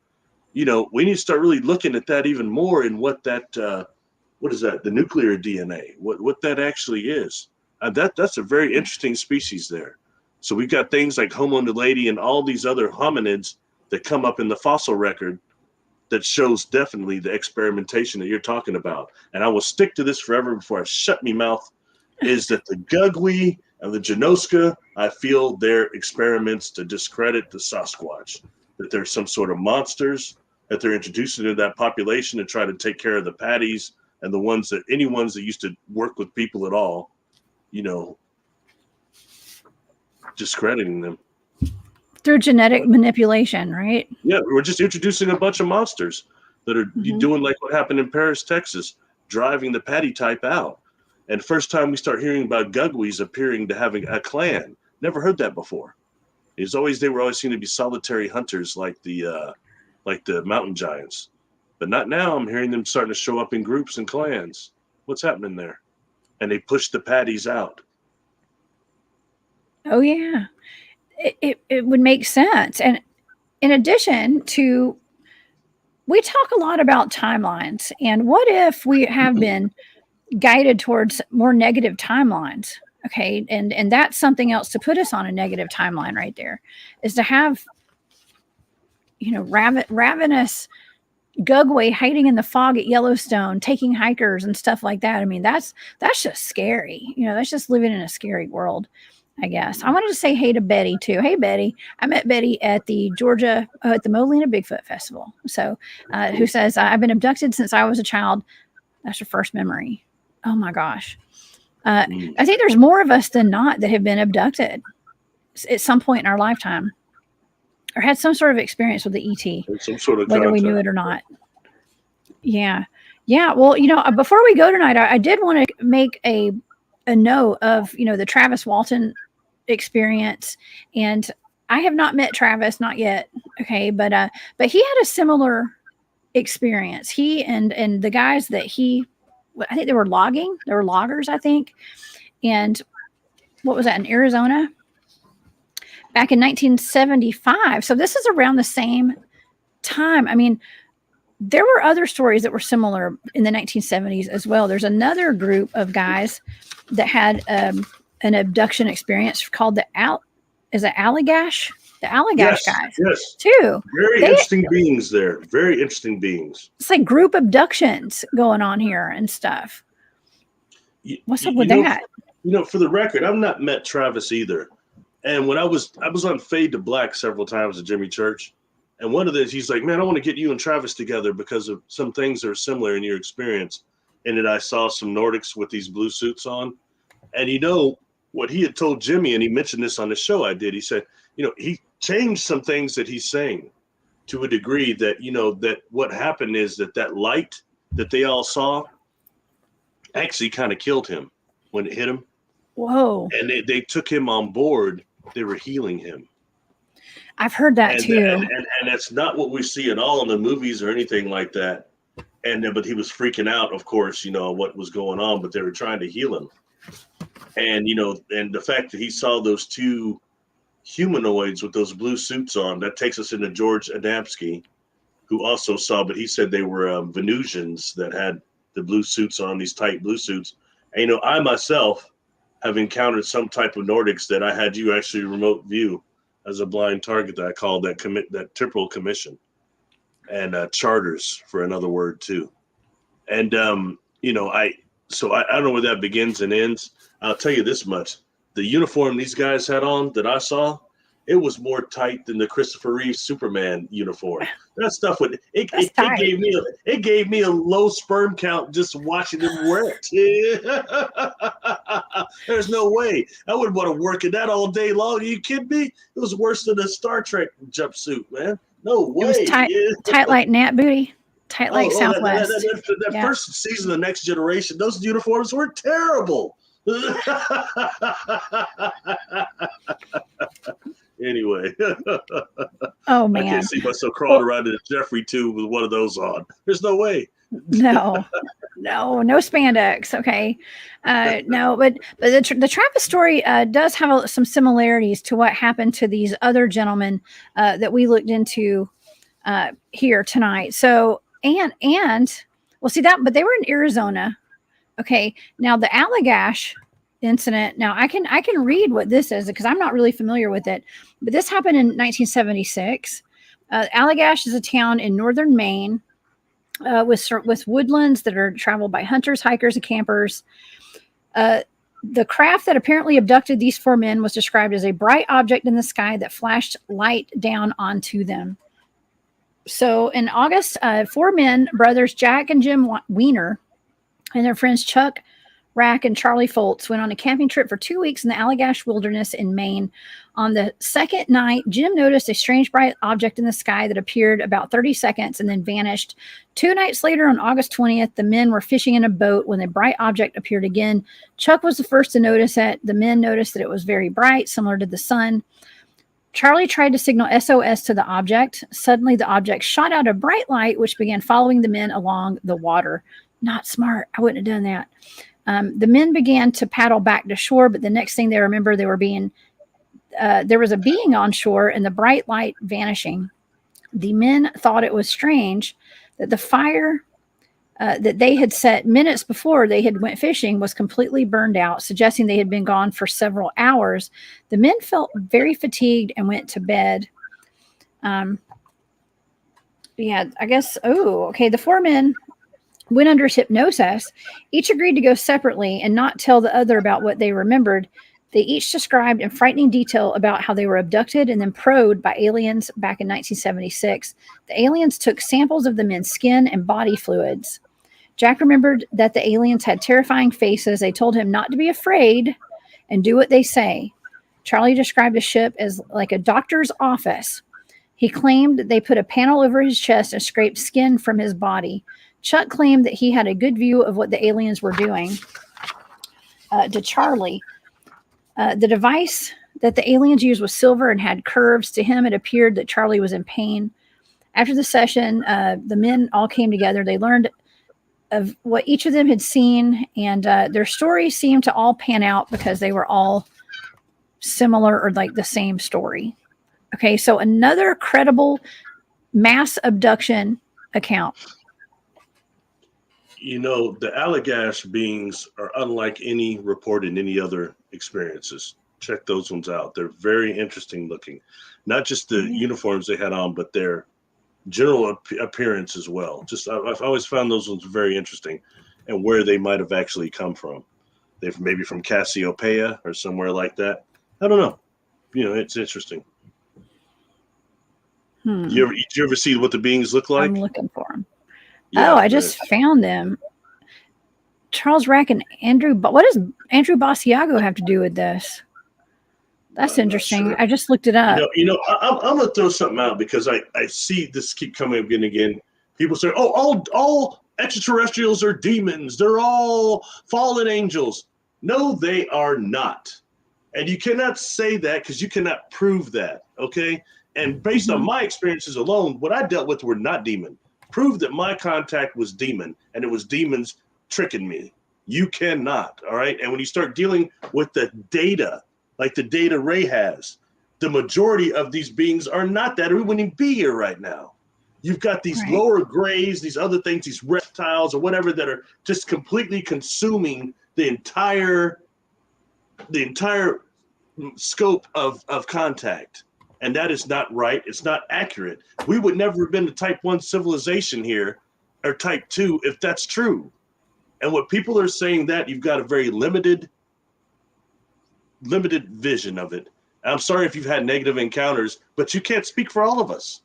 Speaker 2: You know, we need to start really looking at that even more and what that, what is that? The nuclear DNA, what that actually is. That's a very interesting species there. So we've got things like Homo naledi and all these other hominids that come up in the fossil record that shows definitely the experimentation that you're talking about. And I will stick to this forever before I shut my mouth, is that the Gugwe and the Janoska, I feel they're experiments to discredit the Sasquatch, that there's some sort of monsters that they're introducing to that population to try to take care of the patties and the ones that used to work with people at all, you know, discrediting them.
Speaker 1: Through genetic manipulation, right?
Speaker 2: Yeah, we're just introducing a bunch of monsters that are doing like what happened in Paris, Texas, driving the patty type out. And first time we start hearing about Gugwes appearing to having a clan. Never heard that before. They were always seen to be solitary hunters like the mountain giants. But not now. I'm hearing them starting to show up in groups and clans. What's happening there? And they push the patties out.
Speaker 1: Oh yeah. It would make sense. And in addition to, we talk a lot about timelines, and what if we have been guided towards more negative timelines? Okay. And that's something else to put us on a negative timeline right there, is to have, you know, ravenous Gugwe hiding in the fog at Yellowstone, taking hikers and stuff like that. I mean, that's just scary. You know, that's just living in a scary world, I guess. I wanted to say hey to Betty too. Hey, Betty. I met Betty at the at the Molina Bigfoot Festival. So, who says, I've been abducted since I was a child. That's her first memory. Oh my gosh. I think there's more of us than not that have been abducted at some point in our lifetime, or had some sort of experience with the ET,
Speaker 2: some sort of
Speaker 1: whether
Speaker 2: contact.
Speaker 1: we knew it or not. Yeah. Yeah. Well, you know, before we go tonight, I did want to make a note of, you know, the Travis Walton experience. And I have not met Travis, not yet. Okay. But he had a similar experience. He and the guys that I think they were logging. They were loggers, I think. And what was that, in Arizona? Back in 1975. So this is around the same time. I mean, there were other stories that were similar in the 1970s as well. There's another group of guys that had an abduction experience called the Allagash? The Allagash guys.
Speaker 2: Yes.
Speaker 1: Too.
Speaker 2: Very interesting beings there. Very interesting beings.
Speaker 1: It's like group abductions going on here and stuff. What's up with that?
Speaker 2: You know, for the record, I've not met Travis either. And when I was on Fade to Black several times at Jimmy Church, and one of those, he's like, man, I want to get you and Travis together because of some things that are similar in your experience. And then I saw some Nordics with these blue suits on. And you know, what he had told Jimmy, and he mentioned this on the show I did, he said, you know, he changed some things that he's saying to a degree that, you know, that what happened is that light that they all saw actually kind of killed him when it hit him.
Speaker 1: Whoa.
Speaker 2: And they took him on board. They were healing him.
Speaker 1: I've heard that too.
Speaker 2: And that's not what we see at all in the movies or anything like that. But he was freaking out, of course, you know, what was going on, but they were trying to heal him. And, you know, and the fact that he saw those two humanoids with those blue suits on, that takes us into George Adamski. who also saw, but he said they were Venusians that had the blue suits on, these tight blue suits. And, I myself have encountered some type of Nordics that I had you actually remote view as a blind target that I called that temporal commission, and charters for another word too. And, I don't know where that begins and ends. I'll tell you this much. The uniform these guys had on that I saw, it was more tight than the Christopher Reeve Superman uniform. That stuff it gave me a low sperm count just watching them wear it. There's no way I would want to work in that all day long. Are you kidding me? It was worse than a Star Trek jumpsuit, man. No way.
Speaker 1: It was tight like Nat Booty, tight like Southwest.
Speaker 2: That first season of Next Generation, those uniforms were terrible. Anyway.
Speaker 1: Oh man,
Speaker 2: I can't see myself crawling around in a Jeffrey tube with one of those on. There's no way.
Speaker 1: No spandex. Okay, no, but the Travis story does have some similarities to what happened to these other gentlemen that we looked into here tonight. So and well, see that, but they were in Arizona. Okay, now the Allagash incident. Now I can read what this is because I'm not really familiar with it, but this happened in 1976. Allagash is a town in northern Maine with woodlands that are traveled by hunters, hikers, and campers. The craft that apparently abducted these four men was described as a bright object in the sky that flashed light down onto them. So in August, four men, brothers Jack and Jim Wiener, and their friends Chuck Rack and Charlie Foltz went on a camping trip for 2 weeks in the Allagash Wilderness in Maine. On the second night, Jim noticed a strange bright object in the sky that appeared about 30 seconds and then vanished. 2 nights later, on August 20th, the men were fishing in a boat when the bright object appeared again. Chuck was the first to notice it. The men noticed that it was very bright, similar to the sun. Charlie tried to signal SOS to the object. Suddenly, the object shot out a bright light, which began following the men along the water. Not smart. I wouldn't have done that. The men began to paddle back to shore, but the next thing they remember, there was a being on shore and the bright light vanishing. The men thought it was strange that the fire that they had set minutes before they had went fishing was completely burned out, suggesting they had been gone for several hours. The men felt very fatigued and went to bed. I guess, the four men went under hypnosis. Each agreed to go separately and not tell the other about what they remembered. They each described in frightening detail about how they were abducted and then probed by aliens back in 1976. The aliens took samples of the men's skin and body fluids. Jack remembered that the aliens had terrifying faces. They told him not to be afraid and do what they say. Charlie described the ship as like a doctor's office. He claimed that they put a panel over his chest and scraped skin from his body. Chuck claimed that he had a good view of what the aliens were doing. To Charlie, the device that the aliens used was silver and had curves. To him, it appeared that Charlie was in pain. After the session, the men all came together. They learned of what each of them had seen, and their stories seemed to all pan out because they were all similar or like the same story. Okay, so another credible mass abduction account.
Speaker 2: The Allagash beings are unlike any reported in any other experiences. Check those ones out. They're very interesting looking. Not just the uniforms they had on, but their general appearance as well. I've always found those ones very interesting, and where they might have actually come from. They're maybe from Cassiopeia or somewhere like that. I don't know. It's interesting. Did you ever see what the beings look like?
Speaker 1: I'm looking for them. Yeah, I just found them. Charles Rack and Andrew. But what does Andrew Basiago have to do with this? That's interesting. Sure. I just looked it up.
Speaker 2: I'm going to throw something out because I see this keep coming up again. People say, all extraterrestrials are demons. They're all fallen angels. No, they are not. And you cannot say that because you cannot prove that. Okay. And based on my experiences alone, what I dealt with were not demon. Prove that my contact was demon and it was demons tricking me. You cannot. All right. And when you start dealing with the data, like the data Ray has, the majority of these beings are not that, or we wouldn't be here right now. You've got these
Speaker 1: Right.
Speaker 2: lower grays, these other things, these reptiles or whatever that are just completely consuming the entire scope of contact. And that is not right. It's not accurate. We would never have been a type 1 civilization here or type 2 if that's true. And what people are saying that you've got a very limited vision of it. I'm sorry if you've had negative encounters, but you can't speak for all of us.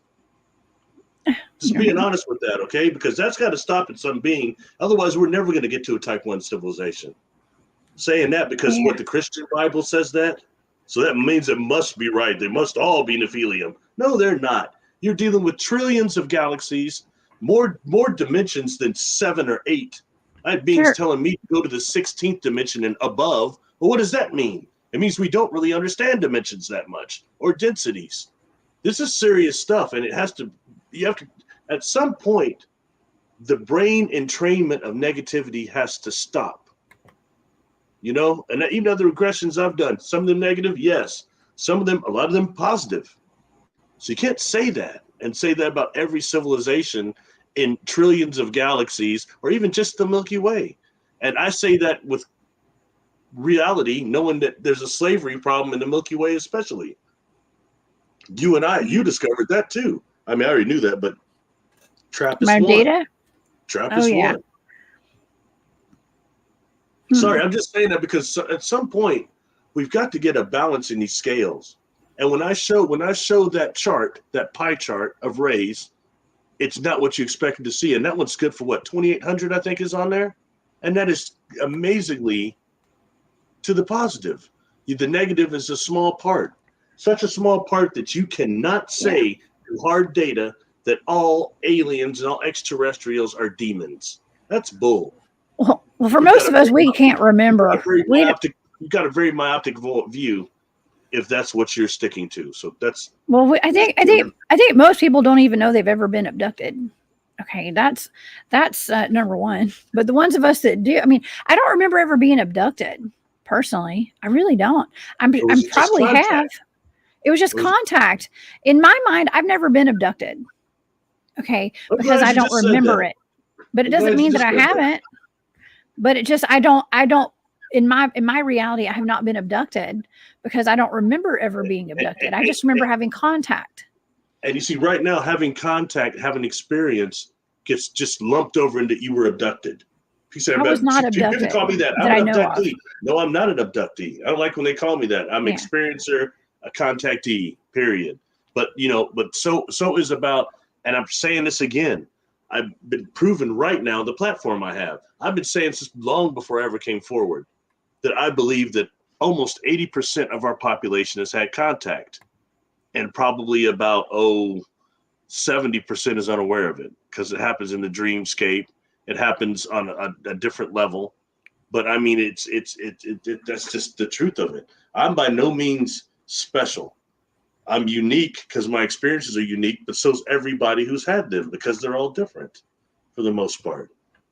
Speaker 2: Just being honest with that, okay? Because that's got to stop at some being. Otherwise, we're never going to get to a type 1 civilization. Saying that because what the Christian Bible says that, so that means it must be right. They must all be Nephilim. No, they're not. You're dealing with trillions of galaxies, more dimensions than 7 or 8. I had beings telling me to go to the 16th dimension and above. Well, what does that mean? It means we don't really understand dimensions that much or densities. This is serious stuff, and you have to, at some point, the brain entrainment of negativity has to stop. And even other regressions I've done, some of them negative, yes. Some of them, a lot of them positive. So you can't say that and say that about every civilization in trillions of galaxies or even just the Milky Way. And I say that with reality, knowing that there's a slavery problem in the Milky Way especially. You discovered that too. I mean, I already knew that, but TRAPPIST-1.
Speaker 1: Data?
Speaker 2: TRAPPIST-1. Sorry, I'm just saying that because at some point we've got to get a balance in these scales. And when I show that chart, that pie chart of rays, it's not what you expected to see. And that one's good for what, 2,800, I think, is on there. And that is amazingly to the positive. The negative is a small part, such a small part that you cannot say through hard data that all aliens and all extraterrestrials are demons. That's bull.
Speaker 1: Well, for most of us, we can't remember.
Speaker 2: You've got a very myopic view if that's what you're sticking to. So that's
Speaker 1: I think most people don't even know they've ever been abducted. Okay, that's number one. But the ones of us that do, I mean, I don't remember ever being abducted personally. I really don't. I'm probably have. It was just contact. In my mind, I've never been abducted. Okay, because I don't remember it. But it doesn't mean that I haven't. But it just I don't in my reality, I have not been abducted because I don't remember ever being abducted. I just remember having contact.
Speaker 2: And you see, right now, having contact, having experience gets just lumped over into you were abducted.
Speaker 1: He said, I was not abducted.
Speaker 2: People call me that. I'm an abductee. No, I'm not an abductee. I don't like when they call me that. I'm an experiencer, a contactee, period. But so is about, and I'm saying this again, I've been proven right now, the platform I have. I've been saying since long before I ever came forward that I believe that almost 80% of our population has had contact. And probably about 70% is unaware of it because it happens in the dreamscape. It happens on a different level. But I mean, it's that's just the truth of it. I'm by no means special. I'm unique because my experiences are unique, but so's everybody who's had them because they're all different for the most part.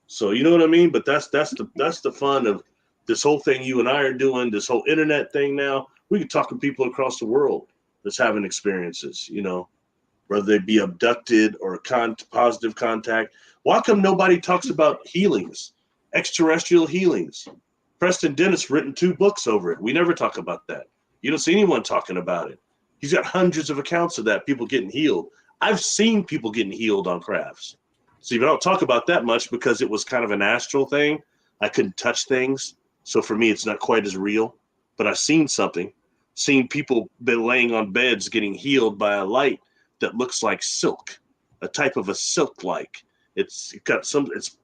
Speaker 2: So you know what I mean? But that's the fun of this whole thing you and I are doing, this whole internet thing now. We can talk to people across the world that's having experiences, whether they be abducted or positive contact. Why come nobody talks about healings, extraterrestrial healings? Preston Dennis written 2 books over it. We never talk about that. You don't see anyone talking about it. He's got hundreds of accounts of that, people getting healed. I've seen people getting healed on crafts. See, we don't talk about that much because it was kind of an astral thing. I couldn't touch things. So for me, it's not quite as real. But I've seen something. Seen people been laying on beds getting healed by a light that looks like silk, a type of a silk-like. It's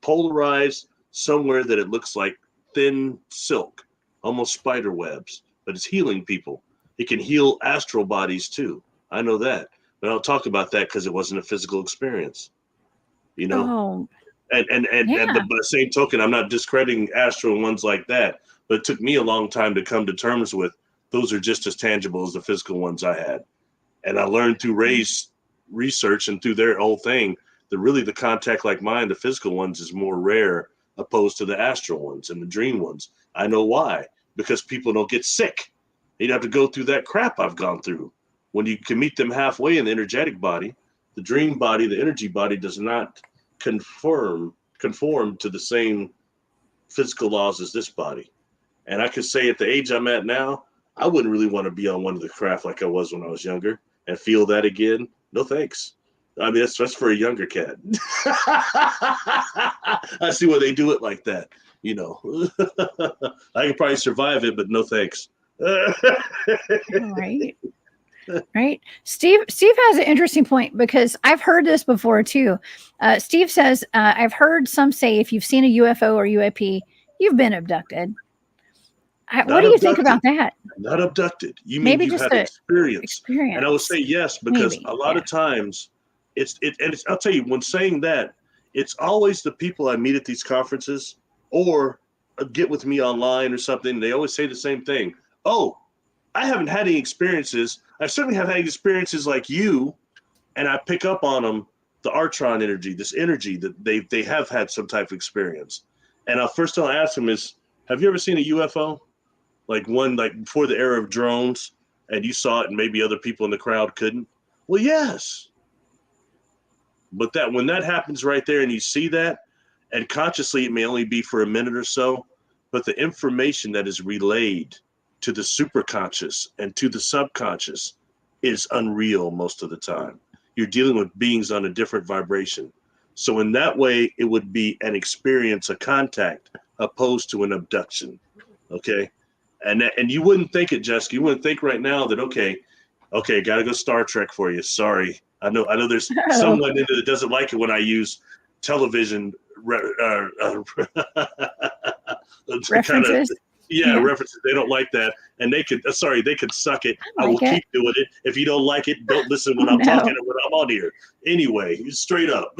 Speaker 2: polarized somewhere that it looks like thin silk, almost spider webs, but it's healing people. It can heal astral bodies too. I know that, but I don't talk about that because it wasn't a physical experience,
Speaker 1: Oh.
Speaker 2: And by the same token, I'm not discrediting astral ones like that, but it took me a long time to come to terms with those are just as tangible as the physical ones I had. And I learned through Ray's research and through their whole thing that really the contact like mine, the physical ones, is more rare opposed to the astral ones and the dream ones. I know why, because people don't get sick. You'd have to go through that crap I've gone through. When you can meet them halfway in the energetic body, The dream body, the energy body, does not conform to the same physical laws as this body. And I could say at the age I'm at now, I wouldn't really want to be on one of the craft like I was when I was younger and feel that again. No thanks. I mean, that's for a younger cat. I see why they do it like that. You know, I could probably survive it, but no thanks.
Speaker 1: Right. Right. Steve has an interesting point, because I've heard this before too. Steve says, I've heard some say if you've seen a UFO or UAP, you've been abducted. What do you think about that?
Speaker 2: Not abducted. You
Speaker 1: Maybe
Speaker 2: mean you've
Speaker 1: just
Speaker 2: had experience.
Speaker 1: experience.
Speaker 2: And I would say yes, because
Speaker 1: Maybe,
Speaker 2: a lot of times I'll tell you, when saying that, it's always the people I meet at these conferences or get with me online or something. They always say the same thing. Oh, I haven't had any experiences. I certainly have had experiences like you, and I pick up on them, the Artron energy, this energy that they have had some type of experience. And first thing I'll ask them is, have you ever seen a UFO? Like one, like before the era of drones, and you saw it and maybe other people in the crowd couldn't? Well, yes. But when that happens right there and you see that, and consciously it may only be for a minute or so, but the information that is relayed to the superconscious and to the subconscious is unreal most of the time. You're dealing with beings on a different vibration. So in that way, it would be an experience, a contact, opposed to an abduction. Okay. And you wouldn't think it, Jessica. You wouldn't think right now that, okay, gotta go Star Trek for you. Sorry. I know there's someone in there that doesn't like it when I use television
Speaker 1: references.
Speaker 2: References. They don't like that, and they could suck it. I will keep doing it. If you don't like it, don't listen when I'm talking or when I'm on here. Anyway, straight up.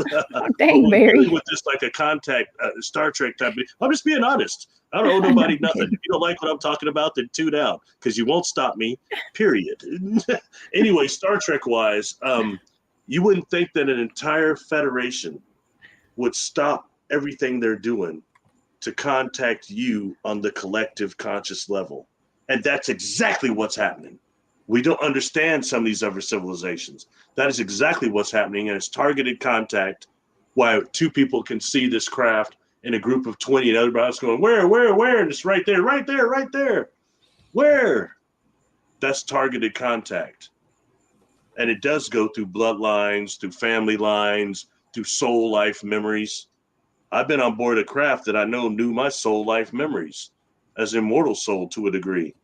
Speaker 1: Dang, Barry.
Speaker 2: With this like a contact Star Trek type. I'm just being honest. I don't owe nobody nothing. If you don't like what I'm talking about, then tune out, because you won't stop me. Period. Anyway, Star Trek wise, you wouldn't think that an entire federation would stop everything they're doing to contact you on the collective conscious level. And that's exactly what's happening. We don't understand some of these other civilizations. That is exactly what's happening. And it's targeted contact, while two people can see this craft in a group of 20 and everybody's going, where? And it's right there. Where? That's targeted contact. And it does go through bloodlines, through family lines, through soul life memories. I've been on board a craft that I know knew my soul life memories as immortal soul to a degree.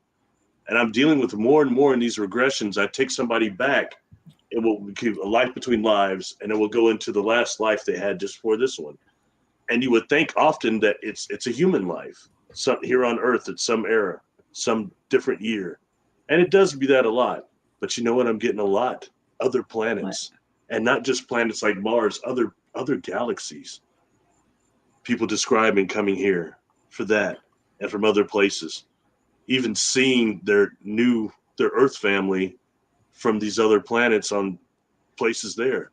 Speaker 2: And I'm dealing with more and more in these regressions. I take somebody back, it will give a life between lives, and it will go into the last life they had just for this one. And you would think often that it's a human life, here on Earth at some era, some different year. And it does be that a lot. But you know what? I'm getting a lot. Other planets. What? And not just planets like Mars, other galaxies. People describing coming here for that, and from other places, even seeing their Earth family from these other planets on places there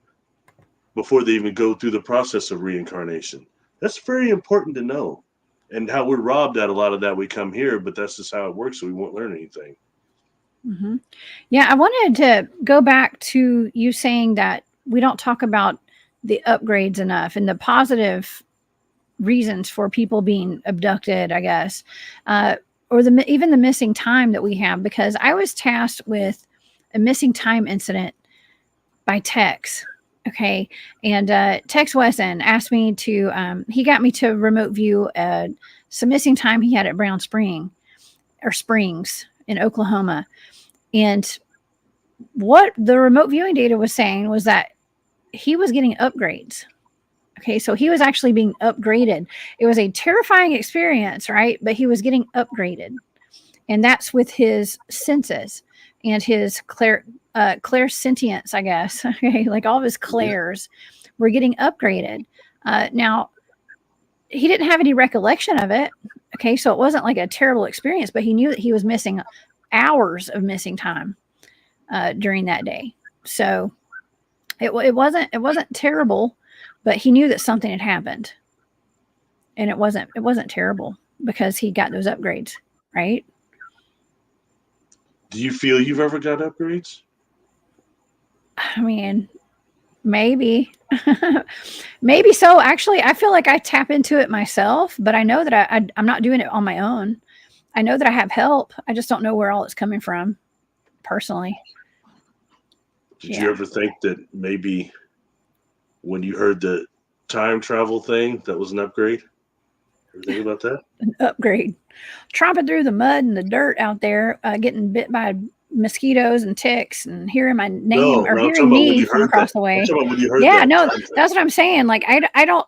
Speaker 2: before they even go through the process of reincarnation. That's very important to know, and how we're robbed at a lot of that. We come here, but that's just how it works. So we won't learn anything.
Speaker 1: Mm-hmm. Yeah, I wanted to go back to you saying that we don't talk about the upgrades enough and the positive reasons for people being abducted, I guess, or even the missing time that we have, because I was tasked with a missing time incident by Tex. Okay. And Tex Wesson asked me to, he got me to remote view some missing time he had at Brown Springs in Oklahoma. And what the remote viewing data was saying was that he was getting upgrades. Okay, so he was actually being upgraded. It was a terrifying experience, right? But he was getting upgraded. And that's with his senses and his clairsentience, I guess. Okay, like all of his clairs were getting upgraded. Now, he didn't have any recollection of it. Okay, so it wasn't like a terrible experience, but he knew that he was missing hours of missing time during that day. So it wasn't terrible. But he knew that something had happened, and it wasn't terrible because he got those upgrades, right?
Speaker 2: Do you feel you've ever got upgrades?
Speaker 1: I mean, Maybe. Maybe so. Actually, I feel like I tap into it myself, but I know that I'm not doing it on my own. I know that I have help. I just don't know where all it's coming from personally.
Speaker 2: Did you ever think that maybe when you heard the time travel thing, that was an upgrade? Ever think about that?
Speaker 1: An upgrade. Tromping through the mud and the dirt out there, getting bit by mosquitoes and ticks, and hearing my name or
Speaker 2: No, I'm talking
Speaker 1: hearing
Speaker 2: about when
Speaker 1: me
Speaker 2: you
Speaker 1: from
Speaker 2: heard that.
Speaker 1: across the
Speaker 2: I'm
Speaker 1: way.
Speaker 2: talking about when you heard
Speaker 1: Yeah,
Speaker 2: that
Speaker 1: no,
Speaker 2: time thing.
Speaker 1: that's what I'm saying. Like I don't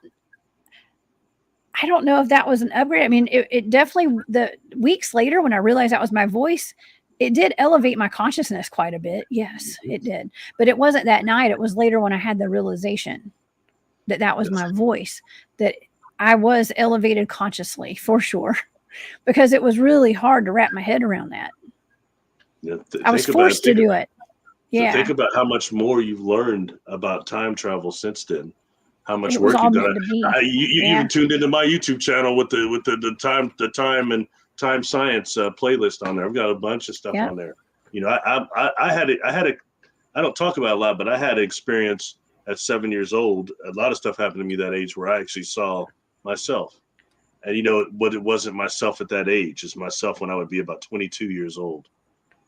Speaker 1: know if that was an upgrade. I mean, it definitely, the weeks later when I realized that was my voice, it did elevate my consciousness quite a bit. Yes, it did. But it wasn't that night. It was later when I had the realization that that was
Speaker 2: Yes.
Speaker 1: my voice, that I was elevated consciously for sure, because it was really hard to wrap my head around that.
Speaker 2: Yeah,
Speaker 1: I was
Speaker 2: think about it.
Speaker 1: forced to do it. Yeah,
Speaker 2: Think about how much more you've learned about time travel since then. How much
Speaker 1: it was
Speaker 2: work
Speaker 1: all
Speaker 2: you've done.
Speaker 1: meant to be.
Speaker 2: You
Speaker 1: Yeah,
Speaker 2: even tuned into my YouTube channel with the time and time science playlist on there. I've got a bunch of stuff
Speaker 1: yeah.
Speaker 2: on there. You know, I had I don't talk about it a lot, but I had an experience at 7 years old. A lot of stuff happened to me that age where I actually saw myself. And you know, but it wasn't myself at that age. It's myself when I would be about 22 years old.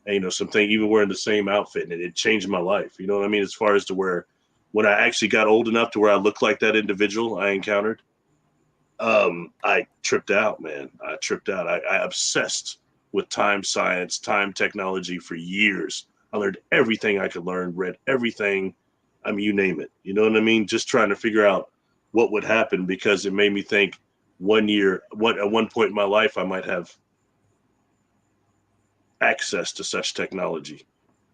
Speaker 2: And, you know, something even wearing the same outfit, and it changed my life. You know what I mean? As far as to where when I actually got old enough to where I looked like that individual I encountered, I tripped out, man. I tripped out. I obsessed with time science, time technology for years. I learned everything I could learn, read everything. I mean, you name it. You know what I mean? Just trying to figure out what would happen, because it made me think at one point in my life, I might have access to such technology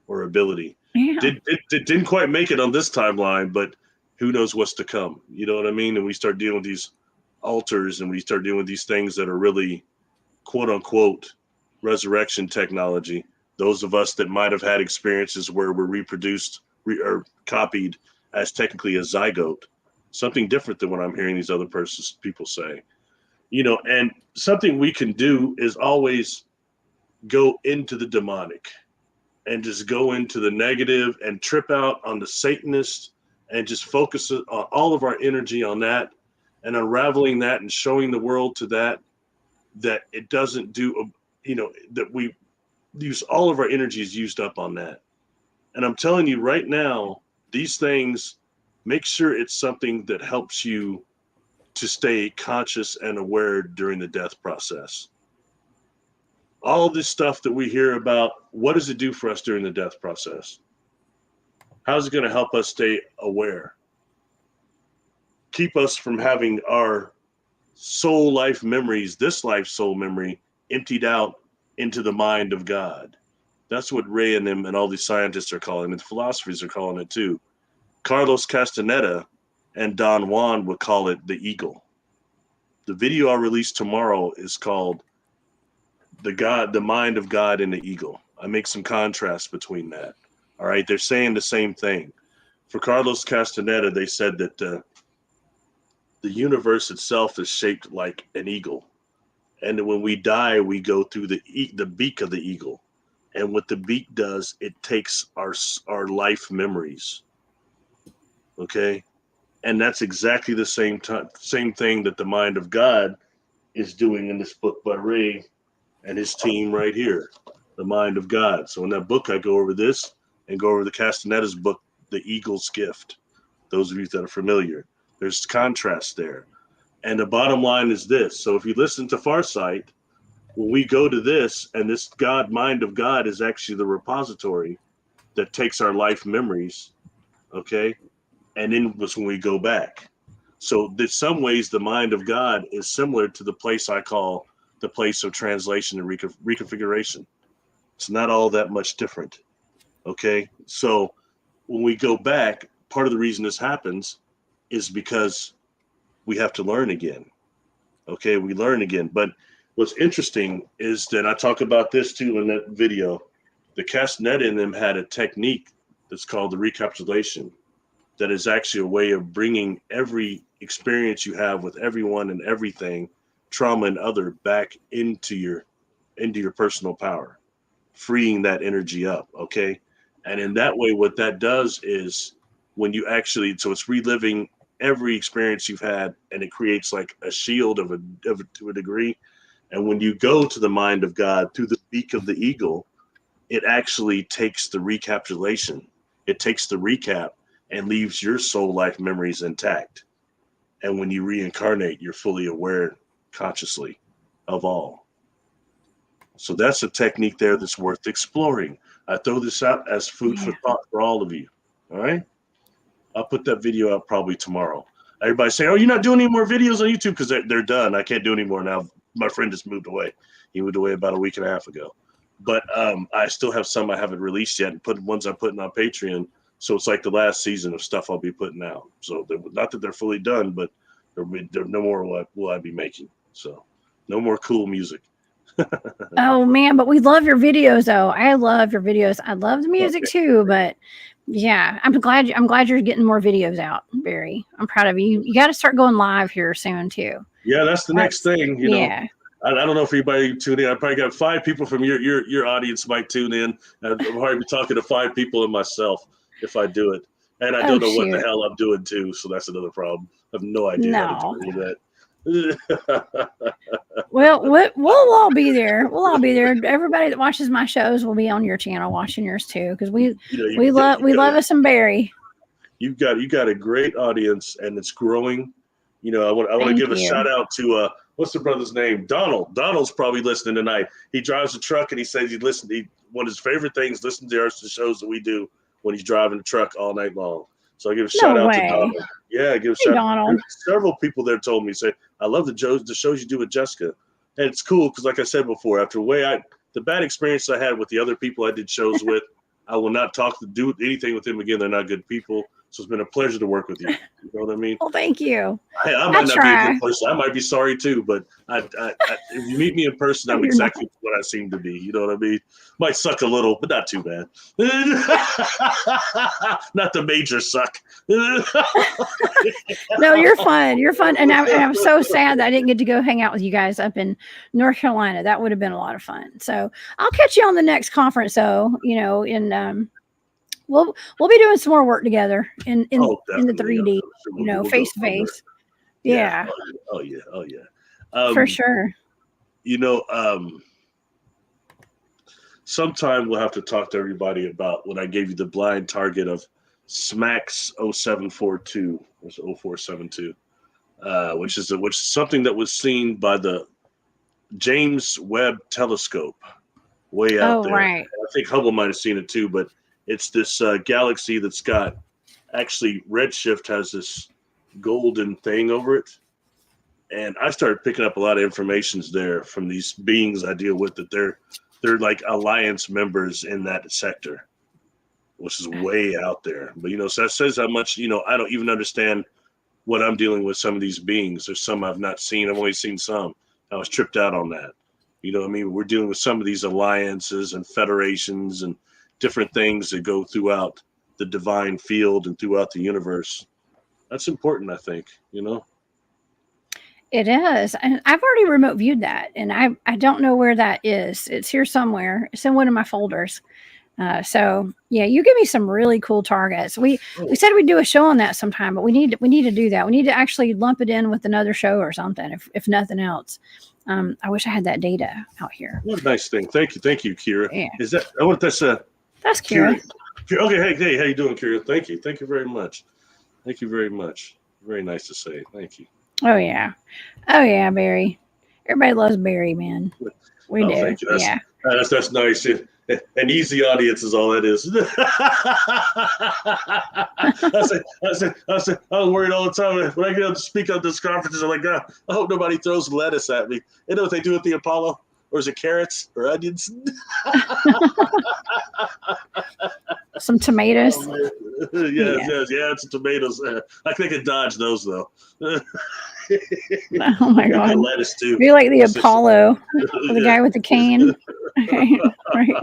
Speaker 2: or ability.
Speaker 1: Yeah.
Speaker 2: Didn't quite make it on this timeline, but who knows what's to come? You know what I mean? And we start dealing with these altars, and we start dealing with these things that are really quote unquote resurrection technology. Those of us that might have had experiences where we're reproduced or copied as technically a zygote, something different than what I'm hearing these other people say. You know, and something we can do is always go into the demonic and just go into the negative and trip out on the Satanist and just focus on all of our energy on that and unraveling that and showing the world to that it doesn't do, you know, that we use all of our energy is used up on that. And I'm telling you right now, these things, make sure it's something that helps you to stay conscious and aware during the death process. All this stuff that we hear about, what does it do for us during the death process? How's it going to help us stay aware? Keep us from having our soul life memories, this life soul memory, emptied out into the mind of God. That's what Ray and them and all these scientists are calling it. The philosophers are calling it too. Carlos Castaneda and Don Juan would call it the eagle. The video I release tomorrow is called the mind of God and the eagle. I make some contrast between that. All right, they're saying the same thing. For Carlos Castaneda, they said that the universe itself is shaped like an eagle, and that when we die, we go through the beak of the eagle, and what the beak does, it takes our life memories. Okay, and that's exactly the same thing that the mind of God is doing in this book by Ray and his team right here, the mind of God. So in that book, I go over this and go over the Castaneda's book, The Eagle's Gift. Those of you that are familiar, there's contrast there. And the bottom line is this. So if you listen to Farsight, when we go to this, and this mind of God is actually the repository that takes our life memories, okay? And then was when we go back. So in some ways, the mind of God is similar to the place I call the place of translation and reconfiguration. It's not all that much different, okay? So when we go back, part of the reason this happens is because we have to learn again, okay? We learn again. But what's interesting is that I talk about this too in that video. The Castaneda in them had a technique that's called the recapitulation. That is actually a way of bringing every experience you have with everyone and everything, trauma and other, back into your personal power, freeing that energy up. Okay. And in that way, what that does is when you actually, so it's reliving every experience you've had, and it creates like a shield to a degree. And when you go to the mind of God through the beak of the eagle, it actually takes the recapitulation. It takes the recap and leaves your soul life memories intact. And when you reincarnate, you're fully aware consciously of all. So that's a technique there that's worth exploring. I throw this out as food for thought for all of you. All right. I'll put that video out probably tomorrow. Everybody say, oh, you're not doing any more videos on YouTube? Because they're done. I can't do any more now. My friend just moved away. He moved away about a week and a half ago. But I still have some I haven't released yet, and put ones I'm putting on Patreon. So it's like the last season of stuff I'll be putting out. So not that they're fully done, but there no more will I be making. So no more cool music.
Speaker 1: Oh man, but we love your videos though. I love your videos. I love the music too, but yeah, I'm glad you're getting more videos out, Barry. I'm proud of you. You got to start going live here soon too.
Speaker 2: Yeah, that's the next thing. You know,
Speaker 1: yeah.
Speaker 2: I don't know if anybody tuned in. I probably got 5 people from your audience might tune in. I'll probably be talking to 5 people and myself if I do it. And I don't know what the hell I'm doing too, so that's another problem. I have no idea how to do that.
Speaker 1: Well, we'll all be there. We'll all be there. Everybody that watches my shows will be on your channel watching yours too, because we love us some Barry.
Speaker 2: You've got a great audience, and it's growing. You know, I want to give a shout out to what's the brother's name? Donald. Donald's probably listening tonight. He drives a truck, and he says one of his favorite things, listen to the shows that we do when he's driving the truck all night long. So I give a shout out to Donald. Yeah, give a shout out. Several people there told me, say, I love the shows you do with Jessica. And it's cool because, like I said before, after the bad experience I had with the other people I did shows with, I will not do anything with them again. They're not good people. So it's been a pleasure to work with you. You know what I mean?
Speaker 1: Well, thank you.
Speaker 2: I might not be a good person. I might be sorry too, but if you meet me in person, I'm exactly what I seem to be. You know what I mean? Might suck a little, but not too bad. Not the major suck.
Speaker 1: No, you're fun. You're fun. And I'm so sad that I didn't get to go hang out with you guys up in North Carolina. That would have been a lot of fun. So I'll catch you on the next conference, though, you know, we'll be doing some more work together in the 3D, you know, face to face. Yeah.
Speaker 2: Oh yeah.
Speaker 1: For sure.
Speaker 2: You know, sometime we'll have to talk to everybody about when I gave you the blind target of SMACS 0742 or 0472, which is something that was seen by the James Webb Telescope way out there. Right. I think Hubble might have seen it too, but it's this galaxy that's got actually redshift has this golden thing over it. And I started picking up a lot of information there from these beings I deal with, that they're like alliance members in that sector, which is way out there. But, you know, so that says how much, you know, I don't even understand what I'm dealing with some of these beings. There's some I've not seen. I've only seen some. I was tripped out on that. You know what I mean? We're dealing with some of these alliances and federations and different things that go throughout the divine field and throughout the universe. That's important, I think, you know?
Speaker 1: It is. And I've already remote viewed that, and I don't know where that is. It's here somewhere. It's in one of my folders. So yeah, you give me some really cool targets. We said we'd do a show on that sometime, but we need to do that. We need to actually lump it in with another show or something, if nothing else. I wish I had that data out here.
Speaker 2: What a nice thing. Thank you, Kira.
Speaker 1: Yeah.
Speaker 2: Is that? I want that's
Speaker 1: Kira.
Speaker 2: Okay, hey, how you doing, Kira? Thank you very much. Thank you very much. Very nice to say. Thank you.
Speaker 1: Oh yeah, Barry. Everybody loves Barry, man. We do.
Speaker 2: Thank you. That's nice. An easy audience is all that is. I was worried all the time when I get up to speak at this conferences. I'm like, God, I hope nobody throws lettuce at me. You know what they do at the Apollo? Or is it carrots or onions?
Speaker 1: Some tomatoes.
Speaker 2: Oh, it's tomatoes. I think I could dodge those though.
Speaker 1: Oh my God!
Speaker 2: Lettuce too.
Speaker 1: You're like the Apollo, the guy with the cane. Right.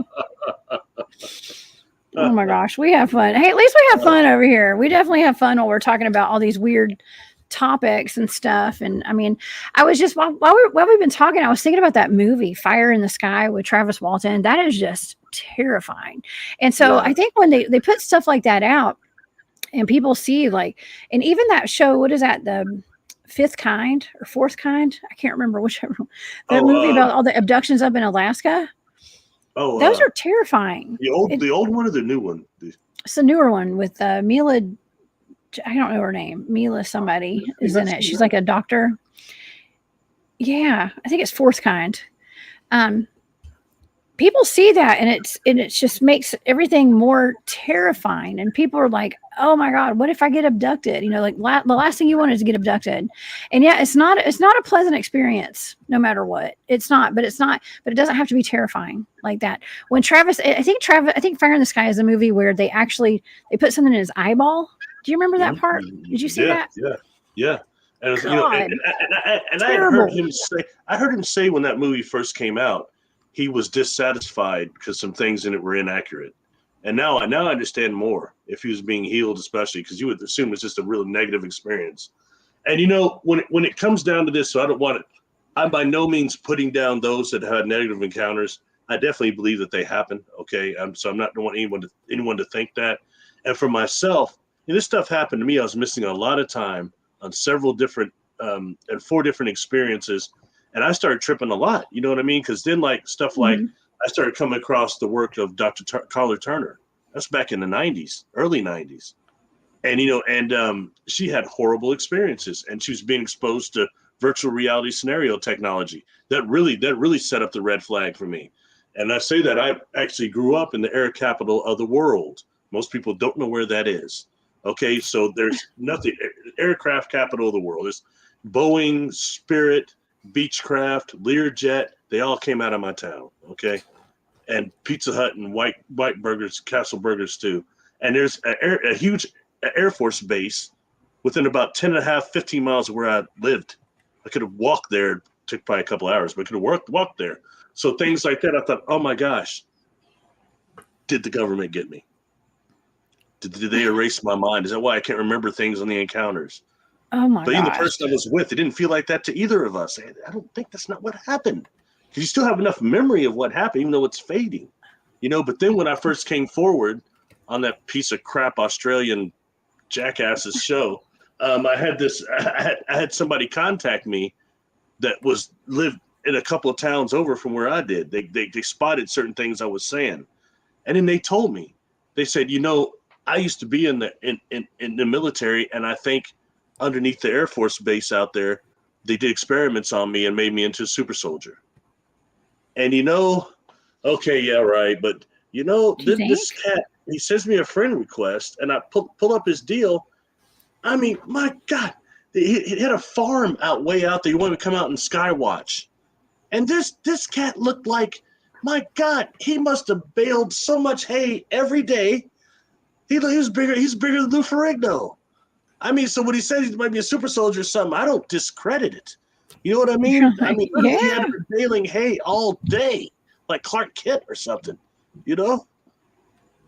Speaker 1: Oh my gosh, we have fun. Hey, at least we have fun over here. We definitely have fun while we're talking about all these weird topics and stuff. And I mean, I was just while we've been talking, I was thinking about that movie Fire in the Sky with Travis Walton. That is just terrifying. And so I think when they put stuff like that out, And people see like, and even that show, what is that? The Fifth Kind or Fourth Kind? I can't remember whichever. That movie about all the abductions up in Alaska. Those are terrifying.
Speaker 2: The old one or the new one?
Speaker 1: It's the newer one with Mila. I don't know her name. Mila somebody is in it. She's like a doctor. Yeah, I think it's Fourth Kind. People see that, and it just makes everything more terrifying. And people are like, "Oh my God, what if I get abducted?" You know, like the last thing you want is to get abducted. And yeah, it's not a pleasant experience, no matter what. It's not, but it doesn't have to be terrifying like that. When I think Fire in the Sky is a movie where they put something in his eyeball. Do you remember that part? Did you see that?
Speaker 2: Yeah. And it was, I heard him say when that movie first came out, he was dissatisfied because some things in it were inaccurate. And now I understand more if he was being healed, especially because you would assume it's just a real negative experience. And when it comes down to this, so I'm by no means putting down those that had negative encounters. I definitely believe that they happen. Okay. So I'm not going to want anyone to think that. And for myself, this stuff happened to me. I was missing a lot of time on several different and 4 different experiences. And I started tripping a lot, you know what I mean? Because then I started coming across the work of Dr. Carla Turner. That's back in the 90s, early 90s. And, she had horrible experiences, and she was being exposed to virtual reality scenario technology. That really set up the red flag for me. And I say that I actually grew up in the air capital of the world. Most people don't know where that is. Okay, so there's nothing, aircraft capital of the world. There's Boeing, Spirit, Beechcraft, Learjet, they all came out of my town, okay? And Pizza Hut and White Burgers, Castle Burgers too. And there's a huge Air Force base within about 15 miles of where I lived. I could have walked there. It took probably a couple hours, but I could have walked there. So things like that, I thought, oh my gosh, did the government get me? Did they erase my mind? Is that why I can't remember things on the encounters?
Speaker 1: Oh my gosh.
Speaker 2: But even the person I was with, it didn't feel like that to either of us. I don't think that's not what happened. Because you still have enough memory of what happened, even though it's fading. But then when I first came forward on that piece of crap Australian jackass's show, I had somebody contact me that lived in a couple of towns over from where I did. They spotted certain things I was saying. And then they told me, they said, I used to be in the military, and I think underneath the Air Force base out there, they did experiments on me and made me into a super soldier. And okay, yeah, right. But this cat, he sends me a friend request, and I pull up his deal. I mean, my God, he had a farm way out there. He wanted to come out and skywatch. And this cat looked like, my God, he must have baled so much hay every day. He was bigger. He's bigger than Lou Ferrigno. I mean, so when he says he might be a super soldier or something, I don't discredit it. You know what I mean? I mean, what if he had been baling hay all day, like Clark Kent or something?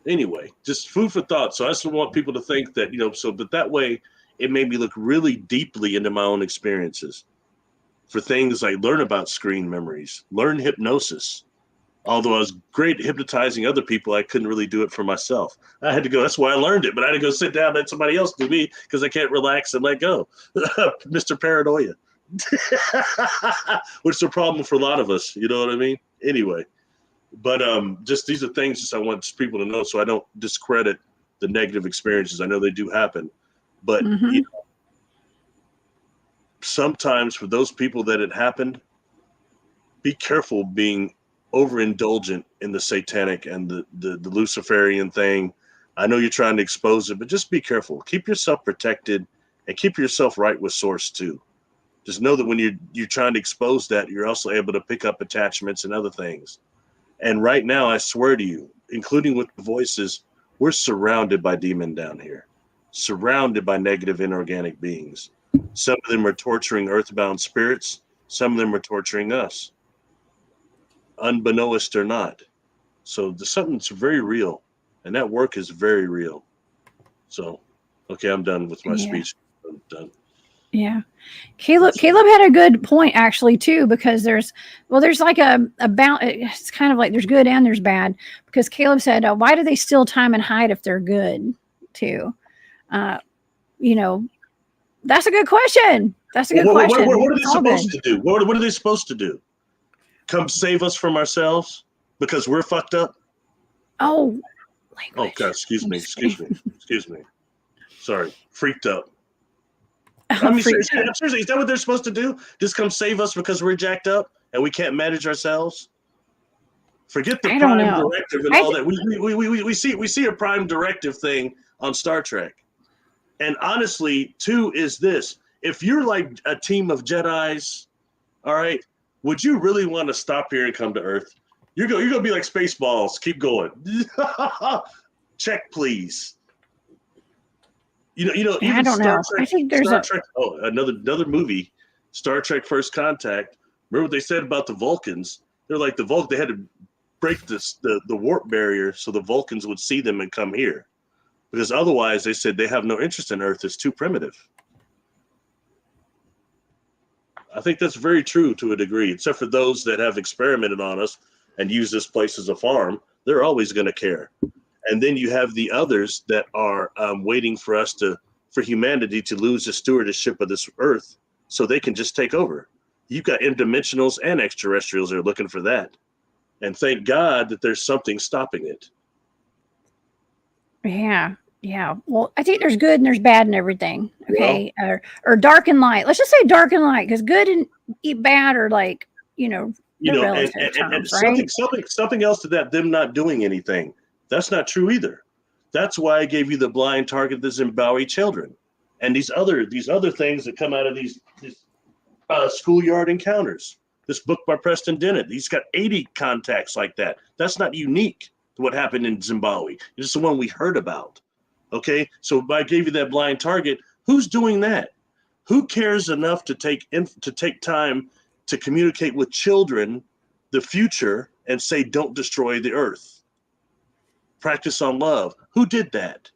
Speaker 2: Anyway, just food for thought. So I just want people to think that, but that way it made me look really deeply into my own experiences for things like learn about screen memories, learn hypnosis. Although I was great at hypnotizing other people, I couldn't really do it for myself. I had to go. That's why I learned it. But I had to go sit down and let somebody else do me because I can't relax and let go. Mr. Paranoia. Which is a problem for a lot of us. You know what I mean? Anyway. But just these are things just I want people to know so I don't discredit the negative experiences. I know they do happen. But sometimes for those people that it happened, be careful being overindulgent in the satanic and the Luciferian thing. I know you're trying to expose it, but just be careful. Keep yourself protected and keep yourself right with source too. Just know that when you're trying to expose that, you're also able to pick up attachments and other things. And right now, I swear to you, including with the voices, we're surrounded by demon down here, surrounded by negative inorganic beings. Some of them are torturing earthbound spirits. Some of them are torturing us, unbeknownst or not. So there's something that's very real, and that work is very real. So, okay, I'm done with my speech. I'm done.
Speaker 1: Yeah. Caleb had a good point actually too, because there's like a balance. It's kind of like there's good and there's bad, because Caleb said, why do they steal time and hide if they're good too? You know, that's a good question. That's a good question.
Speaker 2: What are they supposed to do? What are they supposed to do? Come save us from ourselves because we're fucked up?
Speaker 1: Oh,
Speaker 2: language. Oh, God, excuse me. Sorry, freaked up. I mean, seriously, is that what they're supposed to do? Just come save us because we're jacked up and we can't manage ourselves? Forget the prime directive and all that. We see a prime directive thing on Star Trek. And honestly, too, is this. If you're like a team of Jedis, all right, would you really want to stop here and come to Earth? You're going to be like Spaceballs. Keep going. Check, please. Even
Speaker 1: I don't know. I think there's
Speaker 2: Star Trek. Oh, another movie, Star Trek: First Contact. Remember what they said about the Vulcans? They're like they had to break the warp barrier so the Vulcans would see them and come here, because otherwise they said they have no interest in Earth. It's too primitive. I think that's very true to a degree, except for those that have experimented on us and use this place as a farm. They're always going to care. And then you have the others that are waiting for humanity to lose the stewardship of this Earth so they can just take over. You've got interdimensionals and extraterrestrials that are looking for that. And thank God that there's something stopping it.
Speaker 1: Yeah. Well, I think there's good and there's bad and everything. Okay. Well, or dark and light. Let's just say dark and light, because good and bad are like, relative terms, right?
Speaker 2: Something else to that, them not doing anything. That's not true either. That's why I gave you the blind target of the Zimbabwe children and these other things that come out of these schoolyard encounters. This book by Preston Dennett, he's got 80 contacts like that. That's not unique to what happened in Zimbabwe. It's the one we heard about. Okay, so I gave you that blind target. Who's doing that? Who cares enough to take time to communicate with children the future and say, don't destroy the Earth? Practice on love. Who did that?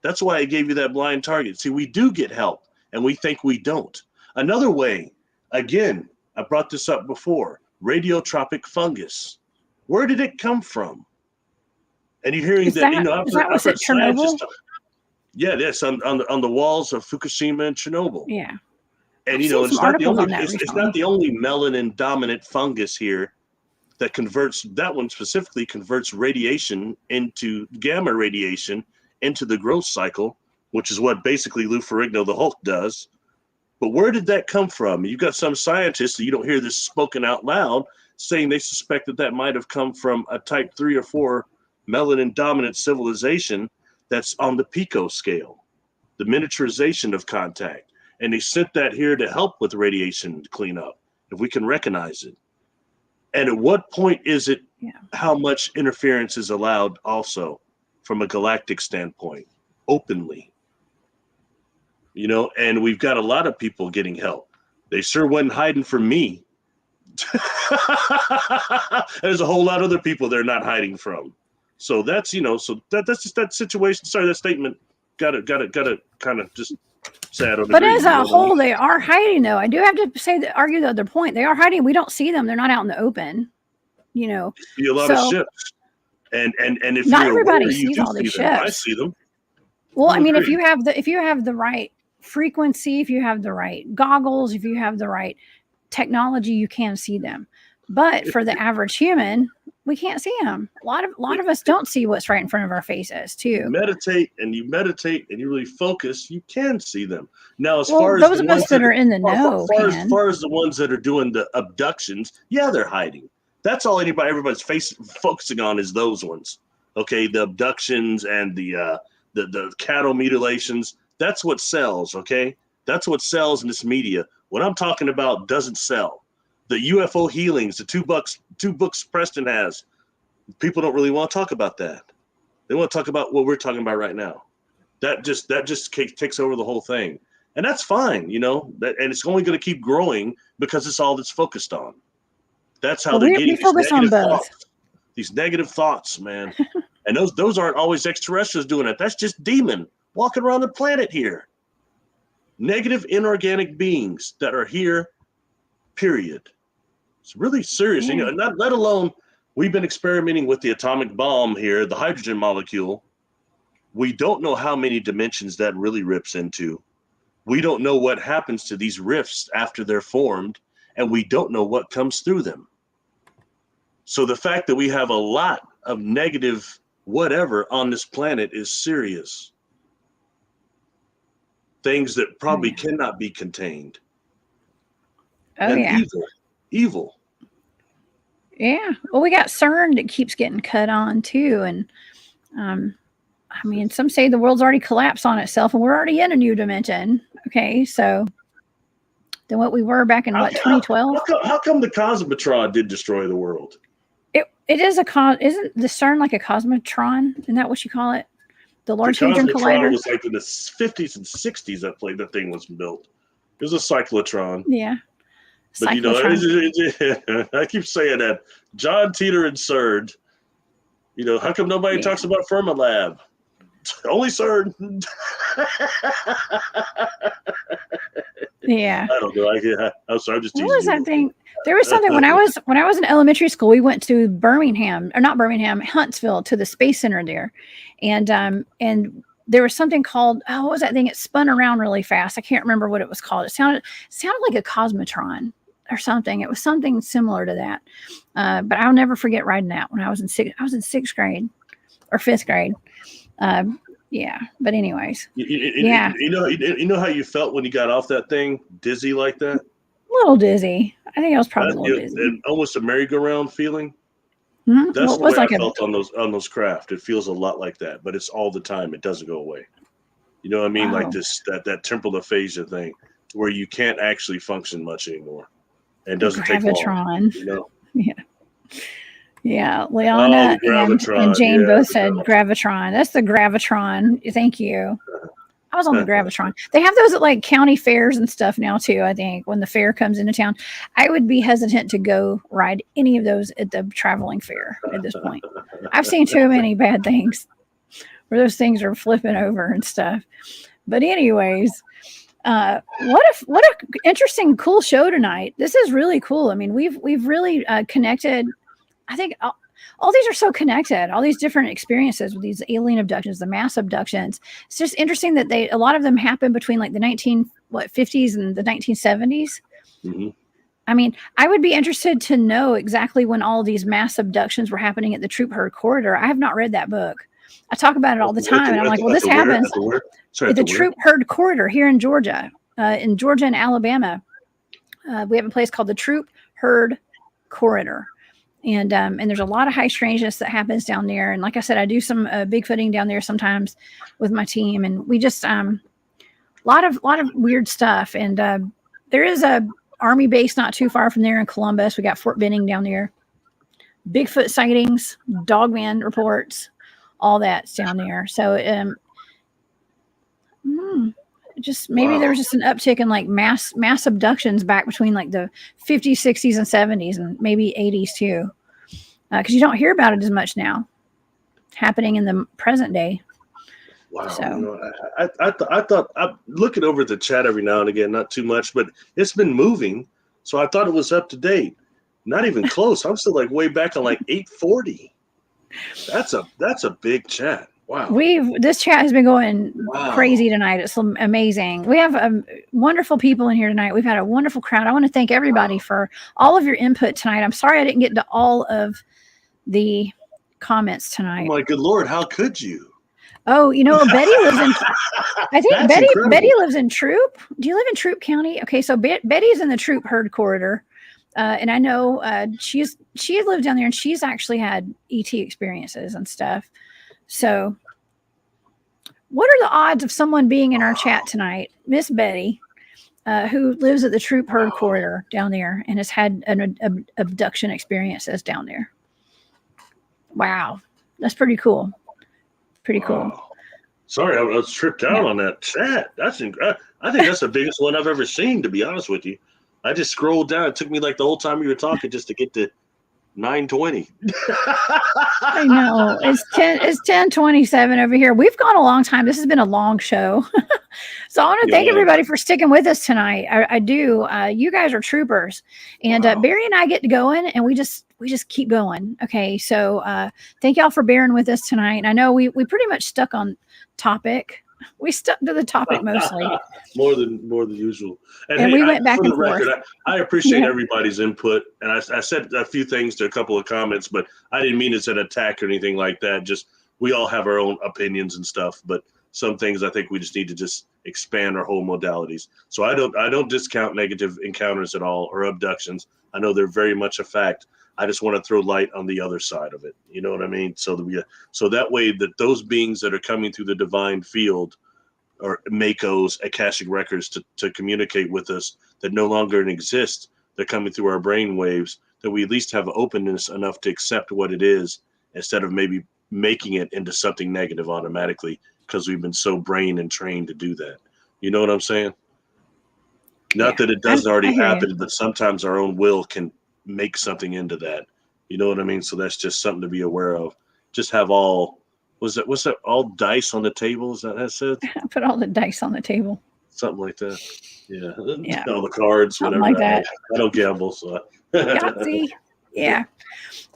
Speaker 2: That's why I gave you that blind target. See, we do get help and we think we don't. Another way, again, I brought this up before, radiotropic fungus. Where did it come from? And you're hearing
Speaker 1: was it Chernobyl?
Speaker 2: Yeah, yes, on the walls of Fukushima and Chernobyl.
Speaker 1: Yeah.
Speaker 2: And it's not the only melanin dominant fungus here that specifically converts radiation into gamma radiation into the growth cycle, which is what basically Lou Ferrigno the Hulk does. But where did that come from? You've got some scientists, you don't hear this spoken out loud, saying they suspect that might have come from a type 3 or 4 melanin dominant civilization that's on the pico scale, the miniaturization of contact. And they sent that here to help with radiation cleanup, if we can recognize it. And at what point is it, how much interference is allowed also from a galactic standpoint, openly? And we've got a lot of people getting help. They sure wasn't hiding from me. There's a whole lot of other people they're not hiding from. So that's, that's just that situation. Sorry, that statement got to kind of just sad on the
Speaker 1: But as a whole, they are hiding, though. I do have to argue the other point. They are hiding. We don't see them. They're not out in the open.
Speaker 2: See a lot of ships. And if
Speaker 1: not
Speaker 2: you're
Speaker 1: everybody
Speaker 2: aware,
Speaker 1: sees all these ships.
Speaker 2: I see them.
Speaker 1: Well, I mean, if you have the right frequency, if you have the right goggles, if you have the right technology, you can see them. But for the average human, we can't see them. A lot of us don't see what's right in front of our faces too.
Speaker 2: You meditate and you really focus, you can see them. Now, as
Speaker 1: far as those of us that are in the know,
Speaker 2: as far as the ones that are doing the abductions, they're hiding. That's all everybody's focusing on is those ones. Okay, the abductions and the cattle mutilations. That's what sells. Okay, that's what sells in this media. What I'm talking about doesn't sell. The UFO healings, the two books Preston has, people don't really want to talk about that. They want to talk about what we're talking about right now. That just takes over the whole thing, and that's fine, and it's only going to keep growing because it's all that's focused on. That's how they're getting these negative thoughts, man. And those aren't always extraterrestrials doing it. That's just demon walking around the planet here. Negative inorganic beings that are here, period. It's really serious. Not let alone we've been experimenting with the atomic bomb here, the hydrogen molecule. We don't know how many dimensions that really rips into. We don't know what happens to these rifts after they're formed, and we don't know what comes through them. So the fact that we have a lot of negative whatever on this planet is serious. Things that probably cannot be contained.
Speaker 1: Oh,
Speaker 2: and
Speaker 1: yeah.
Speaker 2: Evil.
Speaker 1: Yeah. Well, we got CERN that keeps getting cut on too. And I mean, some say the world's already collapsed on itself and we're already in a new dimension. Okay. So than what we were back in 2012?
Speaker 2: How come the Cosmotron did destroy the world?
Speaker 1: It is isn't the CERN like a Cosmotron? Isn't that what you call it? The Large Hadron Collider
Speaker 2: was like in the 50s and 60s that thing was built. It was a cyclotron.
Speaker 1: Yeah.
Speaker 2: But I keep saying that. John Teeter and CERN. How come nobody talks about Fermilab? Only CERN.
Speaker 1: Yeah.
Speaker 2: I don't know. I'm sorry. I'm just teasing.
Speaker 1: What was that thing? There was something when I was in elementary school. We went to Huntsville, to the Space Center there, and there was something called, what was that thing? It spun around really fast. I can't remember what it was called. It sounded like a Cosmotron or something. It was something similar to that. But I'll never forget riding that when I was in sixth grade or fifth grade. Yeah. But anyways, yeah.
Speaker 2: You know how you felt when you got off that thing, dizzy like that?
Speaker 1: A little dizzy. I think I was probably a little dizzy.
Speaker 2: And almost a merry-go-round feeling.
Speaker 1: Mm-hmm.
Speaker 2: That's the way I felt on those craft. It feels a lot like that, but it's all the time. It doesn't go away. You know what I mean? Like that temporal aphasia thing, where you can't actually function much anymore, and it doesn't take long.
Speaker 1: Yeah. Yeah, Liana and Jane both said Gravitron. That's the Gravitron. Thank you. I was on the Gravitron. They have those at like county fairs and stuff now too. I think when the fair comes into town, I would be hesitant to go ride any of those at the traveling fair at this point. I've seen too many bad things where those things are flipping over and stuff. But anyways, what a interesting, cool show tonight. This is really cool. I mean, we've really connected. I think all these are so connected, all these different experiences with these alien abductions, the mass abductions. It's just interesting that a lot of them happen between like the 50s and the 1970s. Mm-hmm. I mean, I would be interested to know exactly when all these mass abductions were happening at the Troop Herd Corridor. I have not read that book. I talk about it all the time. And I'm like, well, this happens at the Troop Herd Corridor here in Georgia and Alabama. We have a place called the Troop Herd Corridor. And there's a lot of high strangeness that happens down there. And like I said, I do some Bigfooting down there sometimes with my team, and we just a lot of weird stuff. And there is a Army base not too far from there in Columbus. We got Fort Benning down there. Bigfoot sightings, Dogman reports, all that's down there. So just maybe there was just an uptick in like mass abductions back between like the 50s, 60s, and 70s, and maybe 80s too, because you don't hear about it as much now happening in the present day.
Speaker 2: Wow. So I thought I'm looking over at the chat every now and again, not too much, but it's been moving, so I thought it was up to date. Not even close. I'm still like way back on like 840. That's a big chat. Wow. This chat has been going crazy tonight. It's amazing. We have wonderful people in here tonight. We've had a wonderful crowd. I want to thank everybody for all of your input tonight. I'm sorry I didn't get to all of the comments tonight. Oh my good Lord, how could you? Oh, Betty lives in I think Betty lives in Troop. Do you live in Troop County? Okay, so Betty's in the Troop Herd Corridor. And I know she lived down there, and she's actually had ET experiences and stuff. So what are the odds of someone being in our chat tonight? Miss Betty, who lives at the Troop Herd Corridor down there and has had an abduction experiences down there. Wow. That's pretty cool. Pretty cool. Sorry, I was tripped out on that chat. That's incredible. I think that's the biggest one I've ever seen, to be honest with you. I just scrolled down. It took me like the whole time you were talking just to get to 9:20.
Speaker 1: I know. It's 10:27 over here. We've gone a long time. This has been a long show. So I want to thank everybody for sticking with us tonight. I do. You guys are troopers. And Barry and I get going, and we just keep going. Okay. So thank y'all for bearing with us tonight. I know we pretty much stuck on topic. We stuck to the topic mostly.
Speaker 2: more than usual.
Speaker 1: And hey, we went back and forth.
Speaker 2: I appreciate everybody's input. And I said a few things to a couple of comments, but I didn't mean it's an attack or anything like that. Just we all have our own opinions and stuff, but some things I think we just need to just expand our whole modalities. So I don't discount negative encounters at all or abductions. I know they're very much a fact. I just want to throw light on the other side of it. You know what I mean? So that way that those beings that are coming through the divine field or Makos, Akashic records to communicate with us that no longer exist, they're coming through our brain waves, that we at least have openness enough to accept what it is instead of maybe making it into something negative automatically because we've been so brain and trained to do that. You know what I'm saying? Not that it doesn't already happen, but sometimes our own will can make something into that. You know what I mean? So that's just something to be aware of. Just have all what's that all dice on the table? Is that said?
Speaker 1: Put all the dice on the table.
Speaker 2: Something like that. Yeah. All the cards,
Speaker 1: something
Speaker 2: whatever.
Speaker 1: Like that.
Speaker 2: I don't gamble, so
Speaker 1: Yahtzee. Yeah.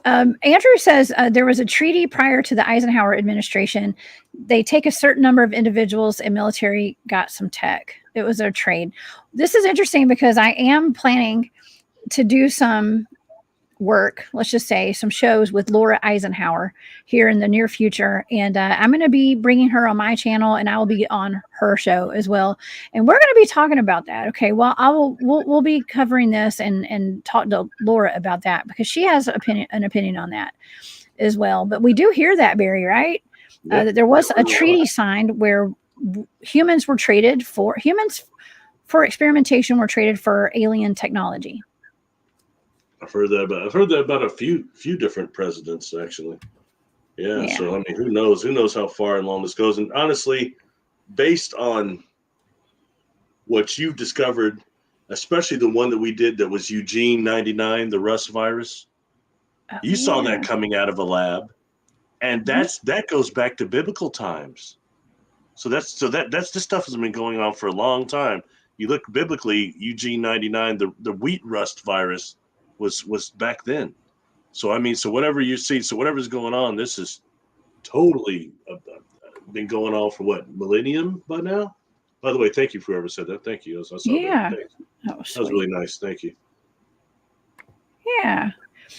Speaker 1: Andrew says there was a treaty prior to the Eisenhower administration. They take a certain number of individuals and military got some tech. It was a trade. This is interesting because I am planning to do some work, let's just say some shows with Laura Eisenhower here in the near future. And I'm going to be bringing her on my channel and I will be on her show as well. And we're going to be talking about that. Okay. Well, we'll be covering this and talk to Laura about that because she has an opinion on that as well. But we do hear that, Barry, right? That there was a treaty signed where humans for experimentation were traded for alien technology.
Speaker 2: I've heard that about a few different presidents actually. Yeah. So I mean, who knows how far and long this goes? And honestly, based on what you've discovered, especially the one that we did that was Eugene 99, the Rust virus, you saw that coming out of a lab, and that goes back to biblical times. So that's this stuff has been going on for a long time. You look biblically, Eugene 99, the wheat rust virus was back then. So I mean, so whatever you see, so whatever's going on, this is totally been going on for what, millennium by now? By the way, thank you for whoever said that. Thank you. I saw that was really nice. Thank you.
Speaker 1: Yeah.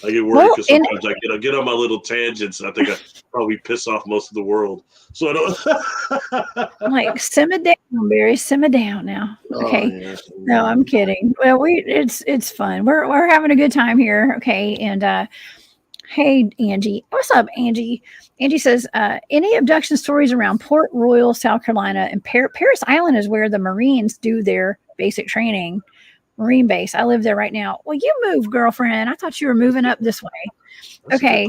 Speaker 2: I get worried because sometimes I get on my little tangents. And I think I probably piss off most of the world. So I don't.
Speaker 1: Like, simmer down, Barry. Simmer down now. Okay. Oh, yeah. No, I'm kidding. Well, it's fun. We're having a good time here. Okay. And hey, Angie. What's up, Angie? Angie says, any abduction stories around Port Royal, South Carolina, and Paris Island is where the Marines do their basic training. Marine base. I live there right now. Well, you move, girlfriend. I thought you were moving up this way. Okay.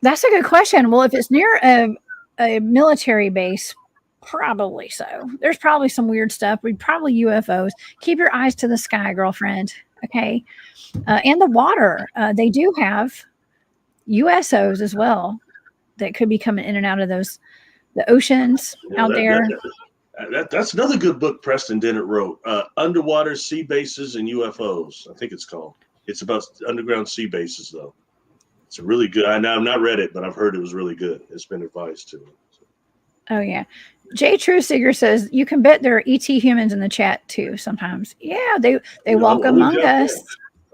Speaker 1: That's a good question. Well, if it's near a military base, probably so. There's probably some weird stuff. We'd probably UFOs. Keep your eyes to the sky, girlfriend. Okay. And the water. They do have USOs as well that could be coming in and out of the oceans out there.
Speaker 2: That's another good book Preston Dennett wrote. Underwater Sea Bases and UFOs, I think it's called. It's about underground sea bases, though. It's a really good. I've not read it, but I've heard it was really good. It's been advised to me. So.
Speaker 1: Oh, yeah. Jay Truesiger says, you can bet there are ET humans in the chat, too, sometimes. Yeah, they walk among us.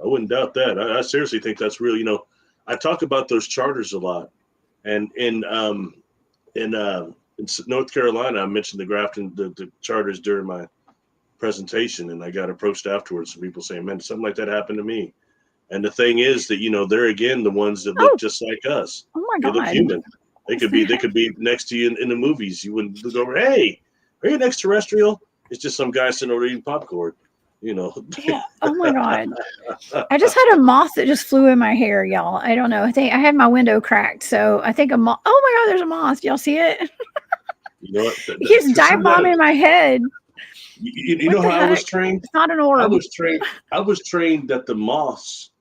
Speaker 2: I wouldn't doubt that. I seriously think that's real. You know, I talk about those charters a lot. And in North Carolina, I mentioned the Grafton, the charters during my presentation, and I got approached afterwards. Some people saying, man, something like that happened to me. And the thing is that, you know, they're again the ones that look just like us.
Speaker 1: Oh my God.
Speaker 2: They look human. They could be next to you in the movies. You wouldn't look over, hey, are you an extraterrestrial? It's just some guy sitting over eating popcorn, you know.
Speaker 1: Yeah. Oh my God. I just had a moth that just flew in my hair, y'all. I don't know. I think I had my window cracked. So I think a moth. Oh my God, there's a moth. Y'all see it?
Speaker 2: You know what?
Speaker 1: He keeps dive bombing my head.
Speaker 2: You know how I was trained?
Speaker 1: It's not an orb.
Speaker 2: I was trained that the moths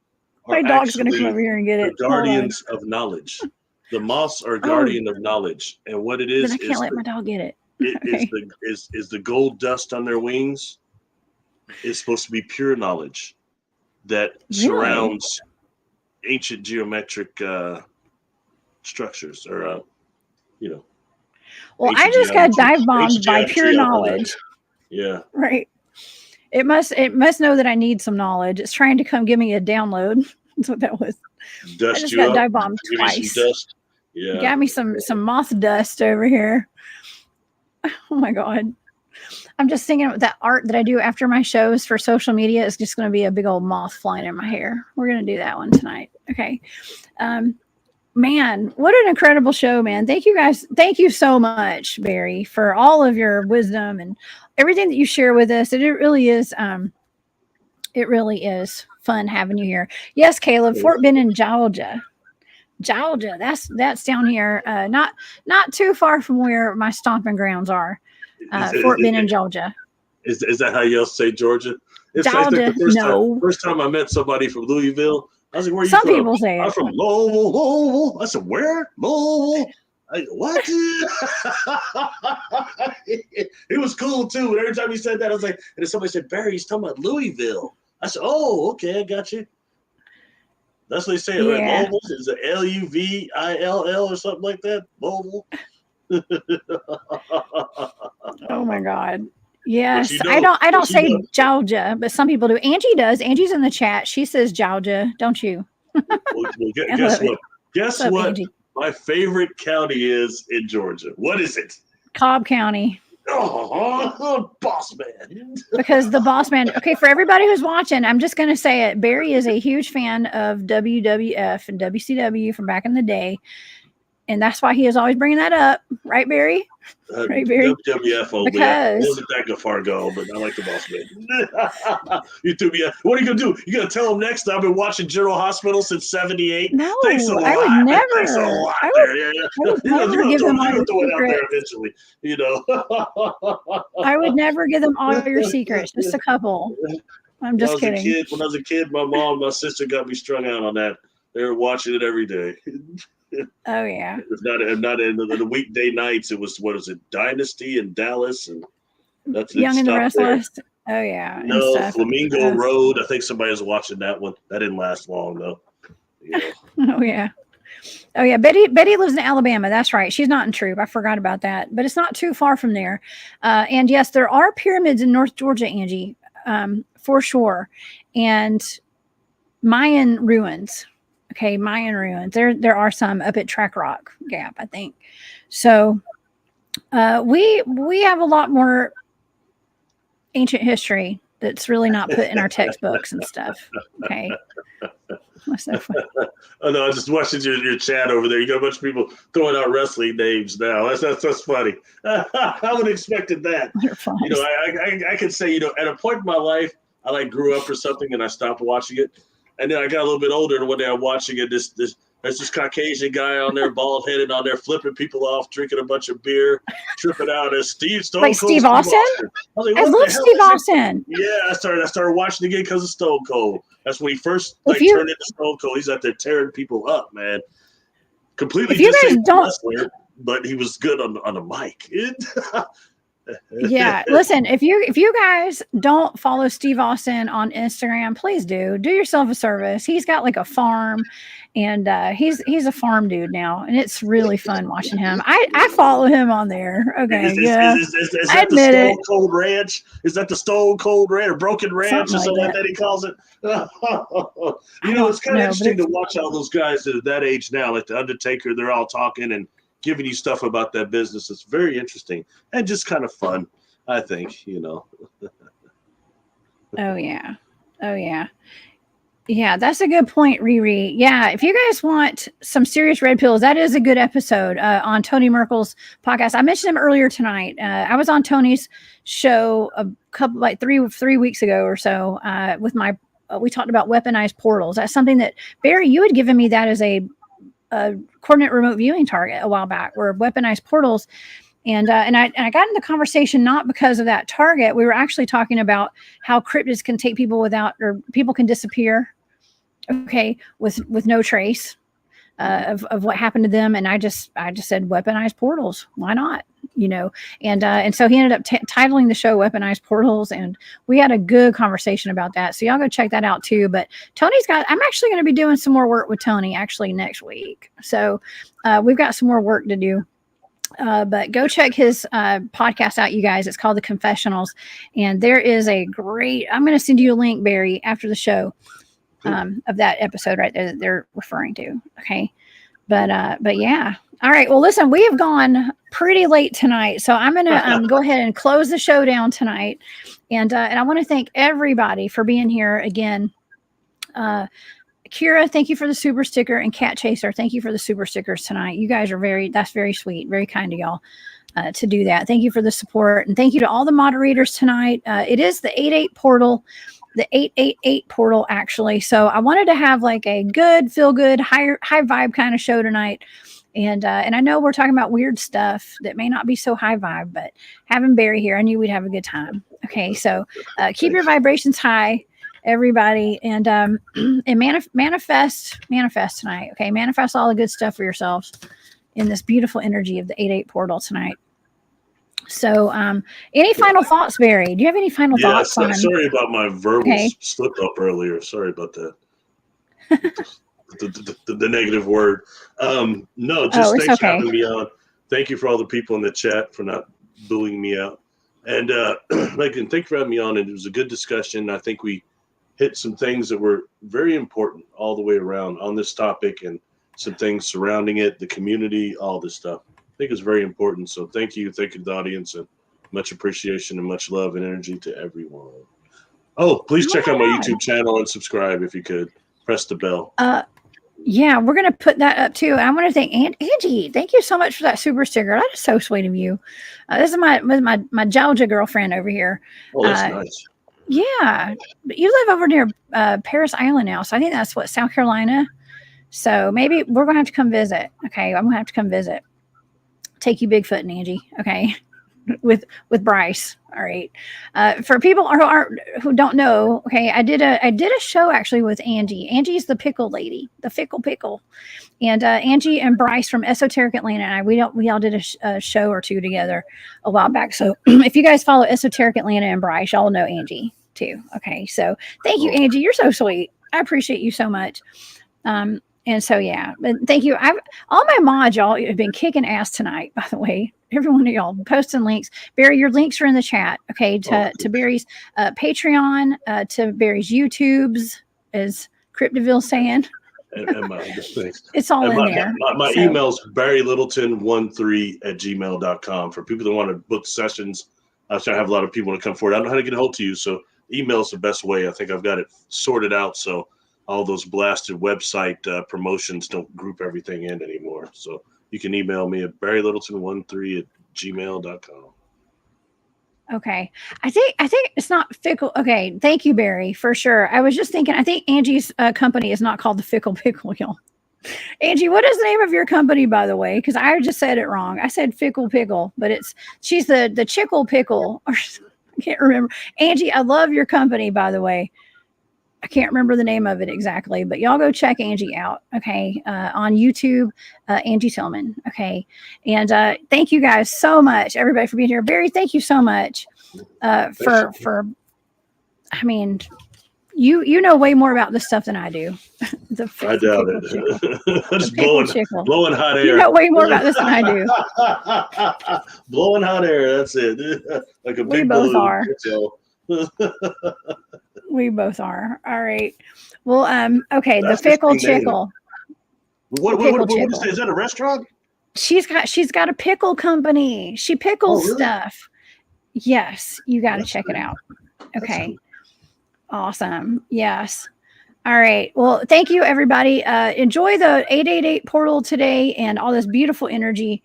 Speaker 1: My dog's going to come over here and get
Speaker 2: the
Speaker 1: it.
Speaker 2: guardians of knowledge. The moths are guardian of knowledge, and what it is
Speaker 1: then I can't let my dog get it.
Speaker 2: Is the gold dust on their wings is supposed to be pure knowledge that surrounds ancient geometric structures, or
Speaker 1: Well, I just got dive bombed by pure knowledge.
Speaker 2: Yeah.
Speaker 1: Right. It must know that I need some knowledge. It's trying to come give me a download. That's what that was.
Speaker 2: Dust
Speaker 1: I just
Speaker 2: you
Speaker 1: got
Speaker 2: up,
Speaker 1: dive bombed
Speaker 2: give
Speaker 1: twice.
Speaker 2: you some dust. Yeah.
Speaker 1: Got me some moth dust over here. Oh my God. I'm just thinking that art that I do after my shows for social media is just going to be a big old moth flying in my hair. We're going to do that one tonight. Okay. Man, what an incredible show, man. Thank you guys. Thank you so much, Barry, for all of your wisdom and everything that you share with us. It really is fun having you here. Yes, Caleb, Fort Benning, Georgia. That's down here. Not too far from where my stomping grounds are. Fort Benning, Georgia.
Speaker 2: Is that how you say Georgia?
Speaker 1: Georgia,
Speaker 2: like first time I met somebody from Louisville, I was like, "Where are you from?"
Speaker 1: Some people say
Speaker 2: I'm from Louisville. I said, "Where? Louisville." What? It was cool too. And every time he said that, I was like, and then somebody said, "Barry, he's talking about Louisville." I said, "Oh, okay, I got you." That's what they say, right? Louisville is it Luvill or something like that? Louisville.
Speaker 1: Oh my God. Yes, I don't say Georgia, but some people do. Angie does. Angie's in the chat. She says Georgia, don't you?
Speaker 2: Guess what? Angie? My favorite county is in Georgia. What is it?
Speaker 1: Cobb County.
Speaker 2: Oh, boss man.
Speaker 1: Because the boss man. Okay, for everybody who's watching, I'm just going to say it. Barry is a huge fan of WWF and WCW from back in the day. And that's why he is always bringing that up. Right, Barry? Right, Barry?
Speaker 2: WWF only. Because... It wasn't that far ago, but I like the boss man. You threw me. What are you going to do? You going to tell him next? I've been watching General Hospital since 78?
Speaker 1: No,
Speaker 2: Thanks a lot.
Speaker 1: I would never.
Speaker 2: Thanks a lot
Speaker 1: I
Speaker 2: would
Speaker 1: never give them all your
Speaker 2: secrets. Eventually,
Speaker 1: I would never give them all your secrets, just a couple. I'm just kidding.
Speaker 2: When I was a kid, my mom and my sister got me strung out on that. They were watching it every day.
Speaker 1: Oh yeah.
Speaker 2: If not in the weekday nights, it was Dynasty and Dallas, and that's
Speaker 1: Young and the Restless. Oh yeah.
Speaker 2: No, Flamingo Road. I think somebody was watching that one. That didn't last long though.
Speaker 1: Oh yeah. Oh yeah. Betty lives in Alabama. That's right. She's not in Troop. I forgot about that, but it's not too far from there. And yes, there are pyramids in North Georgia, Angie, for sure, and Mayan ruins. Okay, Mayan ruins. There are some up at Track Rock Gap, I think. So we have a lot more ancient history that's really not put in our textbooks and stuff. Okay. What's so funny?
Speaker 2: Oh no, I just watching your chat over there. You got a bunch of people throwing out wrestling names now. That's funny. I would have expected that. I could say, at a point in my life, I grew up or something and I stopped watching it. And then I got a little bit older, and one day I'm watching it. There's this Caucasian guy on there, bald headed, on there, flipping people off, drinking a bunch of beer, tripping out. As Steve
Speaker 1: Austin. I love Steve Austin.
Speaker 2: Yeah, I started watching again because of Stone Cold. That's when he first turned into Stone Cold. He's out there tearing people up, man. Completely disabled wrestler, but he was good on the mic.
Speaker 1: Yeah, listen, if you guys don't follow Steve Austin on Instagram, please do yourself a service. He's got a farm, and he's a farm dude now, and it's really fun watching him. I follow him on there. Okay, is
Speaker 2: that the Stone Cold Ranch? Is that the Stone Cold Ranch or Broken Ranch or something like that he calls it? It's kind of interesting to watch all those guys that are that age now, like the Undertaker. They're all talking and giving you stuff about that business. It's very interesting and just kind of fun, I think, Oh
Speaker 1: yeah. Yeah, that's a good point, Riri. Yeah, if you guys want some serious red pills, that is a good episode on Tony Merkel's podcast. I mentioned him earlier tonight. I was on Tony's show a couple, 3 weeks ago or so with we talked about weaponized portals. That's something that, Barry, you had given me that as a coordinate remote viewing target a while back, were weaponized portals, and I got in the conversation not because of that target. We were actually talking about how cryptids can take people without, or people can disappear okay, with no trace of what happened to them. And I just said weaponized portals. Why not? And so he ended up titling the show Weaponized Portals, and we had a good conversation about that. So y'all go check that out too. But I'm actually going to be doing some more work with Tony actually next week. So we've got some more work to do. But go check his podcast out, you guys. It's called The Confessionals. And there is I'm going to send you a link, Barry, after the show of that episode right there that they're referring to. Okay. But yeah. All right. Well, listen, we have gone pretty late tonight. So I'm going to go ahead and close the show down tonight. And I want to thank everybody for being here again. Kira, thank you for the super sticker, and Cat Chaser, thank you for the super stickers tonight. You guys are that's very sweet, very kind of y'all to do that. Thank you for the support, and thank you to all the moderators tonight. It is the 88 portal, the 888 portal actually. So I wanted to have like a good, feel good, high vibe kind of show tonight. And I know we're talking about weird stuff that may not be so high vibe, but having Barry here, I knew we'd have a good time. Okay, so keep your vibrations high, everybody, and manifest tonight. Okay, manifest all the good stuff for yourselves in this beautiful energy of the 88 portal tonight. So any final thoughts, Barry? Do you have any final thoughts?
Speaker 2: Sorry about my verbal slip up earlier. Sorry about that. the negative word. No, just thanks for having me on. Thank you for all the people in the chat for not booing me out. And Megan, thank you for having me on. And it was a good discussion. I think we hit some things that were very important all the way around on this topic, and some things surrounding it, the community, all this stuff. I think it's very important. So thank you to the audience, and much appreciation and much love and energy to everyone. Oh, please check out my YouTube channel and subscribe if you could. Press the bell.
Speaker 1: Yeah, we're going to put that up too. I want to thank Angie. Thank you so much for that super sticker. That is so sweet of you. This is my Georgia girlfriend over here.
Speaker 2: Oh, that's nice.
Speaker 1: Yeah, but you live over near Paris Island now, so I think that's South Carolina. So maybe we're going to have to come visit. Okay, I'm going to have to come visit. Take you Bigfoot and Angie. Okay, with Bryce. All right. For people who don't know, okay, I did a show actually with Angie. Angie's the pickle lady, the pickle, and Angie and Bryce from Esoteric Atlanta and we all did a show or two together a while back. So if you guys follow Esoteric Atlanta and Bryce, y'all know Angie too. Okay, so thank you, Angie. You're so sweet. I appreciate you so much. And so yeah, but thank you. All my mods, y'all, have been kicking ass tonight. By the way, every one of y'all posting links. Barry, your links are in the chat. Okay, to Barry's Patreon, to Barry's YouTube's, as Cryptidville saying.
Speaker 2: And my thanks.
Speaker 1: It's all in there.
Speaker 2: My email's barrylittleton13@gmail.com for people that want to book sessions. I have a lot of people to come forward. I don't know how to get a hold to you, so email's the best way. I think I've got it sorted out, so all those blasted website promotions don't group everything in anymore. So you can email me at barrylittleton13@gmail.com.
Speaker 1: Okay. I think it's not Fickle. Okay. Thank you, Barry, for sure. I was just thinking, I think Angie's company is not called the Fickle Pickle, y'all. Angie, what is the name of your company, by the way? Because I just said it wrong. I said Fickle Pickle, but she's the Chickle Pickle. Or, I can't remember. Angie, I love your company, by the way. I can't remember the name of it exactly, but y'all go check Angie out. Okay. On YouTube, Angie Tillman. Okay. And thank you guys so much, everybody, for being here. Barry, thank you so much I mean, you know way more about this stuff than I do.
Speaker 2: I doubt it. Just blowing hot air.
Speaker 1: You know way more about this than I do.
Speaker 2: Blowing hot air. That's it. Like a big balloon.
Speaker 1: We both are. We both are. All right. Well, okay. That's the Fickle Chickle.
Speaker 2: What is that, a restaurant?
Speaker 1: She's got a pickle company. She pickles stuff. Yes, you got to check it out. Okay. Awesome. Yes. All right. Well, thank you, everybody. Enjoy the 888 portal today and all this beautiful energy.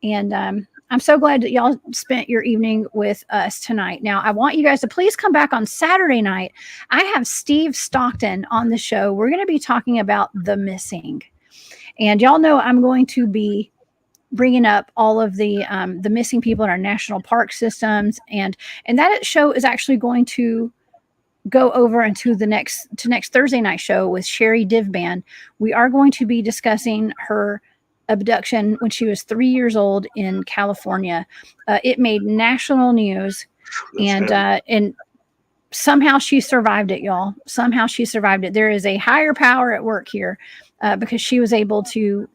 Speaker 1: And I'm so glad that y'all spent your evening with us tonight. Now, I want you guys to please come back on Saturday night. I have Steve Stockton on the show. We're going to be talking about the missing. And y'all know I'm going to be bringing up all of the missing people in our national park systems. And that show is actually going to go over into the next Thursday night show with Sherry Divban, we are going to be discussing her abduction when she was 3 years old in California. It made national news, and somehow she survived it, y'all. Somehow she survived it. There is a higher power at work here, because she was able to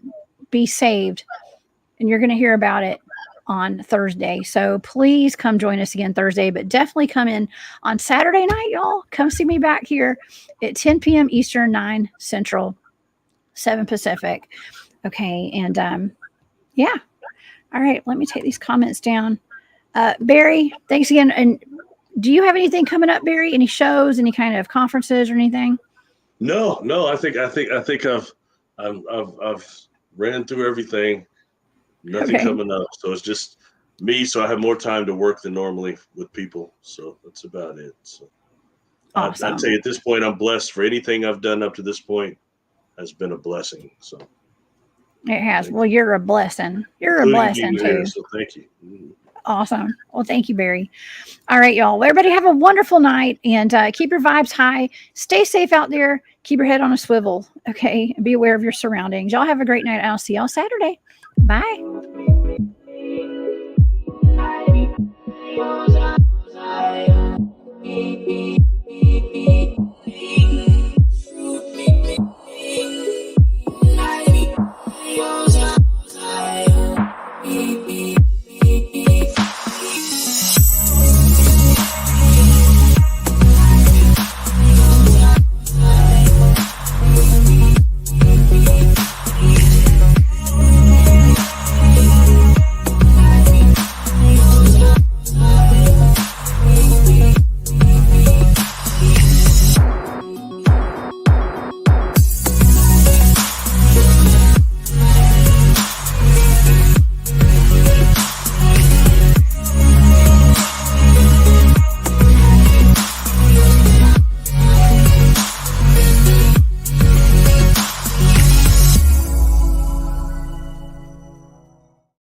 Speaker 1: be saved, and you're going to hear about it on Thursday. So please come join us again Thursday, but definitely come in on Saturday night, y'all. Come see me back here at 10 p.m. Eastern, 9 Central, 7 Pacific. Okay. And yeah. All right. Let me take these comments down. Barry, thanks again. And do you have anything coming up, Barry? Any shows, any kind of conferences or anything?
Speaker 2: No. I think I've ran through everything. Nothing coming up. So it's just me. So I have more time to work than normally with people. So that's about it. So
Speaker 1: awesome.
Speaker 2: I'd say at this point, I'm blessed. For anything I've done up to this point has been a blessing. So
Speaker 1: it has. Well, you're a blessing. You're a blessing too.
Speaker 2: Here, so thank you.
Speaker 1: Awesome. Well, thank you, Barry. All right, y'all. Well, everybody have a wonderful night, and keep your vibes high. Stay safe out there. Keep your head on a swivel. Okay. And be aware of your surroundings. Y'all have a great night. I'll see y'all Saturday. Bye.
Speaker 3: I